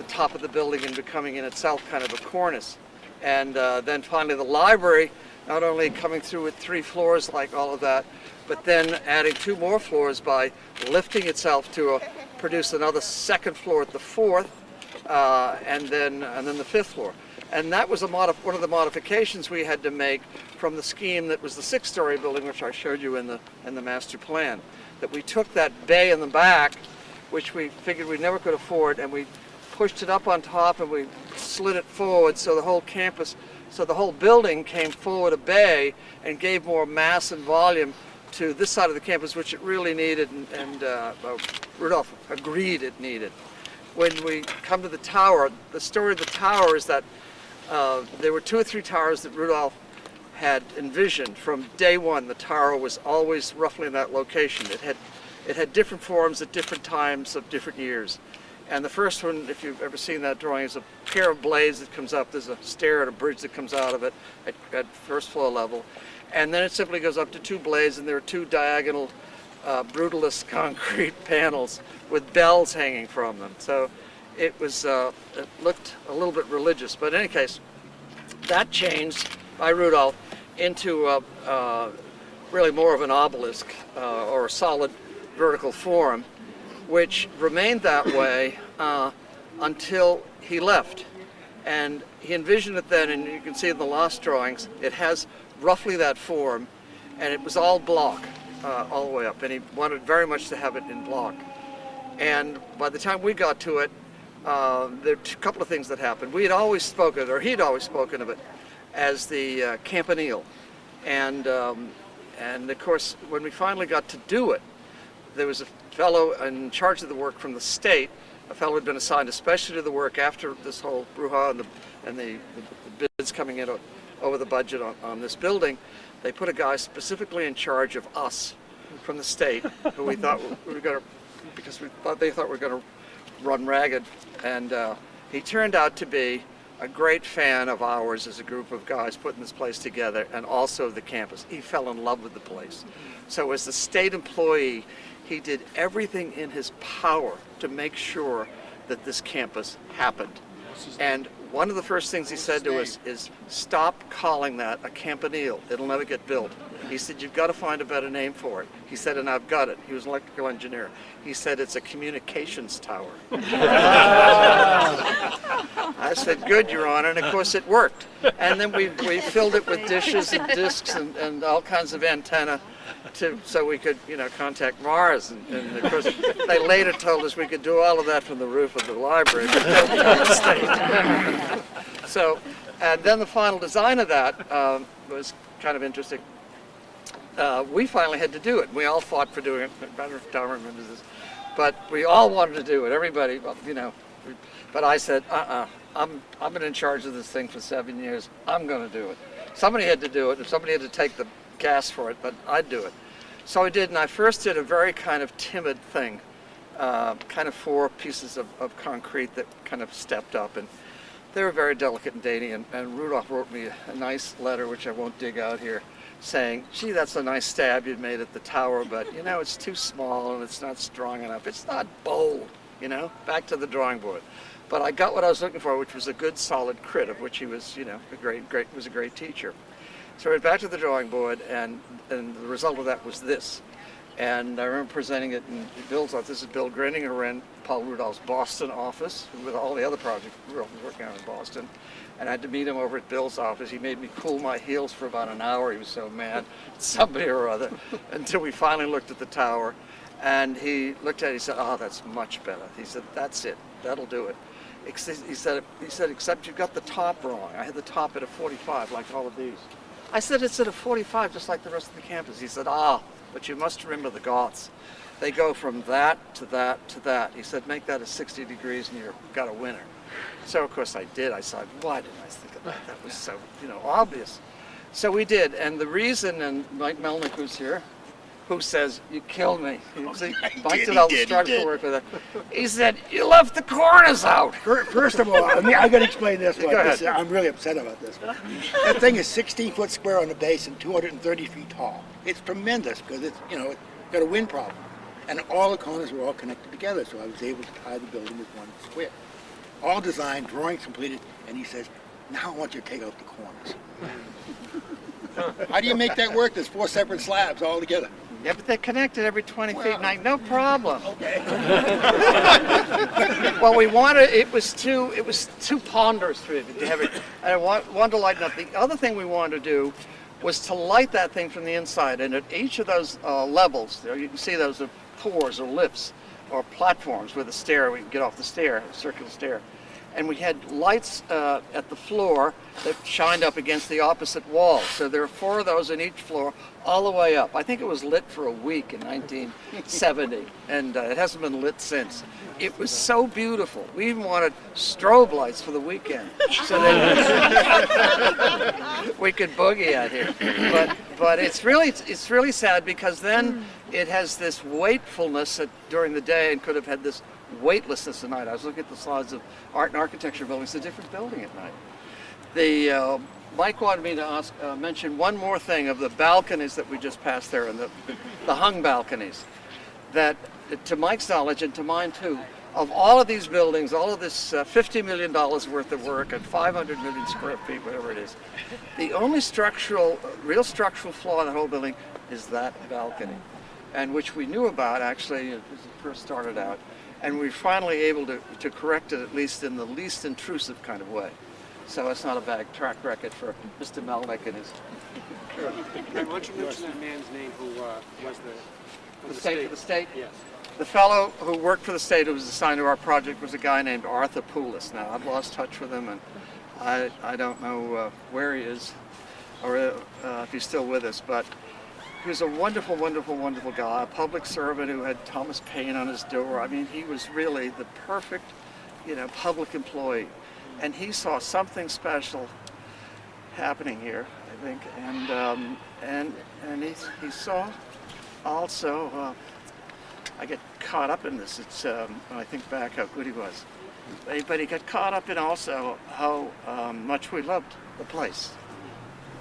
top of the building and becoming in itself kind of a cornice. And then finally the library, not only coming through with 3 floors like all of that, but then adding 2 more floors by lifting itself to produce another second floor at the 4th, and then the 5th floor. And that was one of the modifications we had to make from the scheme that was the 6-story building, which I showed you in the master plan. That we took that bay in the back, which we figured we never could afford, and we pushed it up on top and we slid it forward so the whole campus, so the whole building came forward a bay and gave more mass and volume to this side of the campus, which it really needed, and Rudolph agreed it needed. When we come to the tower, the story of the tower is that there were 2 or 3 towers that Rudolph had envisioned from day one. The tower was always roughly in that location. It had different forms at different times of different years. And the first one, if you've ever seen that drawing, is a pair of blades that comes up. There's a stair and a bridge that comes out of it at first floor level. And then it simply goes up to 2 blades, and there are 2 diagonal brutalist concrete panels with bells hanging from them. So it looked a little bit religious. But in any case, that changed by Rudolph into really more of an obelisk or a solid vertical form, which remained that way until he left. And he envisioned it then, and you can see in the last drawings, it has roughly that form, and it was all block all the way up, and he wanted very much to have it in block. And by the time we got to it, there were a couple of things that happened. We had always spoken, or he'd always spoken of it, as the campanile. And of course, when we finally got to do it, there was a fellow in charge of the work from the state, a fellow who had been assigned especially to the work after this whole brouhaha and the bids coming in over the budget on this building. They put a guy specifically in charge of us from the state, who we thought we were going to, because they thought we were going to run ragged. And he turned out to be a great fan of ours as a group of guys putting this place together, and also the campus. He fell in love with the place. So as the state employee, he did everything in his power to make sure that this campus happened. And one of the first things he said to us is, stop calling that a campanile. It'll never get built. He said, you've got to find a better name for it. He said, and I've got it. He was an electrical engineer. He said, it's a communications tower. I said, good, Your Honor, and of course it worked. And then we filled it with dishes and discs and all kinds of antenna so we could, contact Mars. And of course, they later told us we could do all of that from the roof of the library. So, and then the final design of that was kind of interesting. We finally had to do it. We all fought for doing it. I don't know if Tom remembers this, but we all wanted to do it. Everybody, But I said, I've been in charge of this thing for 7 years. I'm going to do it. Somebody had to do it. If somebody had to take the gas for it, but I'd do it. So I did, and I first did a very kind of timid thing, kind of 4 pieces of concrete that kind of stepped up, and they were very delicate and dainty, and Rudolph wrote me a nice letter, which I won't dig out here, saying, gee, that's a nice stab you'd made at the tower, but it's too small and it's not strong enough. It's not bold, back to the drawing board. But I got what I was looking for, which was a good solid crit, of which he was, was a great teacher. So I went back to the drawing board, and the result of that was this. And I remember presenting it in Bill's office. This is Bill Grinning, who ran Paul Rudolph's Boston office, with all the other projects Rudolph was working on in Boston. And I had to meet him over at Bill's office. He made me cool my heels for about an hour. He was so mad, somebody or other, until we finally looked at the tower. And he looked at it, he said, oh, that's much better. He said, that's it, that'll do it. He said, except you've got the top wrong. I had the top at a 45, like all of these. I said, it's at a 45, just like the rest of the campus. He said, but you must remember the Goths. They go from that to that to that. He said, make that a 60 degrees and you've got a winner. So, of course, I did. I said, why didn't I think of that? That was so, obvious. So we did. And the reason, and Mike Melnick, who's here, who says, you killed me. Mike did all the structural work with it. He said, you left the corners out. First of all, I got to explain this one. Go ahead. I'm really upset about this one. That thing is 16 foot square on the base and 230 feet tall. It's tremendous because it's, got a wind problem. And all the corners were all connected together, so I was able to tie the building with one square. All designed, drawings completed, and he says, now I want you to take out the corners. How do you make that work? There's 4 separate slabs all together. Yeah, but they're connected every 20 feet, and no problem. Okay. Well, it was too ponderous to have it, and I wanted to lighten up. The other thing we wanted to do was to light that thing from the inside, and at each of those levels, there you can see those are pores or lifts or platforms with a stair. We can get off the stair, a circular stair. And we had lights at the floor that shined up against the opposite wall. So there are 4 of those in each floor, all the way up. I think it was lit for a week in 1970, and it hasn't been lit since. It was so beautiful. We even wanted strobe lights for the weekend, so that we could boogie out here. But it's really sad, because then it has this wakefulness during the day, and could have had this weightlessness at night. I was looking at the slides of art and architecture buildings. It's a different building at night. Mike wanted me to mention one more thing of the balconies that we just passed there, and the hung balconies. That, to Mike's knowledge, and to mine too, of all of these buildings, all of this $50 million worth of work and 500 million square feet, whatever it is, the only real structural flaw in the whole building is that balcony, and which we knew about actually as it first started out. And we're finally able to correct it, at least in the least intrusive kind of way. So it's not a bad track record for Mr. Melnick and his... Why don't you mention that man's name who was For the state? Yes. The fellow who worked for the state, who was assigned to our project, was a guy named Arthur Poulis. Now, I've lost touch with him, and I don't know where he is, or if he's still with us, but he was a wonderful, wonderful, wonderful guy, a public servant who had Thomas Paine on his door. I mean, he was really the perfect, public employee. And he saw something special happening here, I think. And he saw also, I get caught up in this. It's when I think back how good he was. But he got caught up in also how much we loved the place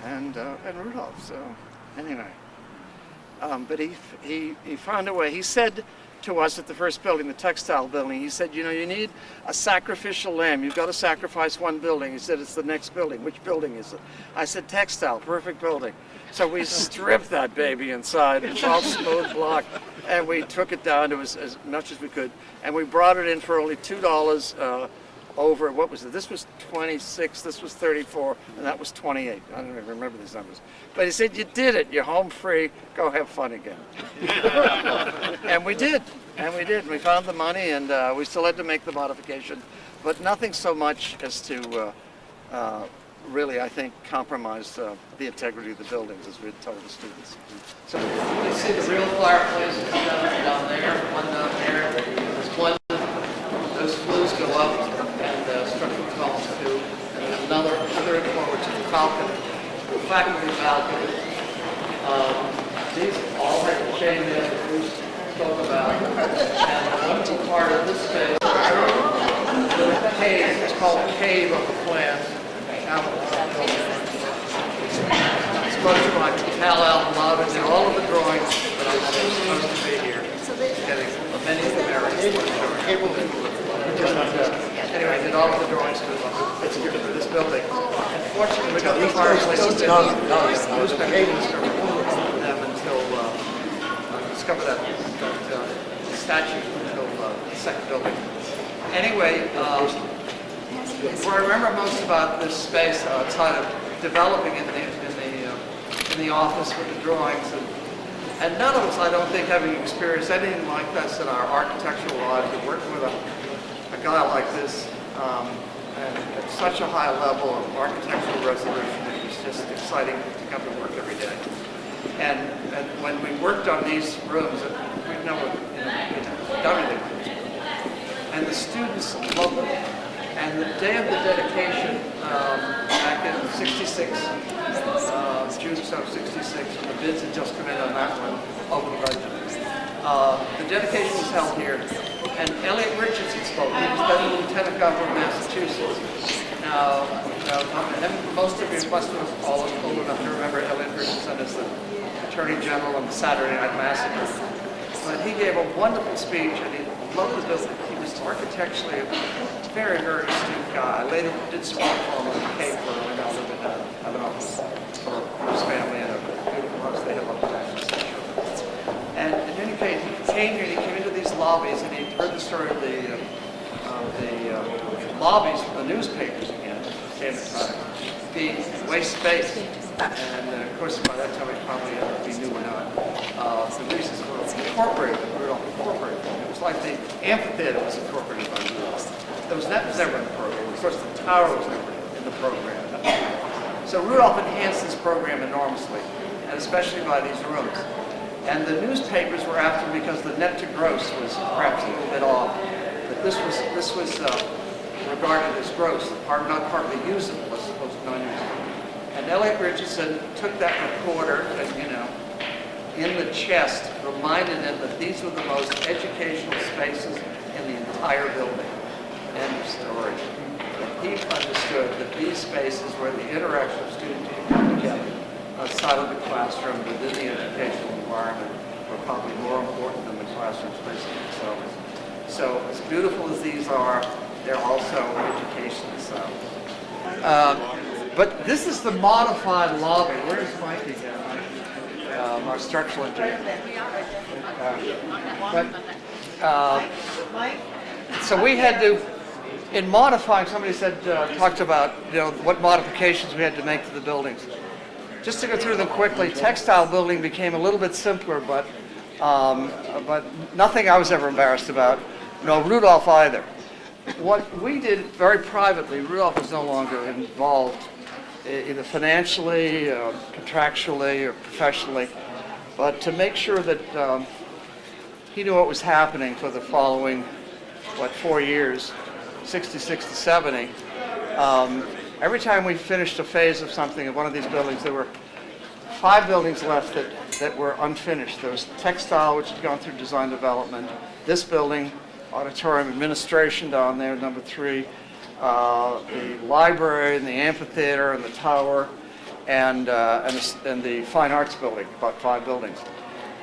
and Rudolph. So anyway. But he found a way. He said to us at the first building, the textile building, he said, you need a sacrificial lamb. You've got to sacrifice one building. He said, it's the next building. Which building is it? I said, textile, perfect building. So we stripped that baby inside. It's all smooth block. And we took it down to as much as we could. And we brought it in for only $2 over, what was it? This was 26, this was 34, and that was 28. I don't even remember these numbers. But he said, you did it. You're home free. Go have fun again. And we did. And we did. We found the money, and we still had to make the modification. But nothing so much as to really, I think, compromise the integrity of the buildings, as we had told the students. So you see the real fireplace down there, one down there. There's one. Those flues go up, and structural columns do. And then another third floor, which is the balcony, the faculty balcony. These all have the chain in that we spoke about. And the wonderful part of this space, the cave, it's called the cave of the plans. It's supposed to like Cal Altamont and all of the drawings that I was supposed to be here. Getting many of the merits. Anyway, I did all of the drawings for this building. Unfortunately, we got the fireplaces in them until discovered that statue until the second building. Anyway, what I remember most about this space outside of developing in the office with the drawings, and none of us, I don't think, having experienced anything like this in our architectural lives, but working with a guy like this, and at such a high level of architectural resolution, it was just exciting to come to work every day. And when we worked on these rooms, we'd never done anything like this. And the students loved them. And the day of the dedication, back in '66, June of '66, when the bids had just come in on that one, over the budget. The dedication was held here, and Elliot Richardson spoke. He was then the Lieutenant Governor of Massachusetts. Now, most of you must have all old enough to remember Elliot Richardson as the Attorney General of the Saturday Night Massacre. But he gave a wonderful speech, and he loved the building. He was architecturally a very, very astute guy. I later did some work for him in the Cape where we now live in an office for his family and a beautiful house they have up there. And in any case, he came here, he came into these lobbies, and he heard the story of the lobbies for the newspapers again, came to time, being waste space. And of course, by that time, he probably we knew or not. The reasons were incorporated, Rudolph incorporated. It was like the amphitheater was incorporated by Rudolph. That was never in the program. Of course, the tower was never in the program. So Rudolph enhanced this program enormously, and especially by these rooms. And the newspapers were after him because the net to gross was perhaps a little bit off. But this was regarded as gross, not partly usable as opposed to non-usable. And Elliot Richardson took that reporter and, in the chest, reminded him that these were the most educational spaces in the entire building. End of story. And he understood that these spaces where the interaction of students come together outside of the classroom, within the educational environment, were probably more important than the classroom spaces themselves. So as beautiful as these are, they're also education themselves. But this is the modified lobby. Where's Mike again? Our structural engineer. So we had to, in modifying, somebody said, talked about, what modifications we had to make to the buildings. Just to go through them quickly, textile building became a little bit simpler, but nothing I was ever embarrassed about. No, Rudolph either. What we did very privately, Rudolph was no longer involved either financially, contractually, or professionally, but to make sure that he knew what was happening for the following, 4 years, 66 to 70. Every time we finished a phase of something in one of these buildings, there were 5 buildings left that were unfinished. There was textile, which had gone through design development. This building, auditorium administration down there, number 3. The library and the amphitheater and the tower, and the fine arts building, about 5 buildings.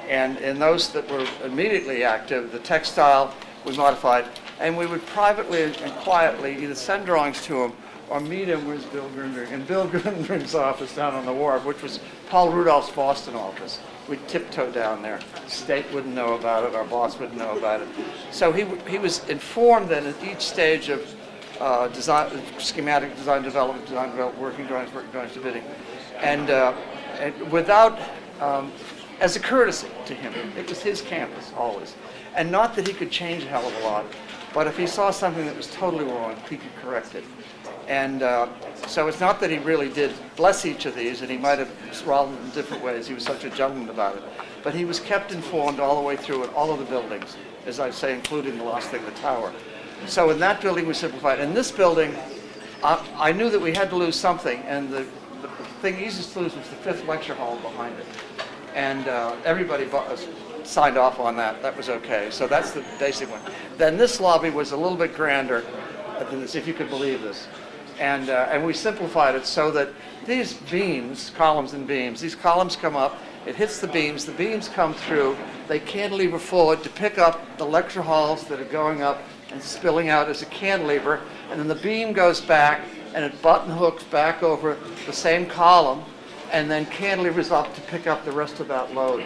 And in those that were immediately active, the textile we modified, and we would privately and quietly either send drawings to him or meet him with Bill Grindring. In Bill Grindring's office down on the wharf, which was Paul Rudolph's Boston office. We'd tiptoe down there. State wouldn't know about it, our boss wouldn't know about it. So he was informed then at each stage of design, schematic design development, working drawings to bidding. And without, as a courtesy to him, it was his campus always. And not that he could change a hell of a lot, but if he saw something that was totally wrong, he could correct it. And so it's not that he really did bless each of these, and he might have swallowed them in different ways. He was such a gentleman about it. But he was kept informed all the way through in all of the buildings, as I say, including the last thing, the tower. So in that building we simplified. In this building, I knew that we had to lose something, and the thing easiest to lose was the 5th lecture hall behind it. And everybody signed off on that. That was okay. So that's the basic one. Then this lobby was a little bit grander than this, if you could believe this. And we simplified it so that these beams, columns and beams, these columns come up, it hits the beams come through, they cantilever forward to pick up the lecture halls that are going up and spilling out as a cantilever, and then the beam goes back and it button hooks back over the same column and then cantilevers up to pick up the rest of that load.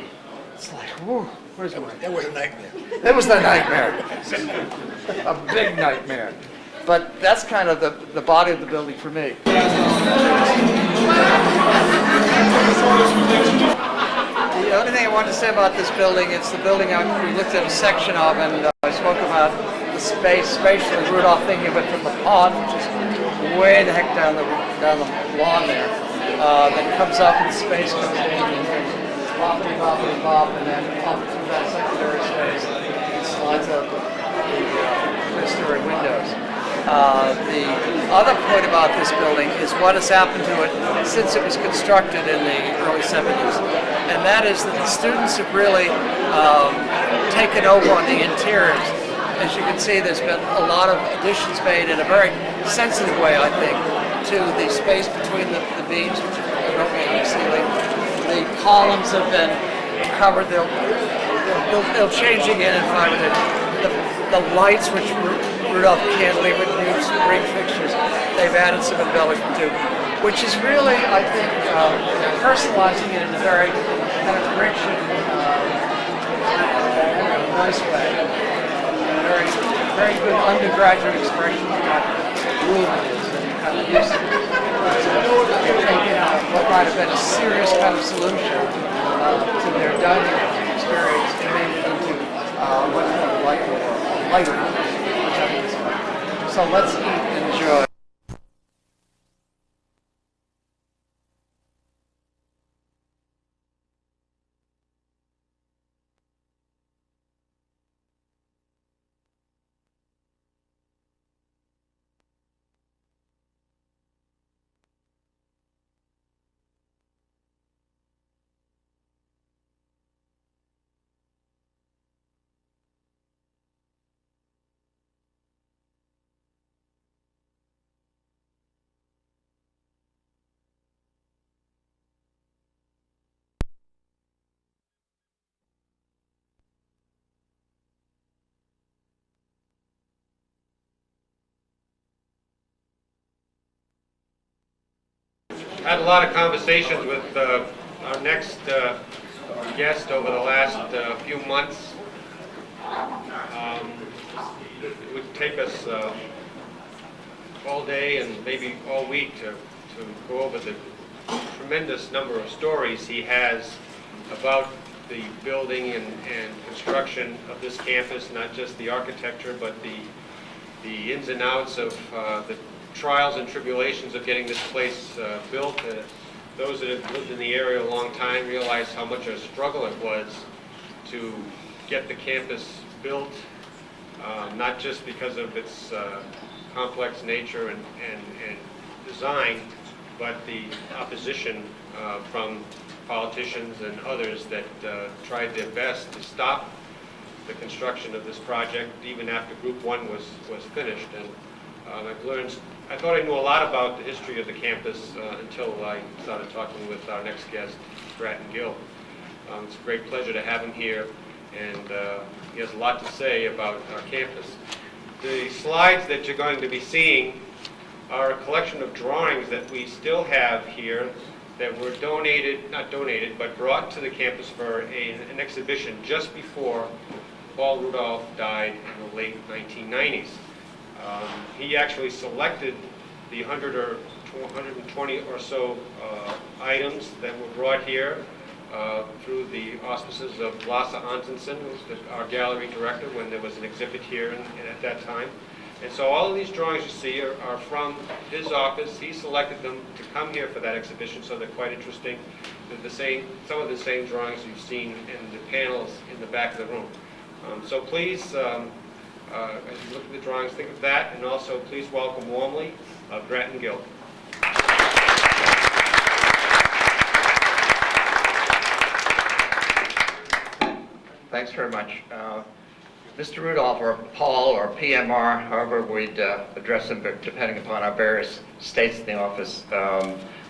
It's like, whoa, where's my... That was a nightmare. It was the nightmare. A big nightmare. But that's kind of the body of the building for me. The only thing I wanted to say about this building, it's the building we looked at a section of, and I spoke about the space, spatially, Rudolph thinking of it from the pond, which is way the heck down the lawn there. Then comes up and space comes in, and boppity, boppity, bop, and then up through that secondary space, and slides out the clerestory windows. The other point about this building is what has happened to it since it was constructed in the early 70s. And that is that the students have really taken over on the interiors. As you can see, there's been a lot of additions made in a very sensitive way, I think, to the space between the beams, which are going on the ceiling. The columns have been covered. They'll change again in 5 minutes. The lights, which Rudolph cantilevered new ring fixtures, they've added some embellishment to, which is really, I think, personalizing it in a very kind of rich and nice way. A very good undergraduate expression of what room it is, and kind of use it to taking what might have been a serious kind of solution to their dining experience and made it into much more delightful or lighter, which I think is fun. So let's eat and enjoy. Had a lot of conversations with our next guest over the last few months. It would take us all day and maybe all week to go over the tremendous number of stories he has about the building and construction of this campus, not just the architecture, but the ins and outs of the trials and tribulations of getting this place built. Those that have lived in the area a long time realize how much a struggle it was to get the campus built, not just because of its complex nature and design, but the opposition from politicians and others that tried their best to stop the construction of this project even after Group 1 was finished. And I thought I knew a lot about the history of the campus until I started talking with our next guest, Grattan Gill. It's a great pleasure to have him here, and he has a lot to say about our campus. The slides that you're going to be seeing are a collection of drawings that we still have here that were not donated, but brought to the campus for an exhibition just before Paul Rudolph died in the late 1990s. He actually selected the 100 or 120 or so items that were brought here through the auspices of Lasse Antonsen, who was our gallery director when there was an exhibit here at that time. And so all of these drawings you see are from his office. He selected them to come here for that exhibition, so they're quite interesting. They're some of the same drawings you've seen in the panels in the back of the room. So please, as you look at the drawings, think of that, and also please welcome warmly Grattan Gill. Thanks very much. Mr. Rudolph, or Paul, or PMR, however we'd address him, depending upon our various states in the office.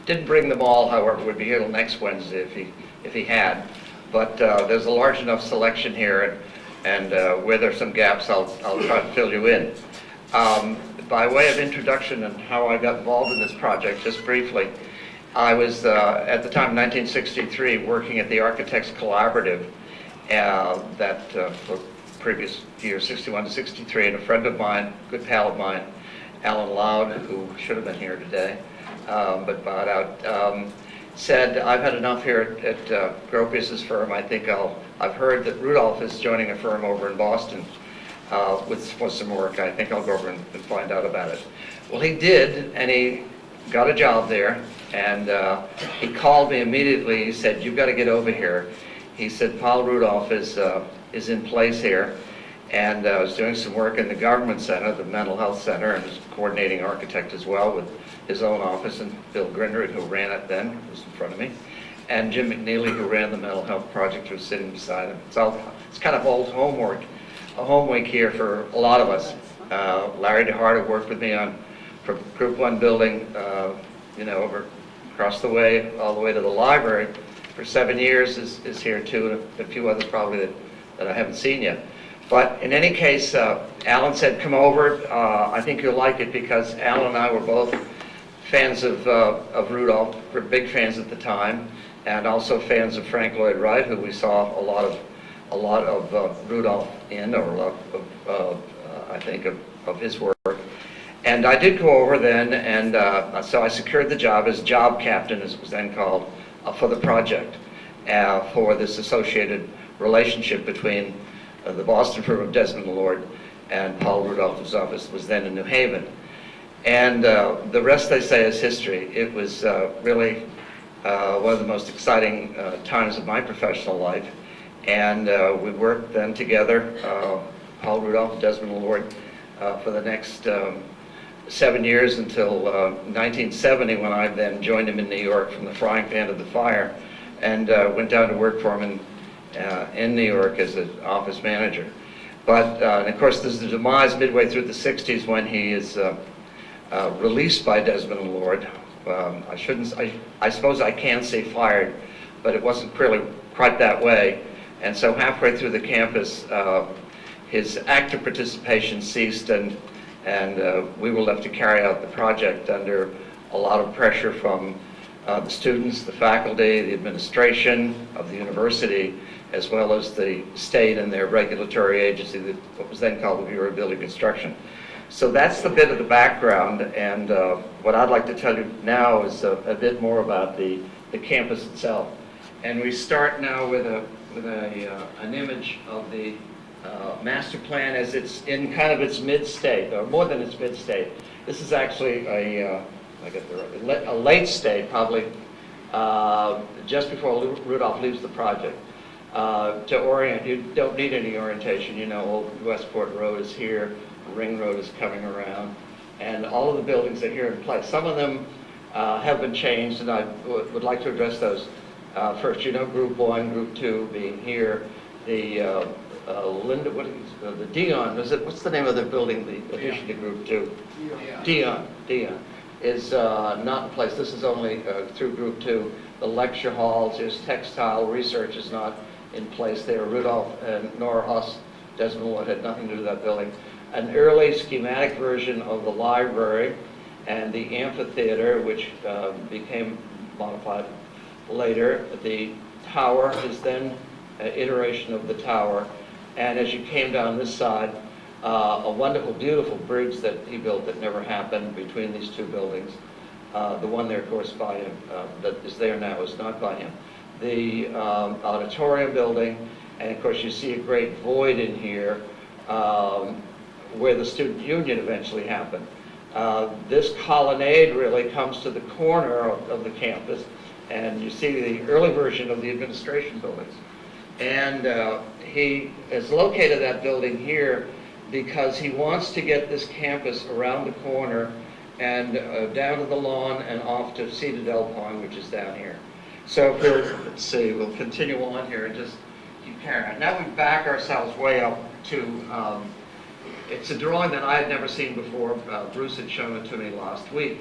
Didn't bring them all, however, would be here till next Wednesday if he had. But there's a large enough selection here, and where there's some gaps, I'll try to fill you in. By way of introduction and how I got involved in this project, just briefly, I was, at the time, in 1963, working at the Architects Collaborative for previous years, 61 to 63, and a friend of mine, good pal of mine, Alan Loud, who should have been here today, but bowed out, said, I've had enough here at Gropius's firm. I think I've heard that Rudolph is joining a firm over in Boston with some work. I think I'll go over and find out about it. Well, he did, and he got a job there, and he called me immediately. He said, you've got to get over here. He said, Paul Rudolph is in place here, and was doing some work in the government center, the mental health center, and was coordinating architect as well with his own office, and Bill Grindrod, who ran it then, was in front of me, and Jim McNeely, who ran the mental health project, was sitting beside him. It's kind of old homework, a home week here for a lot of us. Larry DeHart, who worked with me on from Group 1 building, over across the way, all the way to the library for 7 years is here too, and a few others probably that I haven't seen yet. But in any case, Alan said, come over. I think you'll like it, because Alan and I were both fans of Rudolph. We're big fans at the time, and also fans of Frank Lloyd Wright, who we saw a lot of Rudolph in, or I think of his work. And I did go over then, and so I secured the job as job captain, as it was then called, for the project, for this associated relationship between the Boston firm of Desmond Lord and Paul Rudolph's office was then in New Haven. And the rest, they say, is history. It was really one of the most exciting times of my professional life. And we worked then together, Paul Rudolph, Desmond Lord, for the next 7 years until 1970, when I then joined him in New York from the frying pan to the fire, and went down to work for him in New York as an office manager. But, and of course, there's the demise midway through the 60s when he is released by Desmond Lord. I suppose I can say fired, but it wasn't really quite that way. And so halfway through the campus, his active participation ceased, and we were left to carry out the project under a lot of pressure from the students, the faculty, the administration of the university, as well as the state and their regulatory agency, what was then called the Bureau of Building Construction. So that's the bit of the background, and what I'd like to tell you now is a bit more about the campus itself. And we start now with an image of the master plan as it's in kind of its mid-state, or more than its mid-state. This is actually a late state, probably just before Rudolph leaves the project. To orient, you don't need any orientation. You know, Old Westport Road is here, Ring Road is coming around, and all of the buildings are here in place. Some of them have been changed, and I would like to address those first. You know, Group 1, Group 2 being here, the the Dion, what's the name of the building, the addition to Group 2? Dion is not in place. This is only through Group 2. The lecture halls, there's textile, research is not in place there. Rudolph nor us, Desmond Lord, had nothing to do with that building. An early schematic version of the library and the amphitheater, which became modified later. The tower is then an iteration of the tower. And as you came down this side, a wonderful, beautiful bridge that he built that never happened between these two buildings. The one there, of course, by him, that is there now, is not by him. The auditorium building, and of course you see a great void in here where the student union eventually happened. This colonnade really comes to the corner of the campus, and you see the early version of the administration buildings. And he has located that building here because he wants to get this campus around the corner and down to the lawn and off to Citadel Pond, which is down here. So if we'll, let's see, we'll continue on here and just keep carrying on. Now we back ourselves way up to, it's a drawing that I had never seen before. Bruce had shown it to me last week.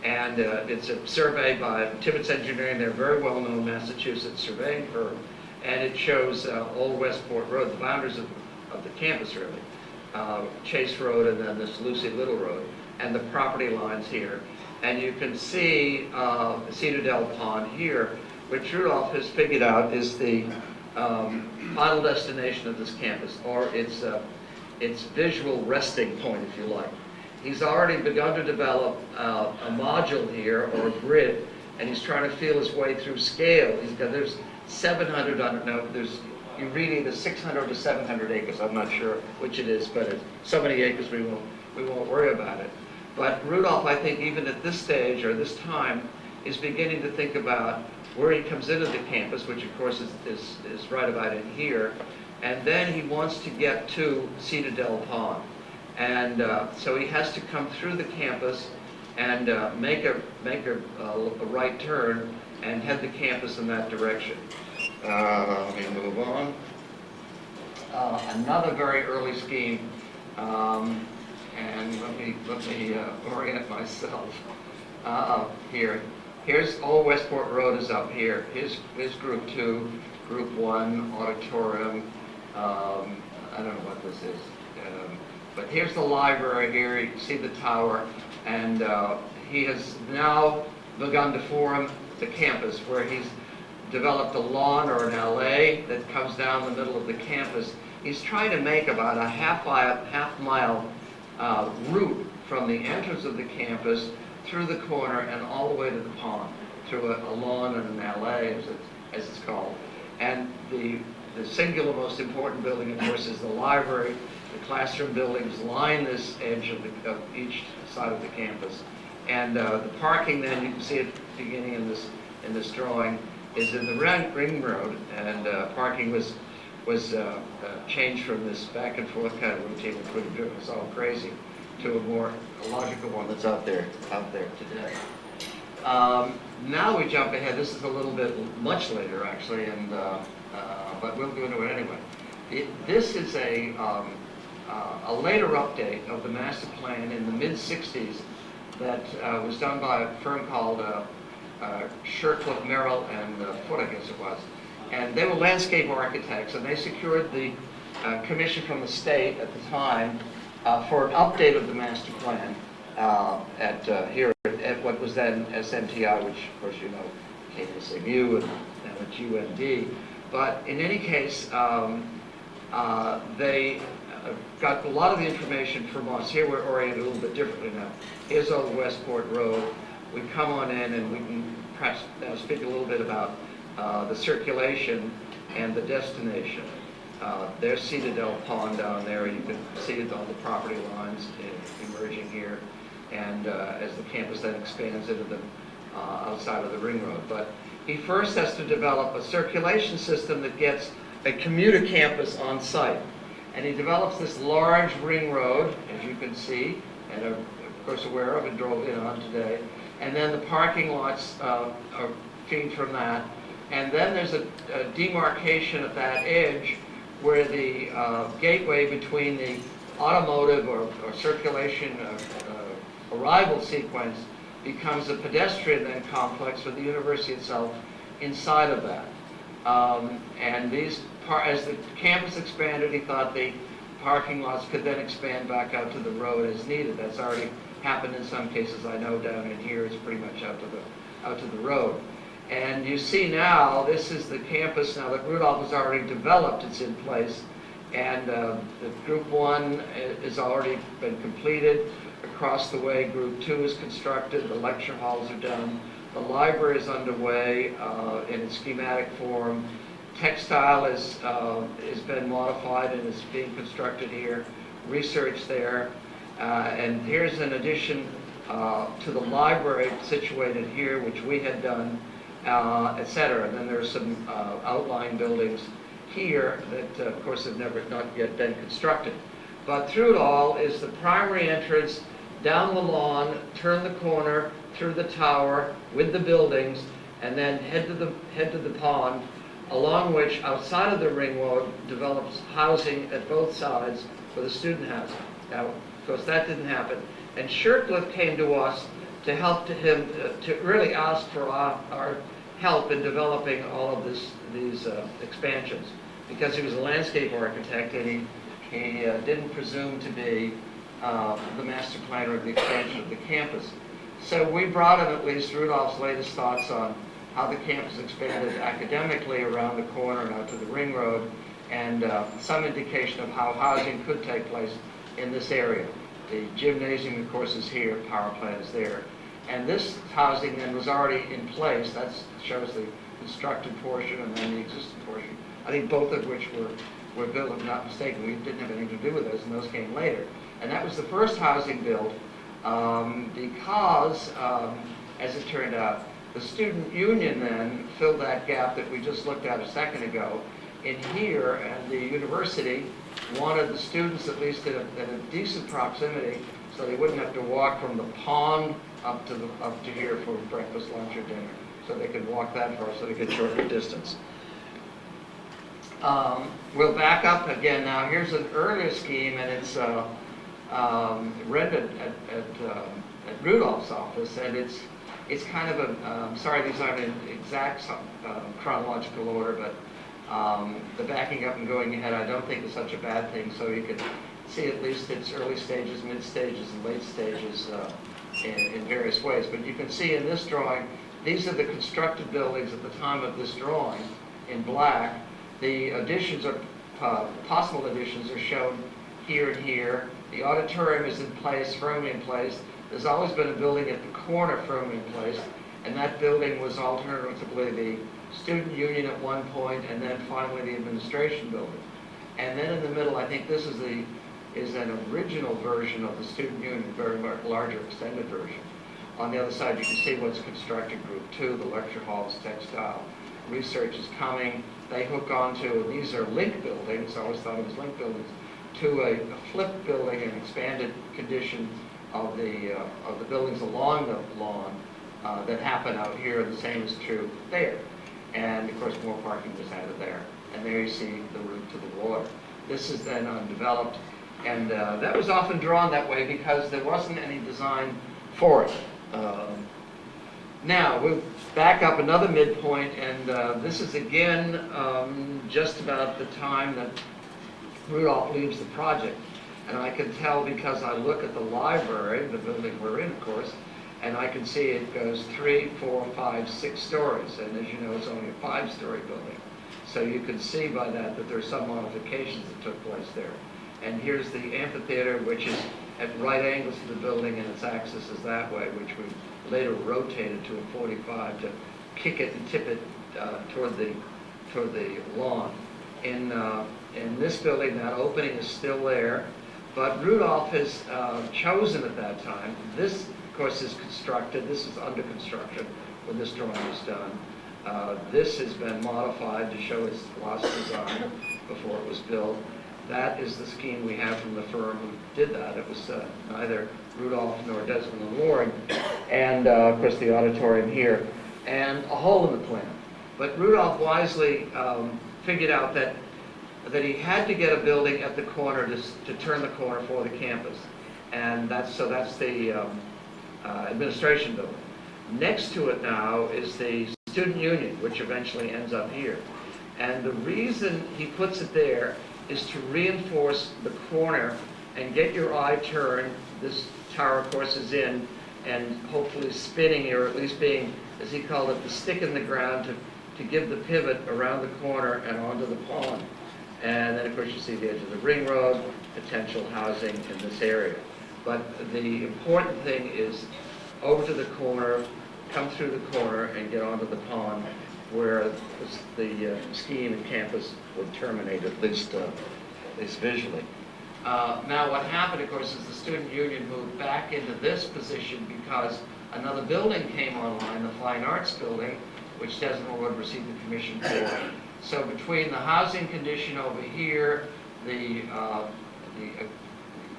And it's a survey by Tibbetts Engineering. They're a very well-known Massachusetts surveying firm. And it shows Old Westport Road, the boundaries of the campus, really. Chase Road and then this Lucy Little Road, and the property lines here. And you can see Citadel Pond here, which Rudolph has figured out is the final destination of this campus, or its visual resting point, if you like. He's already begun to develop a module here, or a grid, and he's trying to feel his way through scale. There's 700 on it now. You read either 600 to 700 acres. I'm not sure which it is, but it's so many acres we won't worry about it. But Rudolph, I think, even at this stage or this time, is beginning to think about where he comes into the campus, which of course is right about in here, and then he wants to get to Citadel Pond, and so he has to come through the campus and make a right turn and head the campus in that direction. Let me move on. Another very early scheme, and let me orient myself here. Here's Old Westport Road is up here. Here's Group 2, Group 1, auditorium. I don't know what this is, but here's the library here. You can see the tower, and he has now begun to form the campus, where he's developed a lawn or an alley that comes down the middle of the campus. He's trying to make about a half mile route from the entrance of the campus through the corner and all the way to the pond, through a lawn and an alley, as it's called. And the singular most important building, of course, is the library. The classroom buildings line this edge of each side of the campus. And the parking then, you can see it beginning in this drawing, is in the ring road, and parking was changed from this back and forth kind of routine, which would have driven us all crazy, to a more logical one that's out there today. Now we jump ahead. This is a little bit much later, actually, and but we'll go into it anyway. This is a later update of the master plan in the mid-'60s that was done by a firm called Shirtcliffe, Merrill, and Foote, I guess it was. And they were landscape architects, and they secured the commission from the state at the time for an update of the master plan here at what was then SMTI, which of course you know became SMU and now it's UMD. But in any case, they got a lot of the information from us. Here we're oriented a little bit differently now. Here's Old Westport Road. We come on in and we can perhaps speak a little bit about the circulation and the destination. There's Citadel Pond down there. You can see it on the property lines emerging here, and as the campus then expands into the outside of the ring road. But he first has to develop a circulation system that gets a commuter campus on site. And he develops this large ring road, as you can see, and are of course aware of and drove in on today. And then the parking lots are feed from that. And then there's a demarcation at that edge where the gateway between the automotive or circulation arrival sequence becomes a pedestrian then complex for the university itself inside of that. And as the campus expanded, he thought the parking lots could then expand back out to the road as needed. That's already happened in some cases. I know down in here it's pretty much out to the road. And you see now, this is the campus now that Rudolph has already developed. It's in place. And the Group 1 has already been completed. Across the way, Group 2 is constructed. The lecture halls are done. The library is underway in its schematic form. Textile has been modified and is being constructed here. Research there. And here's an addition to the library situated here, which we had done, etc. And then there's some outlying buildings here that, of course, have not yet been constructed. But through it all is the primary entrance, down the lawn, turn the corner, through the tower, with the buildings, and then head to the pond, along which, outside of the ring road, develops housing at both sides for the student housing. Now, of course, that didn't happen. And Shirtcliffe came to us to help to really ask for our help in developing all of these expansions, because he was a landscape architect and he didn't presume to be the master planner of the expansion of the campus. So we brought him at least Rudolph's latest thoughts on how the campus expanded academically around the corner and out to the ring road, and some indication of how housing could take place in this area. The gymnasium, of course, is here, power plant is there. And this housing then was already in place. That shows the constructed portion and then the existing portion. I think both of which were built, if I'm not mistaken. We didn't have anything to do with those, and those came later. And that was the first housing built because, as it turned out, the student union then filled that gap that we just looked at a second ago in here, and the university wanted the students at least at a decent proximity so they wouldn't have to walk from the pond up to here for breakfast, lunch, or dinner. So they could walk that far so they could shorten the distance. We'll back up again now. Here's an earlier scheme, and it's rendered at Rudolph's office, and it's kind of a, sorry these aren't in exact chronological order, but the backing up and going ahead I don't think is such a bad thing, so you can see at least its early stages, mid stages, and late stages in various ways. But you can see in this drawing, these are the constructed buildings at the time of this drawing in black. The additions are, possible additions are shown here and here. The auditorium is in place, firmly in place. There's always been a building at the corner firmly in place, and that building was alternatively the student union at one point, and then finally the administration building. And then in the middle, I think this is is an original version of the student union, very much larger extended version. On the other side, you can see what's constructed group 2, the lecture halls, textile. Research is coming. They hook onto, these are link buildings, I always thought it was link buildings, to a flip building, an expanded condition of the buildings along the lawn that happen out here. The same is true there. And of course, more parking was added there. And there you see the route to the water. This is then undeveloped, and that was often drawn that way because there wasn't any design for it. Now, we'll back up another midpoint, and this is again just about the time that Rudolph leaves the project. And I can tell because I look at the library, the building we're in, of course, and I can see it goes 3, 4, 5, 6 stories. And as you know, it's only a 5-story building. So you can see by that that there are some modifications that took place there. And here's the amphitheater, which is at right angles to the building, and its axis is that way, which we later rotated to a 45 to kick it and tip it toward the lawn. In this building, that opening is still there, but Rudolph has chosen at that time. This, of course, is constructed. This is under construction when this drawing was done. This has been modified to show its lost design before it was built. That is the scheme we have from the firm who did that. It was neither Rudolph nor Desmond Lord. And, of course, the auditorium here. And a hole in the plan. But Rudolph wisely figured out that he had to get a building at the corner to turn the corner for the campus. And that's the administration building. Next to it now is the student union, which eventually ends up here. And the reason he puts it there is to reinforce the corner and get your eye turned. This tower, of course, is in and hopefully spinning, or at least being, as he called it, the stick in the ground to give the pivot around the corner and onto the pond. And then, of course, you see the edge of the ring road, potential housing in this area. But the important thing is over to the corner, come through the corner, and get onto the pond, where the scheme and campus would terminate, at least visually. Now, what happened, of course, is the student union moved back into this position because another building came online, the Fine Arts Building, which Desmond Wood received the commission for. So between the housing condition over here, the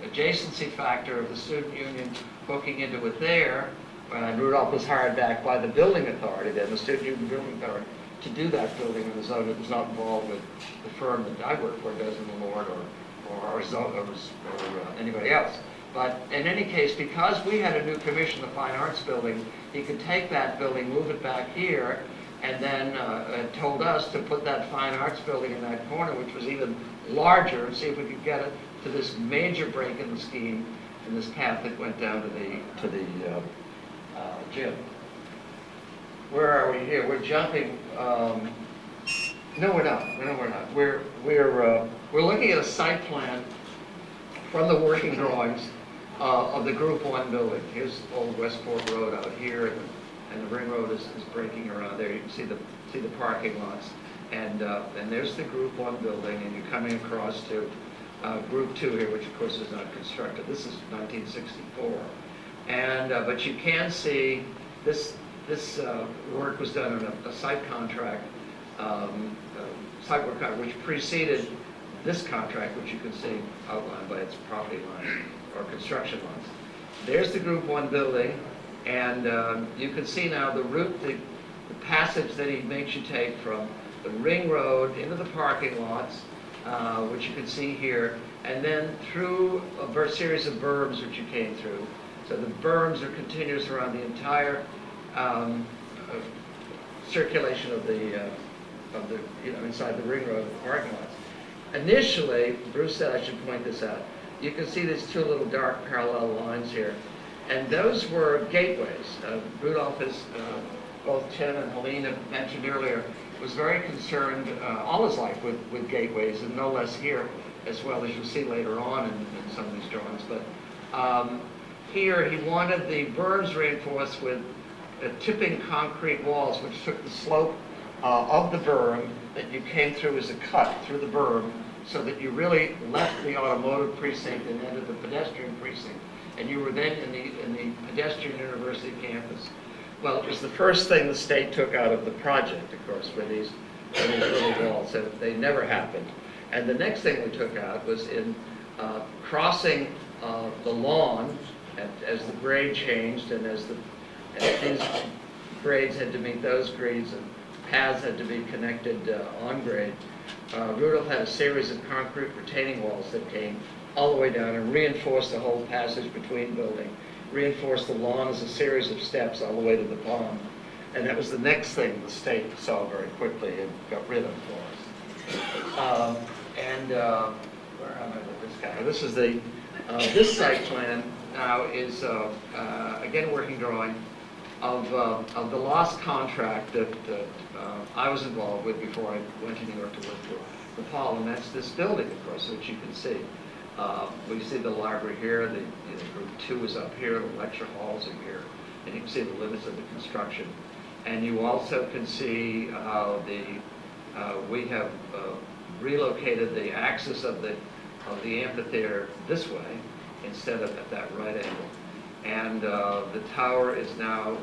adjacency factor of the student union hooking into it there, and Rudolph was hired back by the building authority, then the student union building authority, to do that building on his own. It was not involved with the firm that I worked for, Desmond Lord or anybody else. But in any case, because we had a new commission, the Fine Arts Building, he could take that building, move it back here, and then told us to put that Fine Arts Building in that corner, which was even larger, and see if we could get it to this major break in the scheme, in this path that went down to the gym. Where are we here? We're jumping. No, we're not. No, we're not. We're looking at a site plan from the working drawings of the Group 1 building. Here's Old Westport Road out here, and the ring road is breaking around there. You can see the parking lots, and there's the Group 1 building, and you're coming across to Group 2 here, which of course is not constructed. This is 1964, and but you can see this work was done on a site contract, site work contract, which preceded this contract, which you can see outlined by its property lines or construction lines. There's the Group 1 building, and you can see now the route, the passage that he makes you take from the ring road into the parking lots, which you can see here, and then through a series of berms which you came through. So the berms are continuous around the entire circulation of the inside the ring road of the parking lots. Initially, Bruce said I should point this out. You can see these two little dark parallel lines here, and those were gateways. Rudolph, as both Tim and Helene have mentioned earlier, was very concerned all his life with gateways, and no less here, as well as you'll see later on in some of these drawings. But here he wanted the berms reinforced with tipping concrete walls, which took the slope of the berm that you came through as a cut through the berm, so that you really left the automotive precinct and entered the pedestrian precinct, and you were then in the pedestrian university campus. Well, it was the first thing the state took out of the project, of course, for these little walls, so they never happened. And the next thing we took out was in crossing the lawn as the grade changed, and as these grades had to meet those grades and paths had to be connected on grade. Rudolph had a series of concrete retaining walls that came all the way down and reinforced the whole passage between building, reinforced the lawn as a series of steps all the way to the pond. And that was the next thing the state saw very quickly and got rid of for us. Where am I with this guy? This is this site plan now is, again, a working drawing of the lost contract that I was involved with before I went to New York to work for Paul, and that's this building, of course, which you can see. We see the library here, group 2 is up here, the lecture halls are here, and you can see the limits of the construction. And you also can see how we have relocated the axis of the amphitheater this way instead of at that right angle. And the tower is now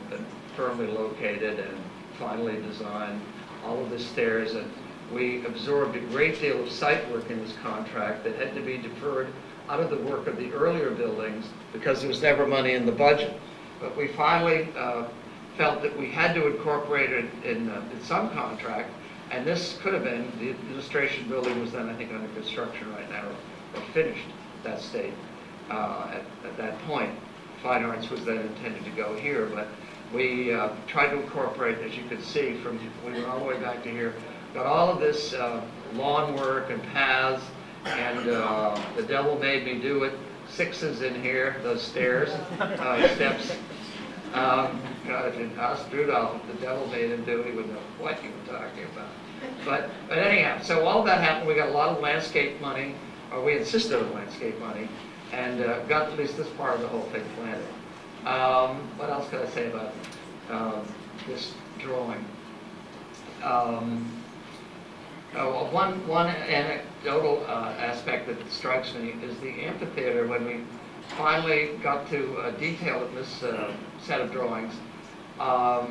been firmly located and finally designed. All of the stairs, and we absorbed a great deal of site work in this contract that had to be deferred out of the work of the earlier buildings because there was never money in the budget. But we finally felt that we had to incorporate it in some contract, and this could have been, the administration building was then, I think, under construction right now, or finished that state at that point. Fine arts was then intended to go here, but we tried to incorporate, as you could see, we went all the way back to here, got all of this lawn work and paths, and the devil made me do it. 6s in here, those stairs, steps. God, if you asked Rudolph, the devil made him do it, he wouldn't know what you were talking about. But anyhow, so all of that happened. We got a lot of landscape money, or we insisted on landscape money, and got at least this part of the whole thing planted. What else could I say about this drawing? One anecdotal aspect that strikes me is the amphitheater. When we finally got to detail in this set of drawings, of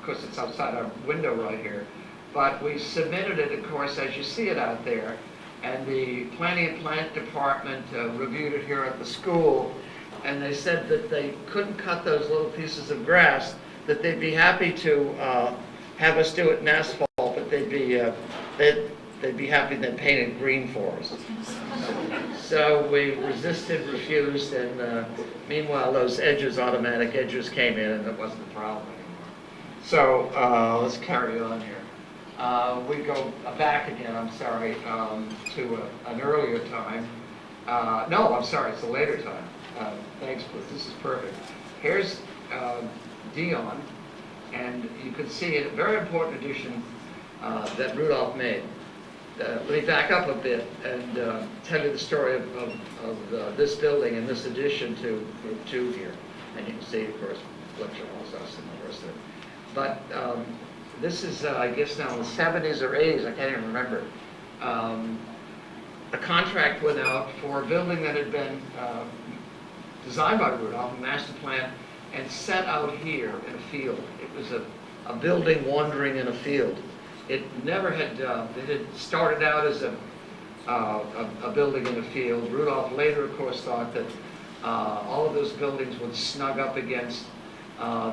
course it's outside our window right here, but we submitted it, of course, as you see it out there, and the Planning and Plant Department reviewed it here at the school, and they said that they couldn't cut those little pieces of grass, that they'd be happy to have us do it in asphalt, but they'd be happy to paint it green for us. So we resisted, refused, and meanwhile those automatic edges came in, and it wasn't a problem anymore. So let's carry on here. We go back again, I'm sorry, to an earlier time. No, I'm sorry, it's a later time. Thanks, Bruce, this is perfect. Here's Dion, and you can see a very important addition that Rudolph made. Let me back up a bit and tell you the story of this building and this addition to Group 2 here. And you can see, of course, lecture halls, us, and the rest of it. But this is, I guess now in the 70s or 80s, I can't even remember. A contract went out for a building that had been designed by Rudolph, a master plan, and set out here in a field. It was a building wandering in a field. It never had, it had started out as a building in a field. Rudolph later, of course, thought that all of those buildings would snug up against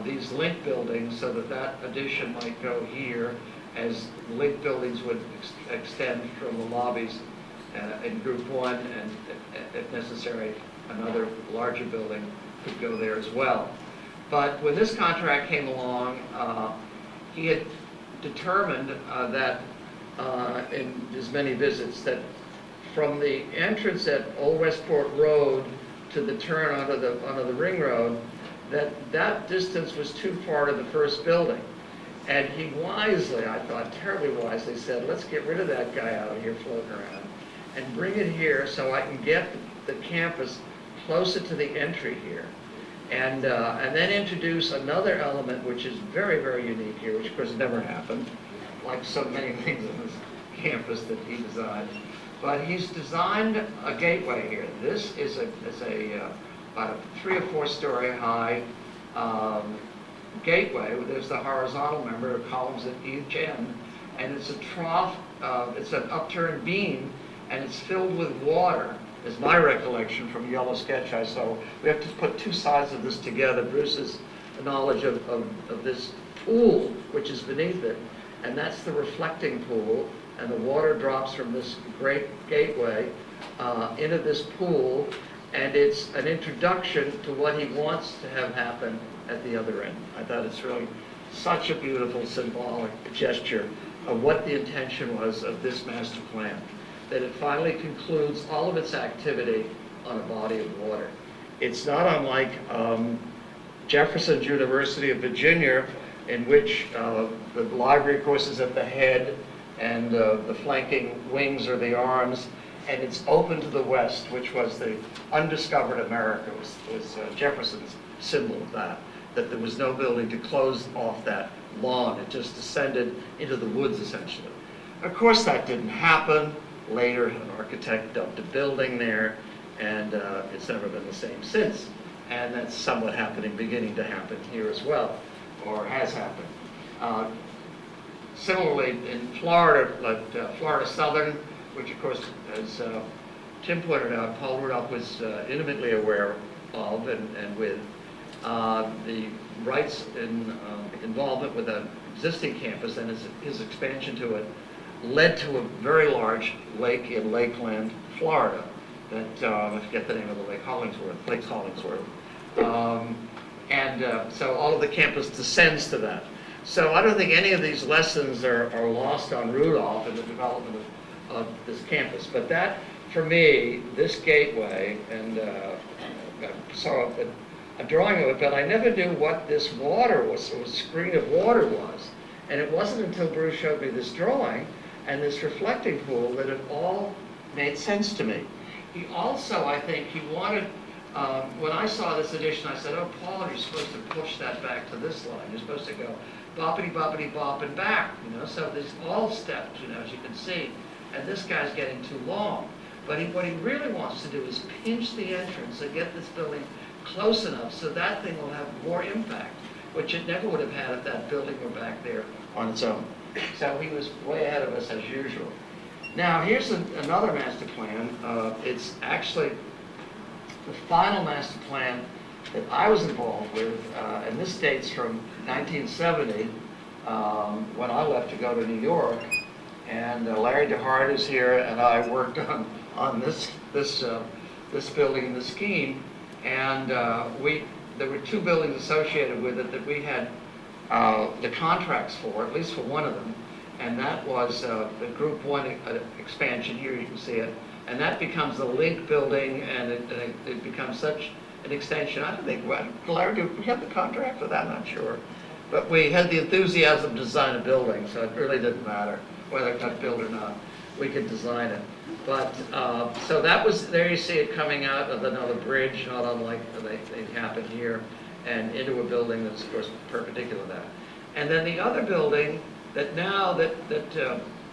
these link buildings so that addition might go here, as link buildings would extend from the lobbies in Group 1, and if necessary, another larger building could go there as well. But when this contract came along, he had determined that in his many visits that from the entrance at Old Westport Road to the turn onto the ring road, that distance was too far to the first building. And he wisely, I thought terribly wisely, said, let's get rid of that guy out here floating around and bring it here so I can get the campus closer to the entry here. And then introduce another element which is very, very unique here, which of course never happened, like so many things in this campus that he designed. But he's designed a gateway here. This is about a 3 or 4 story high gateway. There's the horizontal member of columns at each end, and it's a trough, it's an upturned beam, and it's filled with water, is my recollection from a yellow sketch I saw. We have to put two sides of this together. Bruce's knowledge of this pool, which is beneath it, and that's the reflecting pool, and the water drops from this great gateway into this pool, and it's an introduction to what he wants to have happen at the other end. I thought it's really such a beautiful symbolic gesture of what the intention was of this master plan, that it finally concludes all of its activity on a body of water. It's not unlike Jefferson's University of Virginia, in which the library, of course, is at the head, and the flanking wings are the arms, and it's open to the west, which was the undiscovered America, was Jefferson's symbol of that there was no building to close off that lawn. It just descended into the woods, essentially. Of course, that didn't happen. Later, an architect built a building there, and it's never been the same since. And that's somewhat beginning to happen here as well, or has happened. Similarly, in Florida, like Florida Southern, which of course, as Tim pointed out, Paul Rudolph was intimately aware of and with the Wright's involvement with an existing campus, and his expansion to it led to a very large lake in Lakeland, Florida, that, I forget the name of the lake, Lake Hollingsworth. So all of the campus descends to that. So I don't think any of these lessons are lost on Rudolph in the development of this campus. But that, for me, this gateway, and I saw a drawing of it, but I never knew what this water was, or screen of water was. And it wasn't until Bruce showed me this drawing and this reflecting pool that it all made sense to me. He also, I think, he wanted, when I saw this edition, I said, oh, Paul, you're supposed to push that back to this line. You're supposed to go boppity, boppity, bop, and back, so there's all steps, as you can see, and this guy's getting too long. But what he really wants to do is pinch the entrance and get this building close enough so that thing will have more impact, which it never would have had if that building were back there on its own. So he was way ahead of us as usual. Now, here's another master plan. It's actually the final master plan that I was involved with, and this dates from 1970, when I left to go to New York. And Larry DeHart is here, and I worked on this building and the scheme. And there were two buildings associated with it that we had the contracts for, at least for one of them. And that was the Group 1 expansion. Here you can see it. And that becomes the Link building, and it becomes such an extension. I don't think, Larry, did we have the contract for that? I'm not sure. But we had the enthusiasm to design a building, so it really didn't matter whether it got built or not. We could design it. But, so that was, there you see it coming out of another bridge, not unlike they happen here, and into a building that's, of course, perpendicular to that. And then the other building that now that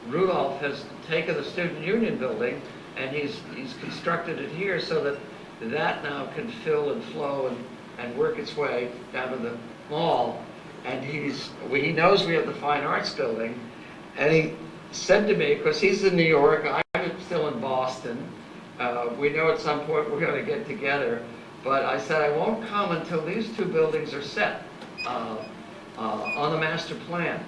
Rudolph has taken the Student Union building, and he's constructed it here so that that now can fill and flow and work its way down to the mall. And he knows we have the Fine Arts building, and he said to me, because he's in New York, I'm still in Boston, we know at some point we're going to get together, but I said I won't come until these two buildings are set on the master plan.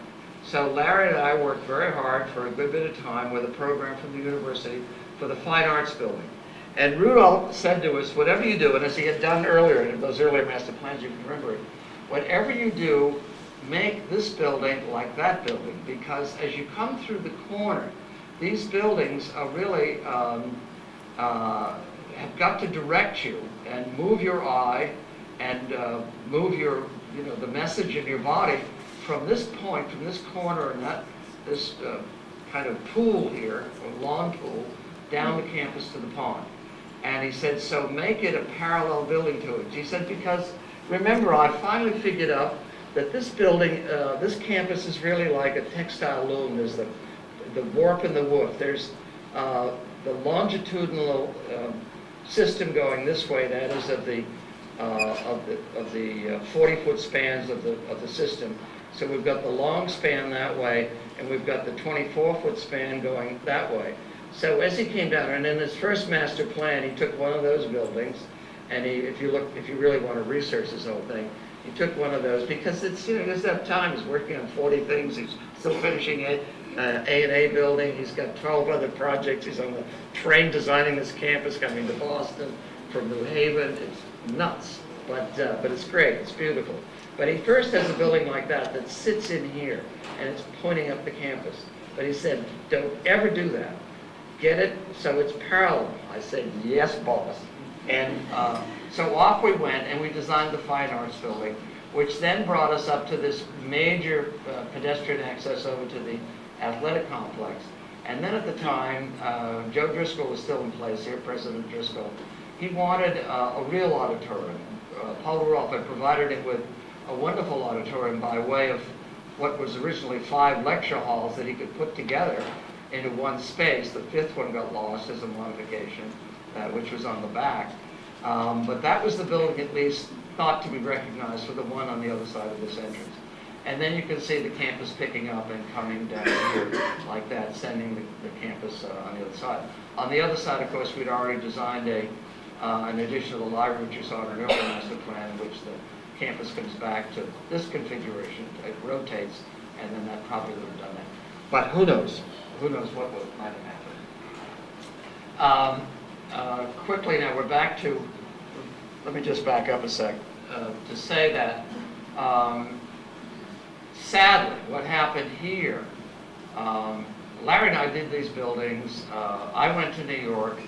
So Larry and I worked very hard for a good bit of time with a program from the university for the Fine Arts building. And Rudolph said to us, whatever you do, and as he had done earlier in those earlier master plans, you can remember it, whatever you do, make this building like that building, because as you come through the corner, these buildings are really have got to direct you and move your eye and move your, the message in your body from this point, from this corner, and this kind of pool here, or lawn pool, down the campus to the pond. And he said, so make it a parallel building to it. He said, because remember, I finally figured out that this building, this campus is really like a textile loom. There's the the warp and the woof. There's the longitudinal system going this way. That is of the 40-foot spans of the system. So we've got the long span that way, and we've got the 24-foot span going that way. So as he came down, and in his first master plan, he took one of those buildings, and if you really want to research this whole thing, he took one of those because it's, he doesn't have time. He's working on 40 things. He's still finishing A&A building. He's got 12 other projects. He's on the train designing this campus coming to Boston from New Haven. It's nuts, but it's great. It's beautiful. But he first has a building like that sits in here, and it's pointing up the campus. But he said, don't ever do that. Get it so it's parallel. I said, yes, boss. And so off we went, and we designed the Fine Arts Building, which then brought us up to this major pedestrian access over to the athletic complex. And then at the time, Joe Driscoll was still in place here, President Driscoll. He wanted a real auditorium. Paul Rudolph had provided him with a wonderful auditorium by way of what was originally 5 lecture halls that he could put together into one space. The 5th one got lost as a modification, which was on the back. But that was the building at least thought to be recognized for the one on the other side of this entrance. And then you can see the campus picking up and coming down here like that, sending the campus on the other side. On the other side, of course, we'd already designed an addition to the library, which you saw in an earlier master plan, in which the campus comes back to this configuration. It rotates, and then that probably would have done that. But who knows? Who knows what might have happened? Quickly now, we're back to, let me just back up a sec, to say that sadly, what happened here, Larry and I did these buildings. I went to New York.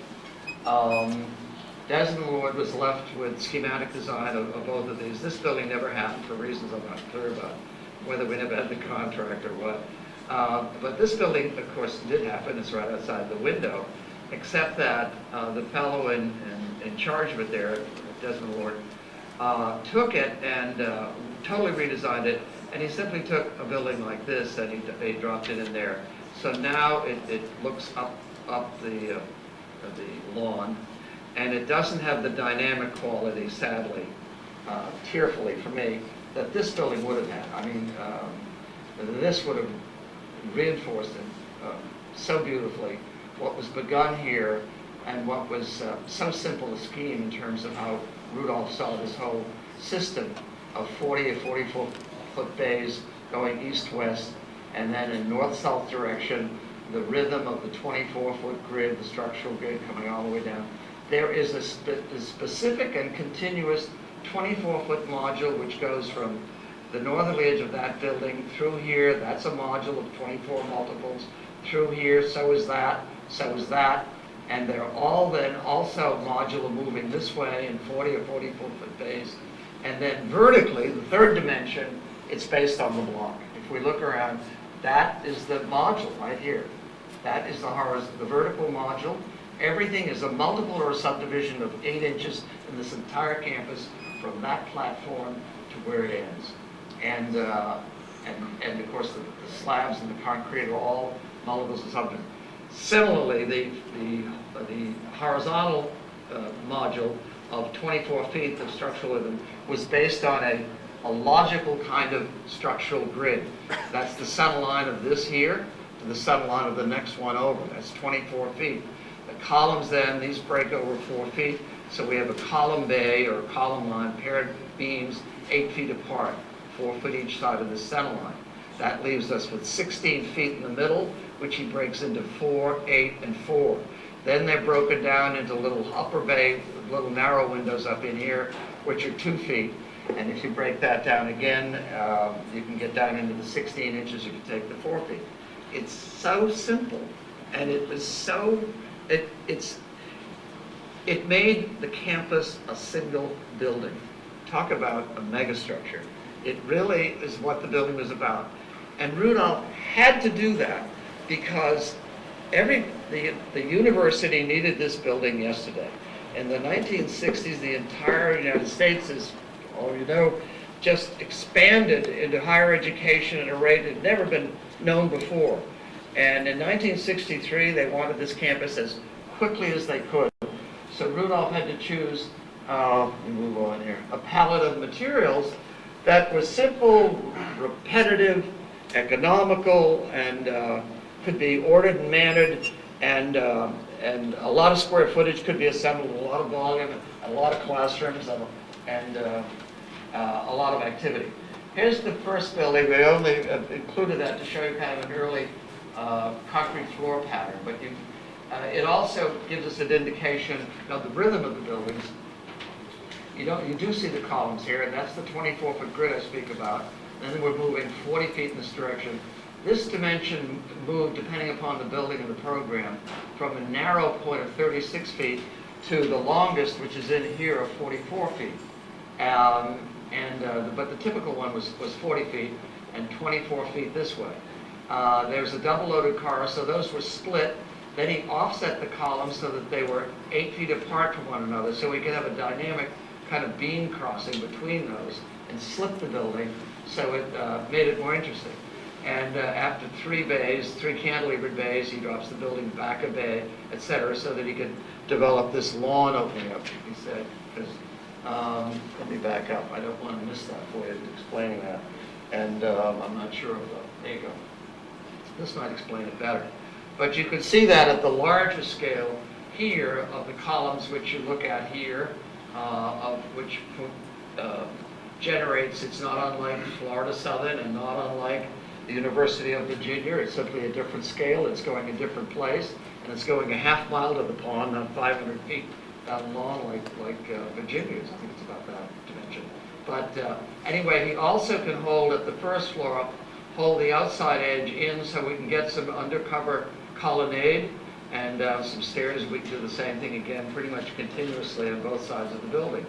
Desmond Lord was left with schematic design of both of these. This building never happened for reasons I'm not clear about, whether we never had the contract or what. But this building, of course, did happen. It's right outside the window, except that the fellow in charge of it there, Desmond Lord, took it and totally redesigned it. And he simply took a building like this and he dropped it in there. So now it looks up the lawn, and it doesn't have the dynamic quality, sadly, tearfully for me, that this building would have had. I mean, this would have reinforced it so beautifully what was begun here and what was so simple a scheme in terms of how Rudolph saw this whole system of 40 or 44-foot bays going east-west, and then in north-south direction, the rhythm of the 24-foot grid, the structural grid coming all the way down. There is a specific and continuous 24-foot module which goes from the northerly edge of that building through here. That's a module of 24 multiples. Through here, so is that, and they're all then also modular moving this way in 40 or 44-foot bays. And then vertically, the third dimension, it's based on the block. If we look around, that is the module right here. That is the vertical module. Everything is a multiple or a subdivision of 8 inches in this entire campus from that platform to where it ends. And of course the slabs and the concrete are all multiples of subdivisions. Similarly, the horizontal module of 24 feet of structural rhythm was based on a logical kind of structural grid. That's the center line of this here to the center line of the next one over. That's 24 feet. The columns then, these break over 4 feet, so we have a column bay or column line, paired beams 8 feet apart, 4 foot each side of the center line. That leaves us with 16 feet in the middle, which he breaks into 4, 8, and 4. Then they're broken down into little upper bay, little narrow windows up in here, which are 2 feet. And if you break that down again, you can get down into the 16 inches if you take the 4 feet. It's so simple, and it was so, it made the campus a single building. Talk about a megastructure. It really is what the building was about. And Rudolph had to do that because the university needed this building yesterday. In the 1960s, the entire United States, as all you know, just expanded into higher education at a rate that had never been known before. And in 1963, they wanted this campus as quickly as they could. So Rudolph had to choose, let me move on here, a palette of materials that was simple, repetitive, economical, and could be ordered and mannered, and a lot of square footage could be assembled, a lot of volume, a lot of classrooms, and a lot of activity. Here's the first building. We only included that to show you kind of an early concrete floor pattern, but it also gives us an indication of the rhythm of the buildings. You do see the columns here, and that's the 24-foot grid I speak about. And then we're moving 40 feet in this direction. This dimension moved, depending upon the building and the program, from a narrow point of 36 feet to the longest, which is in here, of 44 feet. But the typical one was 40 feet and 24 feet this way. There's a double-loaded car, so those were split. Then he offset the columns so that they were 8 feet apart from one another, so we could have a dynamic kind of beam crossing between those and slip the building, so it made it more interesting. And after 3 bays, 3 cantilevered bays, he drops the building back a bay, etc., so that he could develop this lawn opening up, he said. Because let me back up. I don't want to miss that for you, explaining that. And I'm not sure of there you go. This might explain it better. But you can see that at the larger scale here of the columns which you look at here, of which generates, it's not unlike Florida Southern and not unlike the University of Virginia. It's simply a different scale. It's going a different place, and it's going a half mile to the pond, not 500 feet down long like Virginia's. I think it's about that dimension. But anyway, he also can hold at the first floor, hold the outside edge in so we can get some undercover colonnade and some stairs. We can do the same thing again pretty much continuously on both sides of the building.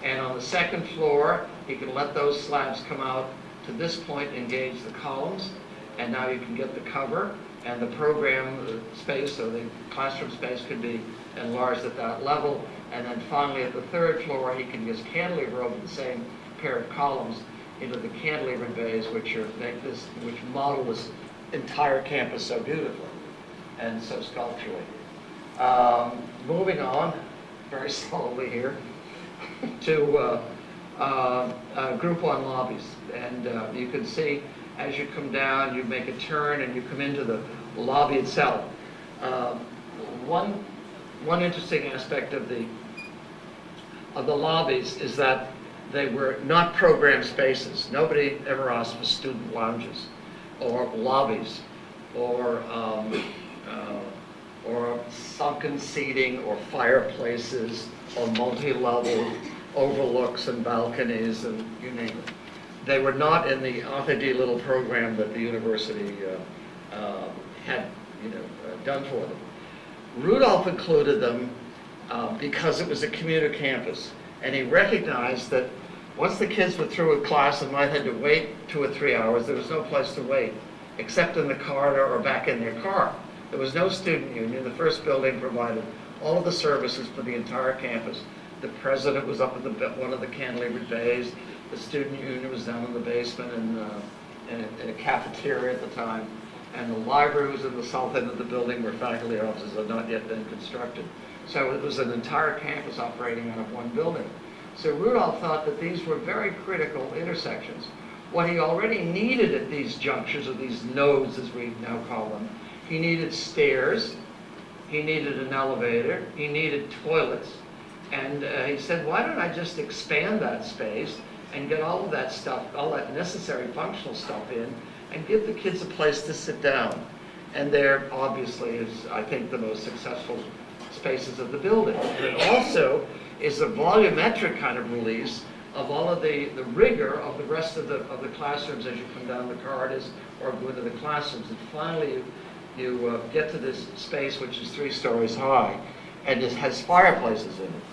And on the second floor, he can let those slabs come out to this point, engage the columns, and now you can get the cover and the program space, so the classroom space could be enlarged at that level. And then finally at the third floor, he can just cantilever over the same pair of columns into the cantilevered bays, which model this entire campus so beautifully and so sculpturally. Moving on very slowly here to Group 1 lobbies. And you can see as you come down, you make a turn and you come into the lobby itself. One interesting aspect of the lobbies is that they were not program spaces. Nobody ever asked for student lounges or lobbies or sunken seating or fireplaces or multi-level overlooks and balconies and you name it. They were not in the Arthur D. Little program that the university had done for them. Rudolph included them because it was a commuter campus, and he recognized that once the kids were through with class and might have to wait 2 or 3 hours, there was no place to wait except in the corridor or back in their car. There was no student union. The first building provided all of the services for the entire campus. The president was up in one of the cantilevered bays. The student union was down in the basement in a cafeteria at the time. And the library was in the south end of the building where faculty offices had not yet been constructed. So it was an entire campus operating out of one building. So Rudolph thought that these were very critical intersections. What he already needed at these junctures, or these nodes as we now call them, he needed stairs, he needed an elevator, he needed toilets. And he said, why don't I just expand that space and get all of that stuff, all that necessary functional stuff in, and give the kids a place to sit down. And there obviously is, I think, the most successful spaces of the building. And it also is a volumetric kind of release of all of the rigor of the rest of the classrooms as you come down the corridors or go into the classrooms. And finally you get to this space which is 3 stories high and it has fireplaces in it.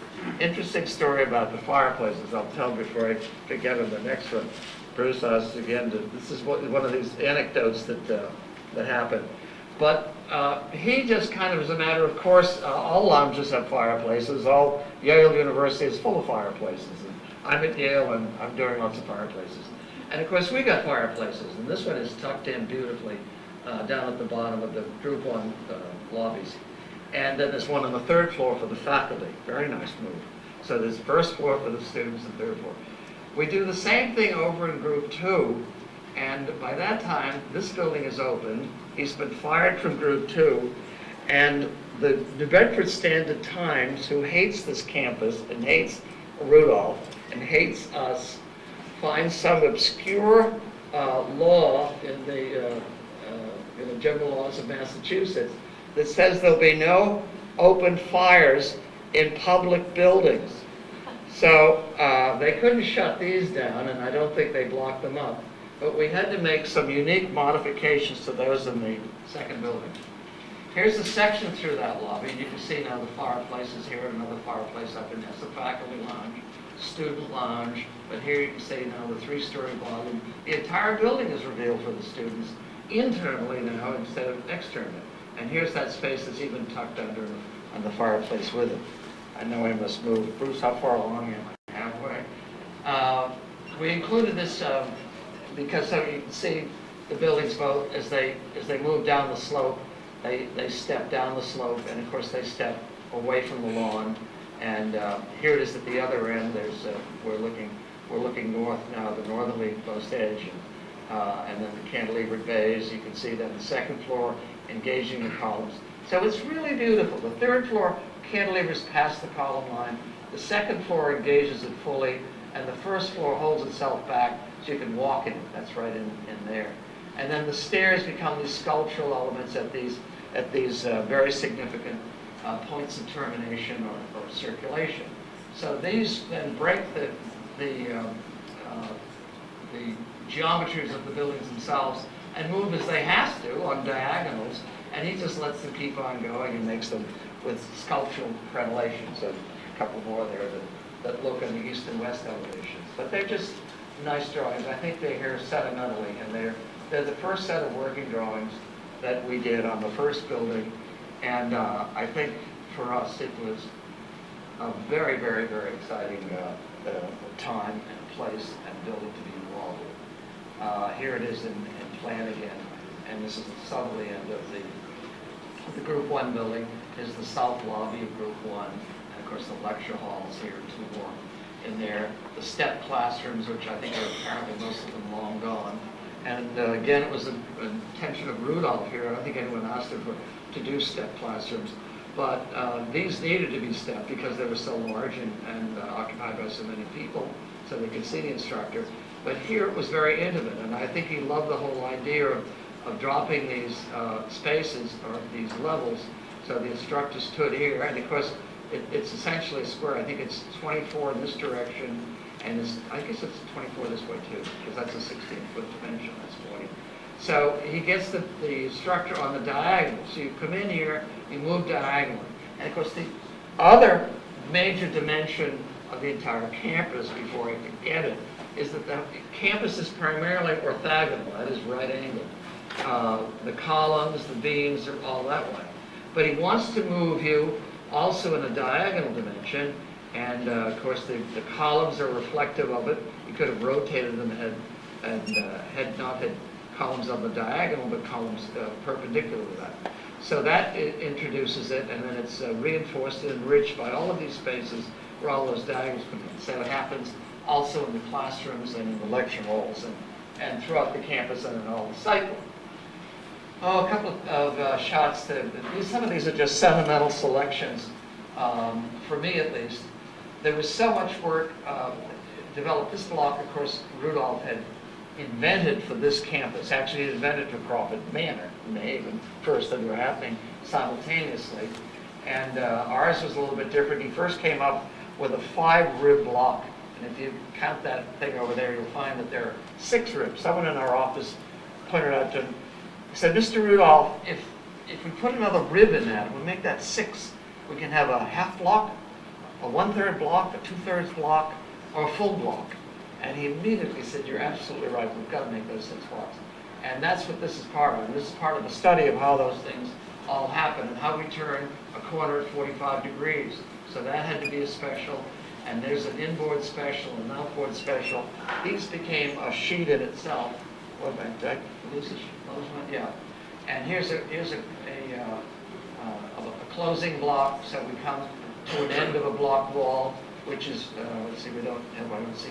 Interesting story about the fireplaces I'll tell before I forget on the next one. Bruce asked again, this is one of these anecdotes that happened. But he just kind of, as a matter of course, all lounges have fireplaces. All Yale University is full of fireplaces. And I'm at Yale and I'm doing lots of fireplaces. And of course we got fireplaces, and this one is tucked in beautifully down at the bottom of the Group 1 lobbies. And then there's one on the 3rd floor for the faculty. Very nice move. So there's 1st floor for the students and 3rd floor. We do the same thing over in Group 2, and by that time, this building is open. He's been fired from Group 2, and the New Bedford Standard Times, who hates this campus and hates Rudolph and hates us, finds some obscure law in the general laws of Massachusetts that says there'll be no open fires in public buildings. So they couldn't shut these down, and I don't think they blocked them up. But we had to make some unique modifications to those in the 2nd building. Here's a section through that lobby. You can see now the fireplace is here, another fireplace up in there. It's the faculty lounge, student lounge, but here you can see now the 3-story volume. The entire building is revealed for the students internally now instead of externally. And here's that space that's even tucked under on the fireplace with it. I know I must move. Bruce, how far along am I? Halfway. We included this because so you can see the buildings both as they move down the slope. They step down the slope, and of course they step away from the lawn. And here it is at the other end. There's we're looking north now, the northerly post edge, and then the cantilevered bays. You can see that the 2nd floor engaging the columns. So it's really beautiful. The 3rd floor cantilevers past the column line. The 2nd floor engages it fully, and the 1st floor holds itself back so you can walk in it. That's right in there. And then the stairs become these sculptural elements at these very significant points of termination or circulation. So these then break the geometries of the buildings themselves and move as they have to on diagonals, and he just lets them keep on going and makes them with sculptural crenellations, and a couple more there that look in the east and west elevations. But they're just nice drawings. I think they're here sentimentally, and they're the first set of working drawings that we did on the 1st building, and I think for us it was a very, very, very exciting time and place and building to be involved with. Here it is in plan again, and this is the southerly end of the Group 1 building. Is the south lobby of Group 1, and of course the lecture halls here, 2 more in there. The step classrooms, which I think are apparently most of them long gone. And again, it was an intention of Rudolph here. I don't think anyone asked him to do step classrooms, but these needed to be stepped because they were so large and occupied by so many people, so they could see the instructor. But here it was very intimate, and I think he loved the whole idea of dropping these spaces or these levels so the instructor stood here, and of course it's essentially a square. I think it's 24 in this direction, and I guess it's 24 this way too, because that's a 16-foot dimension, that's 40. So he gets the instructor on the diagonal. So you come in here, you move diagonally. And of course the other major dimension of the entire campus, before I forget it, is that the campus is primarily orthogonal, that is right angled. The columns, the beams are all that way. But he wants to move you also in a diagonal dimension, and of course the columns are reflective of it. You could have rotated them had not had columns on the diagonal, but columns perpendicular to that. So that introduces it, and then it's reinforced and enriched by all of these spaces where all those diagonals come in. So it happens also in the classrooms and in the lecture halls and throughout the campus and in all the cycle. Oh, a couple of shots. Some of these are just sentimental selections, for me at least. There was so much work developed. This block, of course, Rudolph had invented for this campus. Actually, he invented for Crawford Manor in New Haven first. They were happening simultaneously. And ours was a little bit different. He first came up with a 5-rib block. And if you count that thing over there, you'll find that there are 6 ribs. Someone in our office pointed out to him, he said, Mr. Rudolph, if we put another rib in that, we make that 6. We can have a half block, a 1/3 block, a 2/3 block, or a full block. And he immediately said, you're absolutely right, we've got to make those 6 blocks. And that's what this is part of. And this is part of the study of how those things all happen and how we turn a corner at 45 degrees. So that had to be a special. And there's an inboard special, an outboard special. These became a sheet in itself. What about that? Yeah. And here's a closing block, so we come to an end of a block wall, which is, let's see, I don't see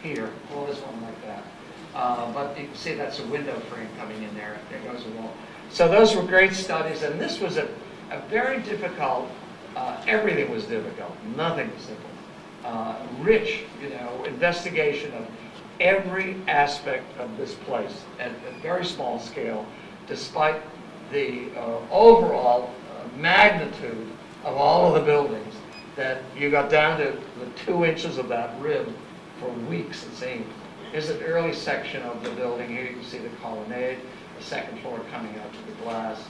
here. Well, there's one like that. But you can see that's a window frame coming in there. There goes a wall. So those were great studies, and this was a very difficult, everything was difficult. Nothing was simple. Rich, investigation of every aspect of this place at a very small scale, despite the overall magnitude of all of the buildings, that you got down to the 2 inches of that rib for weeks, it seemed. Here's an early section of the building. Here you can see the colonnade, the second floor coming out to the glass.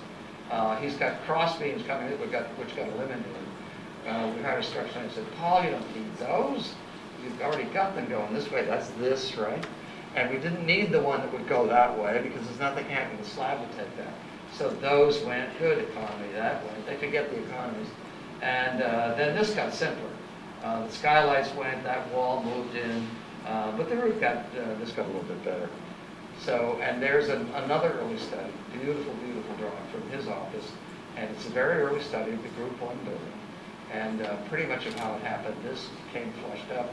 He's got cross beams coming in, which got eliminated. We hired a structural engineer and said, Paul, you don't need those. You've already got them going this way. That's this, right? And we didn't need the one that would go that way because there's nothing happening. The slab would take that. So those went good economy that way. They forget the economies. And then this got simpler. The skylights went, that wall moved in, but the roof this got a little bit better. So, and there's another early study, beautiful, beautiful drawing from his office. And it's a very early study of the Group 1 building. And pretty much of how it happened. This came flushed up,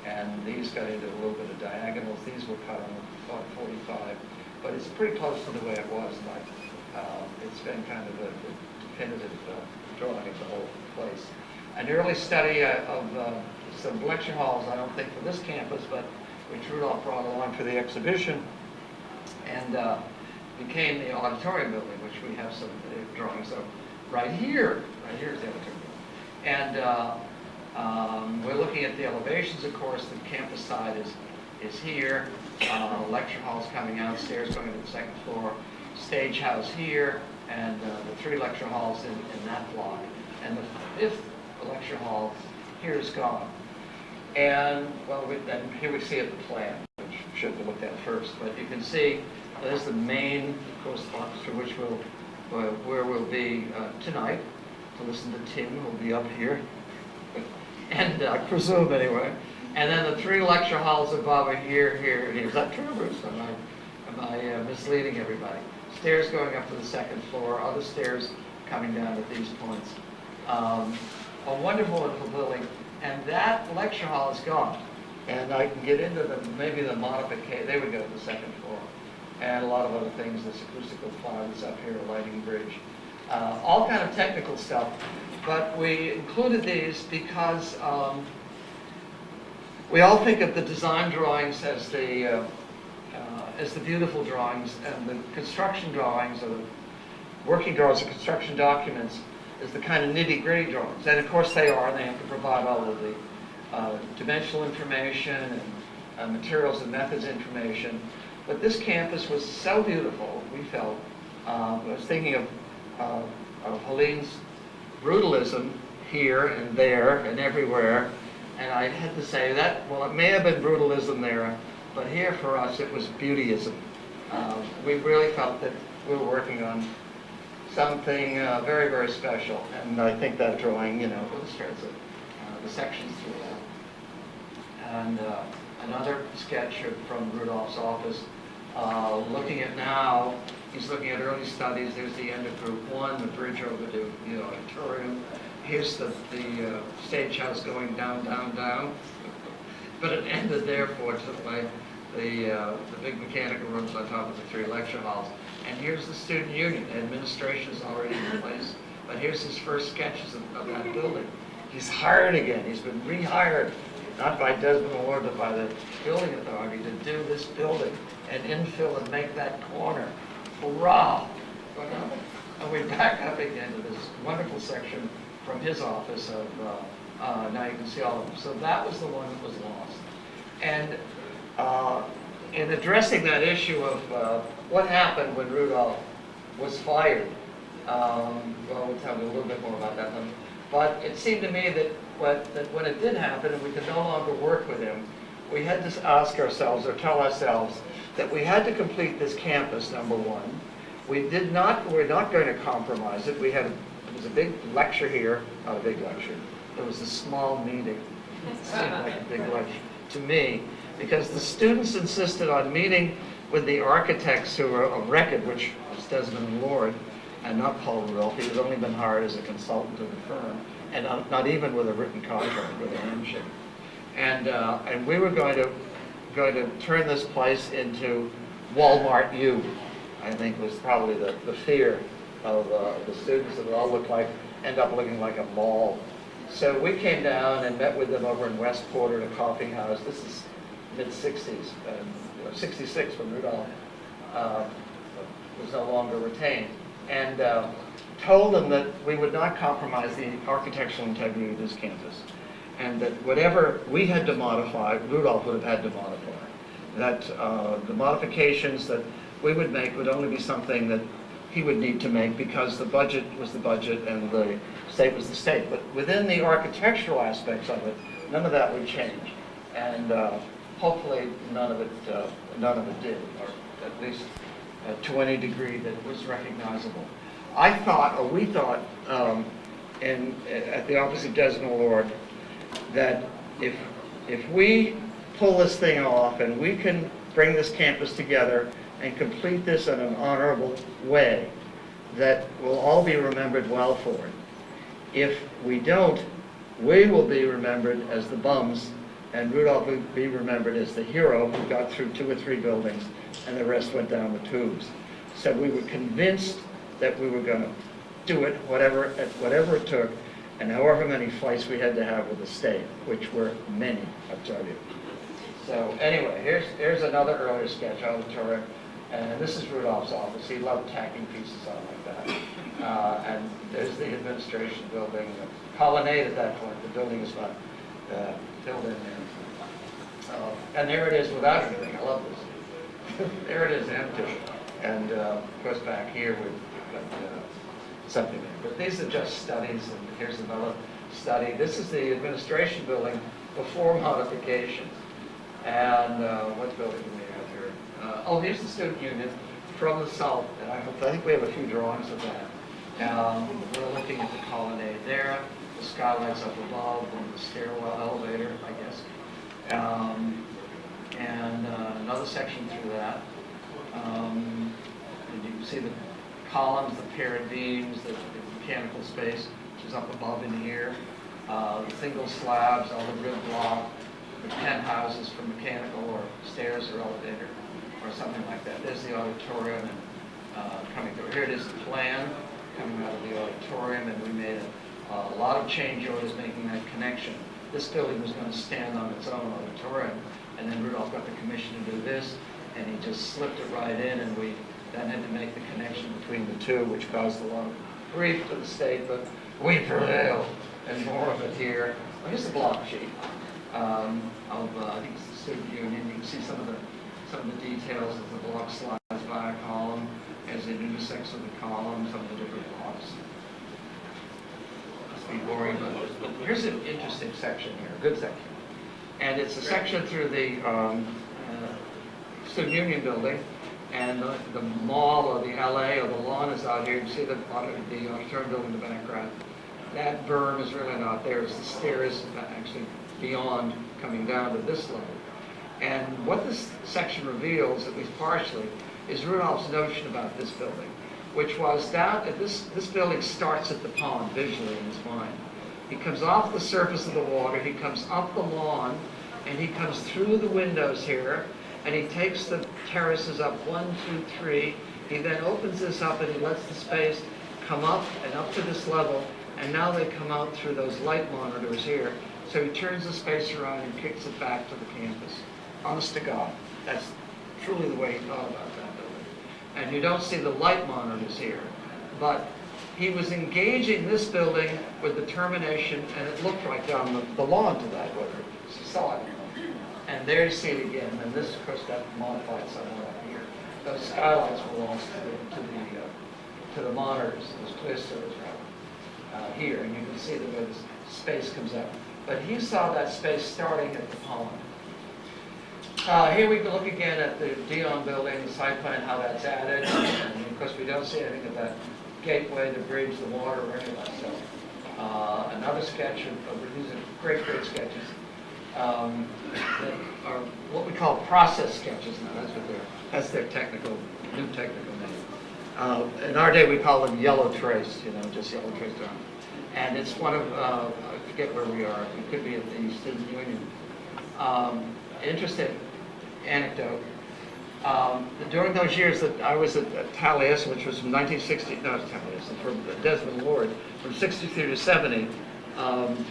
and these got into a little bit of diagonals. These were cut on 45, but it's pretty close to the way it was. Like, it's been kind of a definitive drawing of the whole place. An early study of some lecture halls, I don't think for this campus, but which Rudolph brought along for the exhibition, and became the auditorium building, which we have some drawings of. Right here's the auditorium building. And we're looking at the elevations, of course. The campus side is here. Lecture halls coming out, stairs going to the second floor. Stage house here, and the 3 lecture halls in that block. And the 5th lecture hall here is gone. And, well, then here we see it, the plan, which should be looked at first. But you can see there's the main, of course, box for which where we'll be tonight to listen to Tim, who'll be up here, and I presume anyway. And then the 3 lecture halls above are here, here, and here. Is that true, Bruce? Am I misleading everybody? Stairs going up to the second floor, other stairs coming down at these points. A wonderful little building, and that lecture hall is gone. And I can get into maybe the modification. They would go to the second floor, and a lot of other things. This acoustical clouds up here, a lighting bridge, all kind of technical stuff. But we included these because we all think of the design drawings as the beautiful drawings, and the construction drawings, or the working drawings of construction documents, is the kind of nitty-gritty drawings. And of course they are, and they have to provide all of the dimensional information and materials and methods information. But this campus was so beautiful, we felt. I was thinking of Helene's brutalism here and there and everywhere, and I had to say that, well, it may have been brutalism there, but here for us it was beautyism. We really felt that we were working on something very, very special, and I think that drawing, illustrates it. The sections through that. And another sketch from Rudolph's office, looking at now, he's looking at early studies. There's the end of Group 1, the bridge over to the auditorium. Here's the stage house going down, down, down. But it ended there, fortunately. The big mechanical rooms on top of the 3 lecture halls. And here's the student union. Administration is already in place. But here's his first sketches of that building. He's hired again. He's been rehired, not by Desmond Award, but by the building authority to do this building and infill and make that corner. Hurrah! And we back up again to this wonderful section from his office of, now you can see all of them. So that was the one that was lost. And in addressing that issue of what happened when Rudolph was fired, well, we'll tell you a little bit more about that one. But it seemed to me that when it did happen and we could no longer work with him, we had to ask ourselves or tell ourselves that we had to complete this campus, number one. We're not going to compromise it. There was a big lecture here, not a big lecture. It was a small meeting. It seemed like a big lecture to me, because the students insisted on meeting with the architects who were of record, which was Desmond Lord, and not Paul Rudolph. He had only been hired as a consultant to the firm, and not even with a written contract, with a handshake. And we were going to turn this place into Walmart U, I think was probably the fear of the students, that it all end up looking like a mall. So we came down and met with them over in Westport at a coffee house. This is mid-60s, 66 when Rudolph was no longer retained, and told them that we would not compromise the architectural integrity of this campus, and that whatever we had to modify, Rudolph would have had to modify. That the modifications that we would make would only be something that he would need to make, because the budget was the budget and the state was the state. But within the architectural aspects of it, none of that would change. And hopefully none of it did, or at least to any degree that was recognizable. I thought, or we thought, at the office of Desmond Lord, that if we pull this thing off and we can bring this campus together and complete this in an honorable way, that we'll all be remembered well for it. If we don't, we will be remembered as the bums, and Rudolph will be remembered as the hero who got through 2 or 3 buildings and the rest went down the tubes. So we were convinced that we were going to do it, whatever it took, and however many fights we had to have with the state, which were many, I'll tell you. So anyway, here's another earlier sketch, auditorium, and this is Rudolph's office. He loved tacking pieces on like that. And there's the administration building, the colonnade at that point. The building is not filled in there. And there it is without anything. I love this. There it is, empty. And of course back here we've got something there. But these are just studies, and here's another study. This is the administration building before modification. And what building do we have here? Oh, here's the student union from the south. And I think we have a few drawings of that. We're looking at the colonnade there, the skylights up above, and the stairwell elevator, I guess. And another section through that. And you can see the columns, the pair of beams, the mechanical space, which is up above in here. The single slabs, all the grid block, the penthouses for mechanical or stairs or elevator or something like that. There's the auditorium and coming through. Here it is, the plan coming out of the auditorium, and we made a lot of change orders making that connection. This building was going to stand on its own auditorium, and then Rudolph got the commission to do this, and he just slipped it right in, and we then had to make the connection between the two, which caused a lot of grief to the state, but we prevailed, and more of it here. Well, here's the block sheet of, I think it's the student union. You can see some of the details of the block slides by a column as it intersects with the column, some of the different blocks. Must be boring, but here's an interesting section here, a good section. And it's a section through the student union building, and the mall or the LA or the lawn is out here. You can see the auditorium building in the background. That berm is really not there. It's the stairs actually beyond coming down to this level. And what this section reveals, at least partially, is Rudolph's notion about this building, which was down at this building starts at the pond visually in his mind. He comes off the surface of the water, he comes up the lawn, and he comes through the windows here, and he takes the terraces up 1, 2, 3. He then opens this up and he lets the space come up and up to this level, and now they come out through those light monitors here. So he turns the space around and kicks it back to the campus. Honest to God, that's truly the way he thought about that building. And you don't see the light monitors here, but he was engaging this building with determination, and it looked right down the lawn to that, whether you saw it. And there you see it again, and this, of course, got modified somewhat up here. Those skylights belong to the monitors, those cleisters here, and you can see the way this space comes out. But he saw that space starting at the pond. Here we can look again at the Dion building, the site plan, how that's added, and of course we don't see anything of that gateway, the bridge, the water, or any of that stuff. Another sketch of these are great sketches. That are what we call process sketches now. That's their new technical name. In our day, we call them yellow trace, just yellow trace drawings. And it's one of, I forget where we are, it could be at the Student Union. Interesting anecdote. During those years that I was at Taliesin, which was from 1960, no, Taliesin, from Desmond Lord, from 63 to 70, from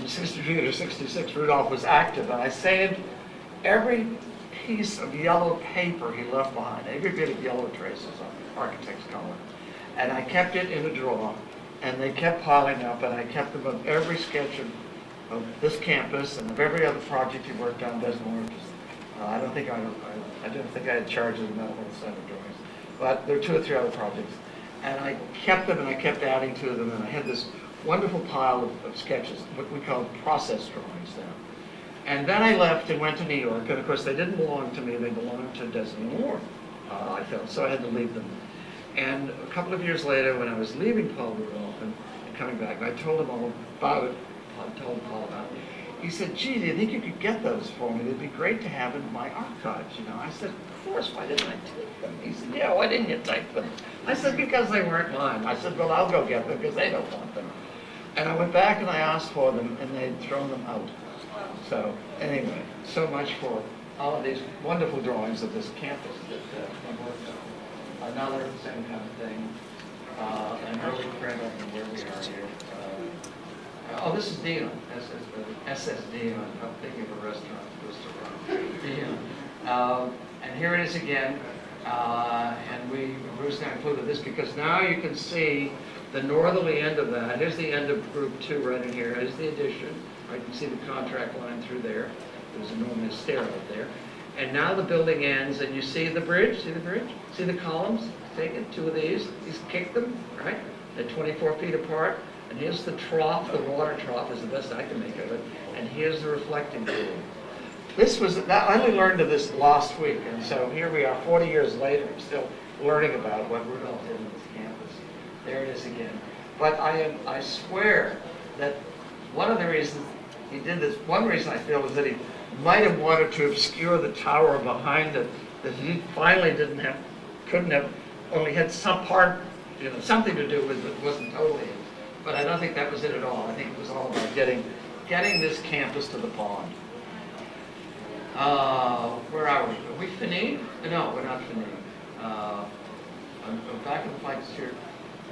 63 to 66, Rudolph was active, and I saved every piece of yellow paper he left behind, every bit of yellow traces on architect's color. And I kept it in a drawer, and they kept piling up, and I kept them of every sketch of this campus and of every other project he worked on, Desmond Lord. I didn't think I had charge of the medical center drawings, but there were 2 or 3 other projects. And I kept them, and I kept adding to them, and I had this wonderful pile of sketches, what we call process drawings now. And then I left and went to New York, and of course they didn't belong to me, they belonged to Desmond Lord, I felt, so I had to leave them. And a couple of years later, when I was leaving Paul Rudolph and coming back, and I told him all about it, I told Paul about it. He said, gee, do you think you could get those for me? It'd be great to have in my archives, I said, of course, why didn't I take them? He said, yeah, why didn't you take them? I said, because they weren't mine. I said, well, I'll go get them because they don't want them. And I went back and I asked for them, and they'd thrown them out. So anyway, so much for all of these wonderful drawings of this campus that I worked on. Another same kind of thing, an early print on where we are here. This is Dion, SS Dion. I'm thinking of a restaurant, Dion. And here it is again. And Bruce and I included this because now you can see the northerly end of that. Here's the end of group 2 right in here. Here's the addition. Right, you can see the contract line through there. There's a normal stair out there. And now the building ends, and you see the bridge. See the bridge? See the columns? Take it, 2 of these. He's kicked them, right? They're 24 feet apart. And here's the trough, the water trough is the best I can make of it. And here's the reflecting pool. I only learned of this last week, and so here we are 40 years later, I'm still learning about what Rudolph did on this campus. There it is again. But I swear that one of the reasons he did this, one reason I feel is that he might have wanted to obscure the tower behind it, that he finally couldn't have, only had some part, something to do with it, wasn't totally it. But I don't think that was it at all. I think it was all about getting this campus to the pond. Where are we? Are we finished? No, we're not finished. I'm back in the flights here.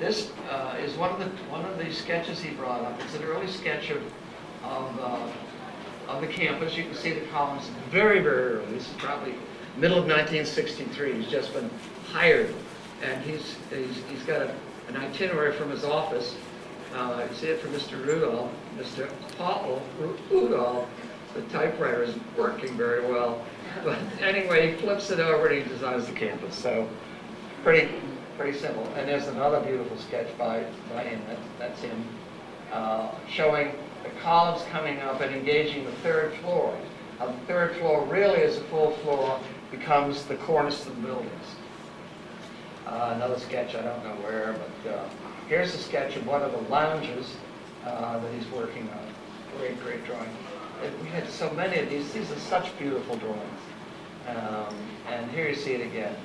This is one of the sketches he brought up. It's an early sketch of the campus. You can see the columns very, very early. This is probably middle of 1963. He's just been hired, and he's got an itinerary from his office. You see it from Mr. Rudolph. Mr. Paul Rudolph, the typewriter is working very well. But anyway, he flips it over and he designs the campus. So pretty simple. And there's another beautiful sketch by him. That's him showing the columns coming up and engaging the 3rd floor. How the 3rd floor really is a full floor, becomes the cornice of the buildings. Another sketch, I don't know where, but here's a sketch of one of the lounges that he's working on. Great drawing. We had so many of these. These are such beautiful drawings. And here you see it again.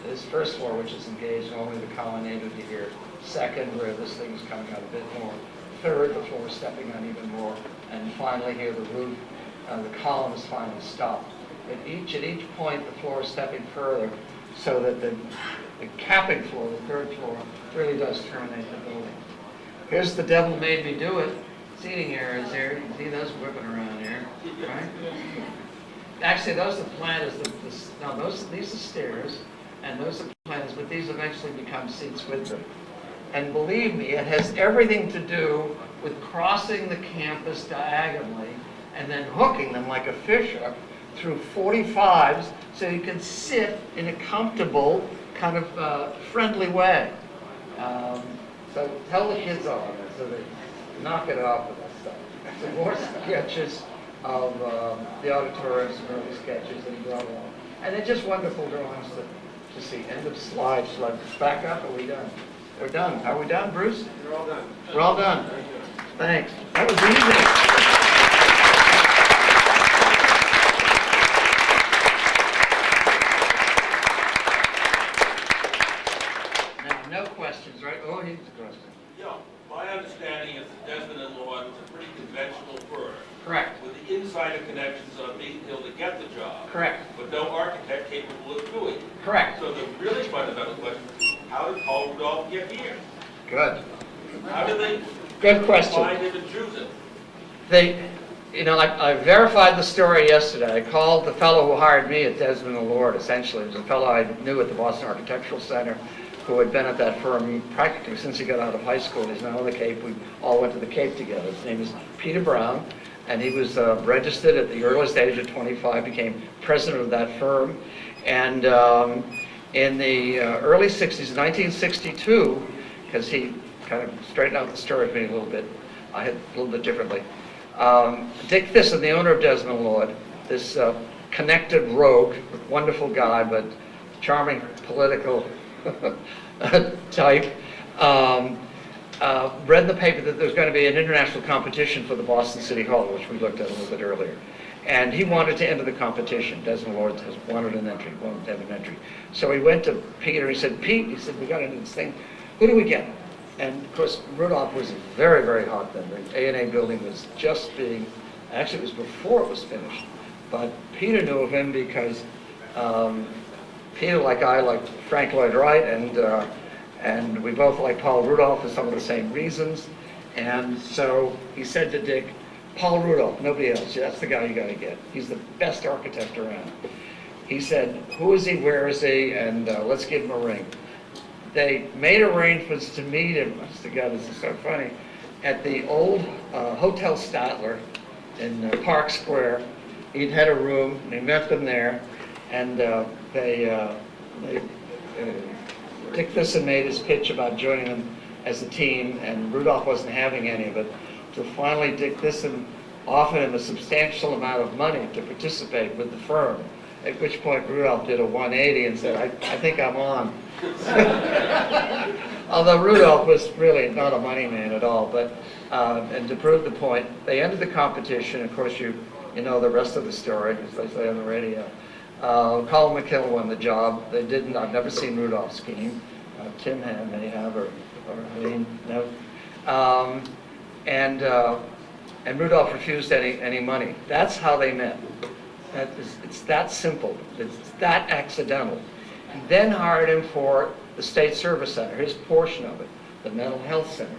This 1st floor, which is engaged, only the colonnade would be here. 2nd, where this thing is coming out a bit more. 3rd, the floor is stepping on even more. And finally here, the roof, the column is finally stopped. At each point, the floor is stepping further, so that the capping floor, the 3rd floor, really does terminate the building. Here's the devil made me do it. Seating areas here. You can see those whipping around here, right? Actually, those are planters. These are stairs, and those are planters, but these eventually become seats with them. And believe me, it has everything to do with crossing the campus diagonally and then hooking them like a fish hook through 45s so you can sit in a comfortable, kind of friendly way. So tell the kids all of it so they knock it off with that stuff. Some more sketches of the auditorium, some early sketches that he brought along. And they're just wonderful drawings to see. End of slide. Shall I back up? Are we done? We're done. Are we done, Bruce? We're all done. We're all done. Thanks. That was easy. the connections on Beacon Hill to get the job. Correct. But no architect capable of doing it. Correct. So the really fundamental question is, how did Paul Rudolph get here? Good. How did they Good question. find him and choose him? I verified the story yesterday. I called the fellow who hired me at Desmond and Lord, essentially. It was a fellow I knew at the Boston Architectural Center who had been at that firm practically since he got out of high school. He's now on the Cape. We all went to the Cape together. His name is Peter Brown, and he was registered at the earliest age of 25, became president of that firm. And in the early 60s, 1962, because he kind of straightened out the story for me a little bit, I had a little bit differently. Dick Thyssen, the owner of Desmond Lord, this connected rogue, wonderful guy, but charming political type, read in the paper that there was going to be an international competition for the Boston City Hall, which we looked at a little bit earlier. And he wanted to enter the competition. Desmond Lord wanted an entry, wanted to have an entry. So he went to Peter, he said, Pete, he said, we got into this thing. Who do we get? And of course, Rudolph was very, very hot then. The A&A building was just being, actually it was before it was finished. But Peter knew of him because Peter, like I, liked Frank Lloyd Wright, and we both liked Paul Rudolph for some of the same reasons. And so he said to Dick, Paul Rudolph, nobody else, that's the guy you got to get. He's the best architect around. He said, who is he, where is he, and let's give him a ring. They made arrangements to meet him, honest to God, this is so funny, at the old Hotel Statler in Park Square. He'd had a room, and he met them there, and Dick Thyssen made his pitch about joining them as a team, and Rudolph wasn't having any of it. So finally, Dick Thyssen offered him a substantial amount of money to participate with the firm, at which point Rudolph did a 180 and said, I think I'm on. Although Rudolph was really not a money man at all, but and to prove the point, they ended the competition. Of course, you know the rest of the story, as they say on the radio. Colin McKill won the job. They didn't. I've never seen Rudolph's scheme. Tim may have, or Helene, no. And Rudolph refused any money. That's how they met. It's that simple. It's that accidental. He then hired him for the State Service Center, his portion of it, the Mental Health Center,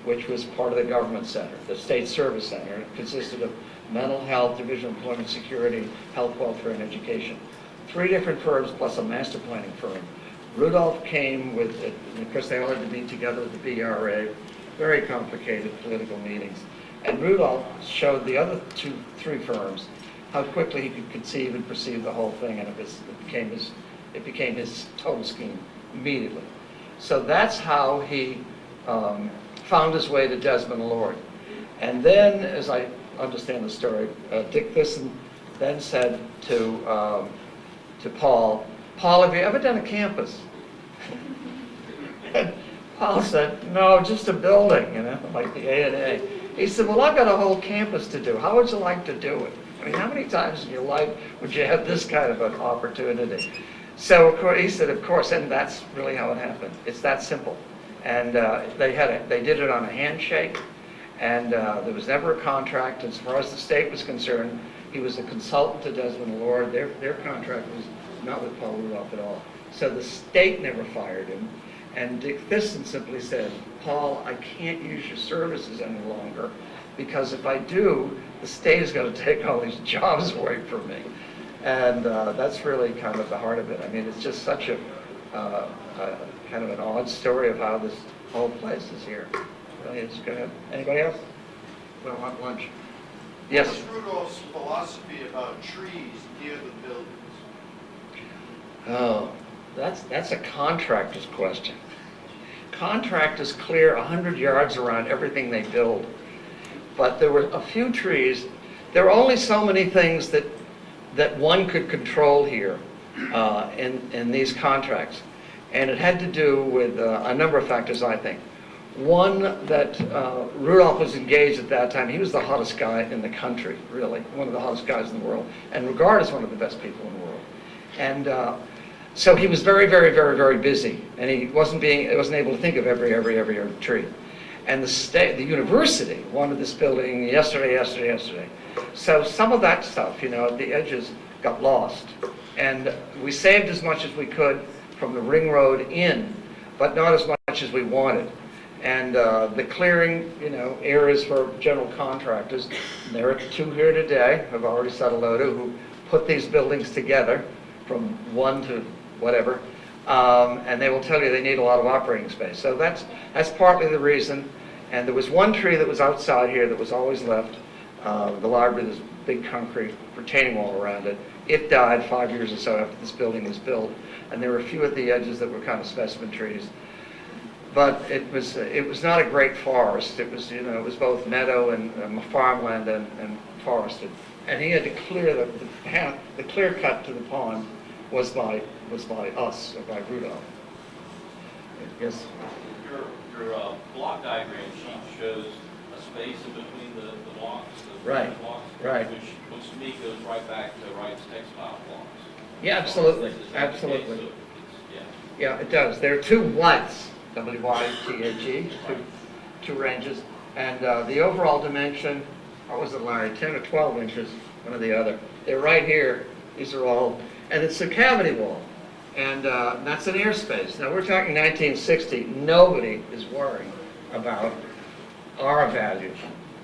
which was part of the government center. The State Service Center. It consisted of mental health, Division of Employment Security, health, welfare, and education. 3 different firms plus a master planning firm. Rudolph came with, and of course they all had to meet together with the BRA, very complicated political meetings. And Rudolph showed the other 3 firms how quickly he could conceive and perceive the whole thing, and it became his total scheme immediately. So that's how he found his way to Desmond Lord. And then, as I understand the story, Dick Thyssen then said to Paul, have you ever done a campus? And Paul said, no, just a building, like the A&A. He said, well, I've got a whole campus to do. How would you like to do it? I mean, how many times in your life would you have this kind of an opportunity? So of course, he said, of course, and that's really how it happened. It's that simple. And they did it on a handshake, and there was never a contract. As far as the state was concerned, he was a consultant to Desmond Lord. Their contract was not with Paul Rudolph at all. So the state never fired him. And Dick Thyssen simply said, Paul, I can't use your services any longer, because if I do, the state is going to take all these jobs away from me. And that's really kind of the heart of it. I mean, it's just such a kind of an odd story of how this whole place is here. Really, it's good. Anybody else? We don't want lunch. Yes? What's Rudolph's philosophy about trees near the buildings? Oh, that's a contractor's question. Contractors clear 100 yards around everything they build. But there were a few trees. There are only so many things that one could control here in these contracts. And it had to do with a number of factors, I think. One, that Rudolph was engaged at that time. He was the hottest guy in the country, really, one of the hottest guys in the world, and regarded as one of the best people in the world. And so he was very, very, very, very busy, and he wasn't able to think of every tree. And the university wanted this building yesterday. So some of that stuff, at the edges got lost. And we saved as much as we could from the ring road in, but not as much as we wanted. And the clearing, areas for general contractors, and there are two here today, have already said hello to, who put these buildings together from one to whatever, and they will tell you they need a lot of operating space. So that's partly the reason. And there was one tree that was outside here that was always left. The library, there's a big concrete retaining wall around it. It died 5 years or so after this building was built, and there were a few at the edges that were kind of specimen trees. But it was not a great forest. It was it was both meadow and farmland and forested. And he had to clear the path. The clear cut to the pond was by us, or by Rudolph. Yes. Your block diagram sheet shows a space in between the blocks. Right. Blocks, Right. Which to me goes right back to Wright's textile blocks. Yeah, absolutely, Is that the case? absolutely. So Yeah, it does. There are two whites, W-Y-T-H-E, two ranges, and the overall dimension, what was it, Larry, 10 or 12 inches, one or the other. They're right here. These are all, and it's a cavity wall, and that's an airspace. Now, we're talking 1960. Nobody is worrying about R values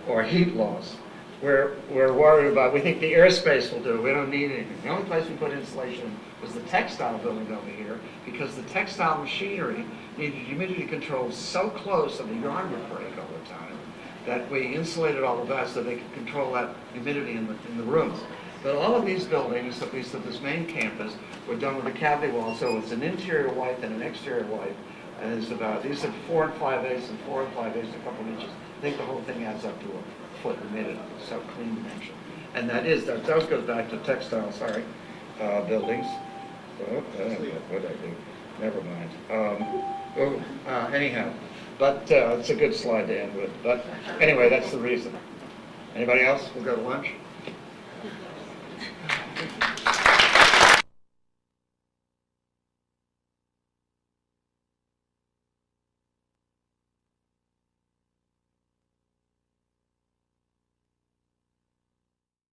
or heat loss. We're worried about, we think the airspace will do it. We don't need anything. The only place we put insulation was the textile building over here, because the textile machinery needed humidity control so close and the yarn would break all the time that we insulated all of that so they could control that humidity in the rooms. But all of these buildings, at least at this main campus, were done with a cavity wall, so it's an interior white and an exterior white. And it's about, these are 4 5/8 and 4 5/8, a couple of inches. I think the whole thing adds up to a foot humidity, so clean dimension. And that does go back to textile, buildings. Oh, what did I do? Never mind. Anyhow, but it's a good slide to end with. But anyway, that's the reason. Anybody else? We'll go to lunch.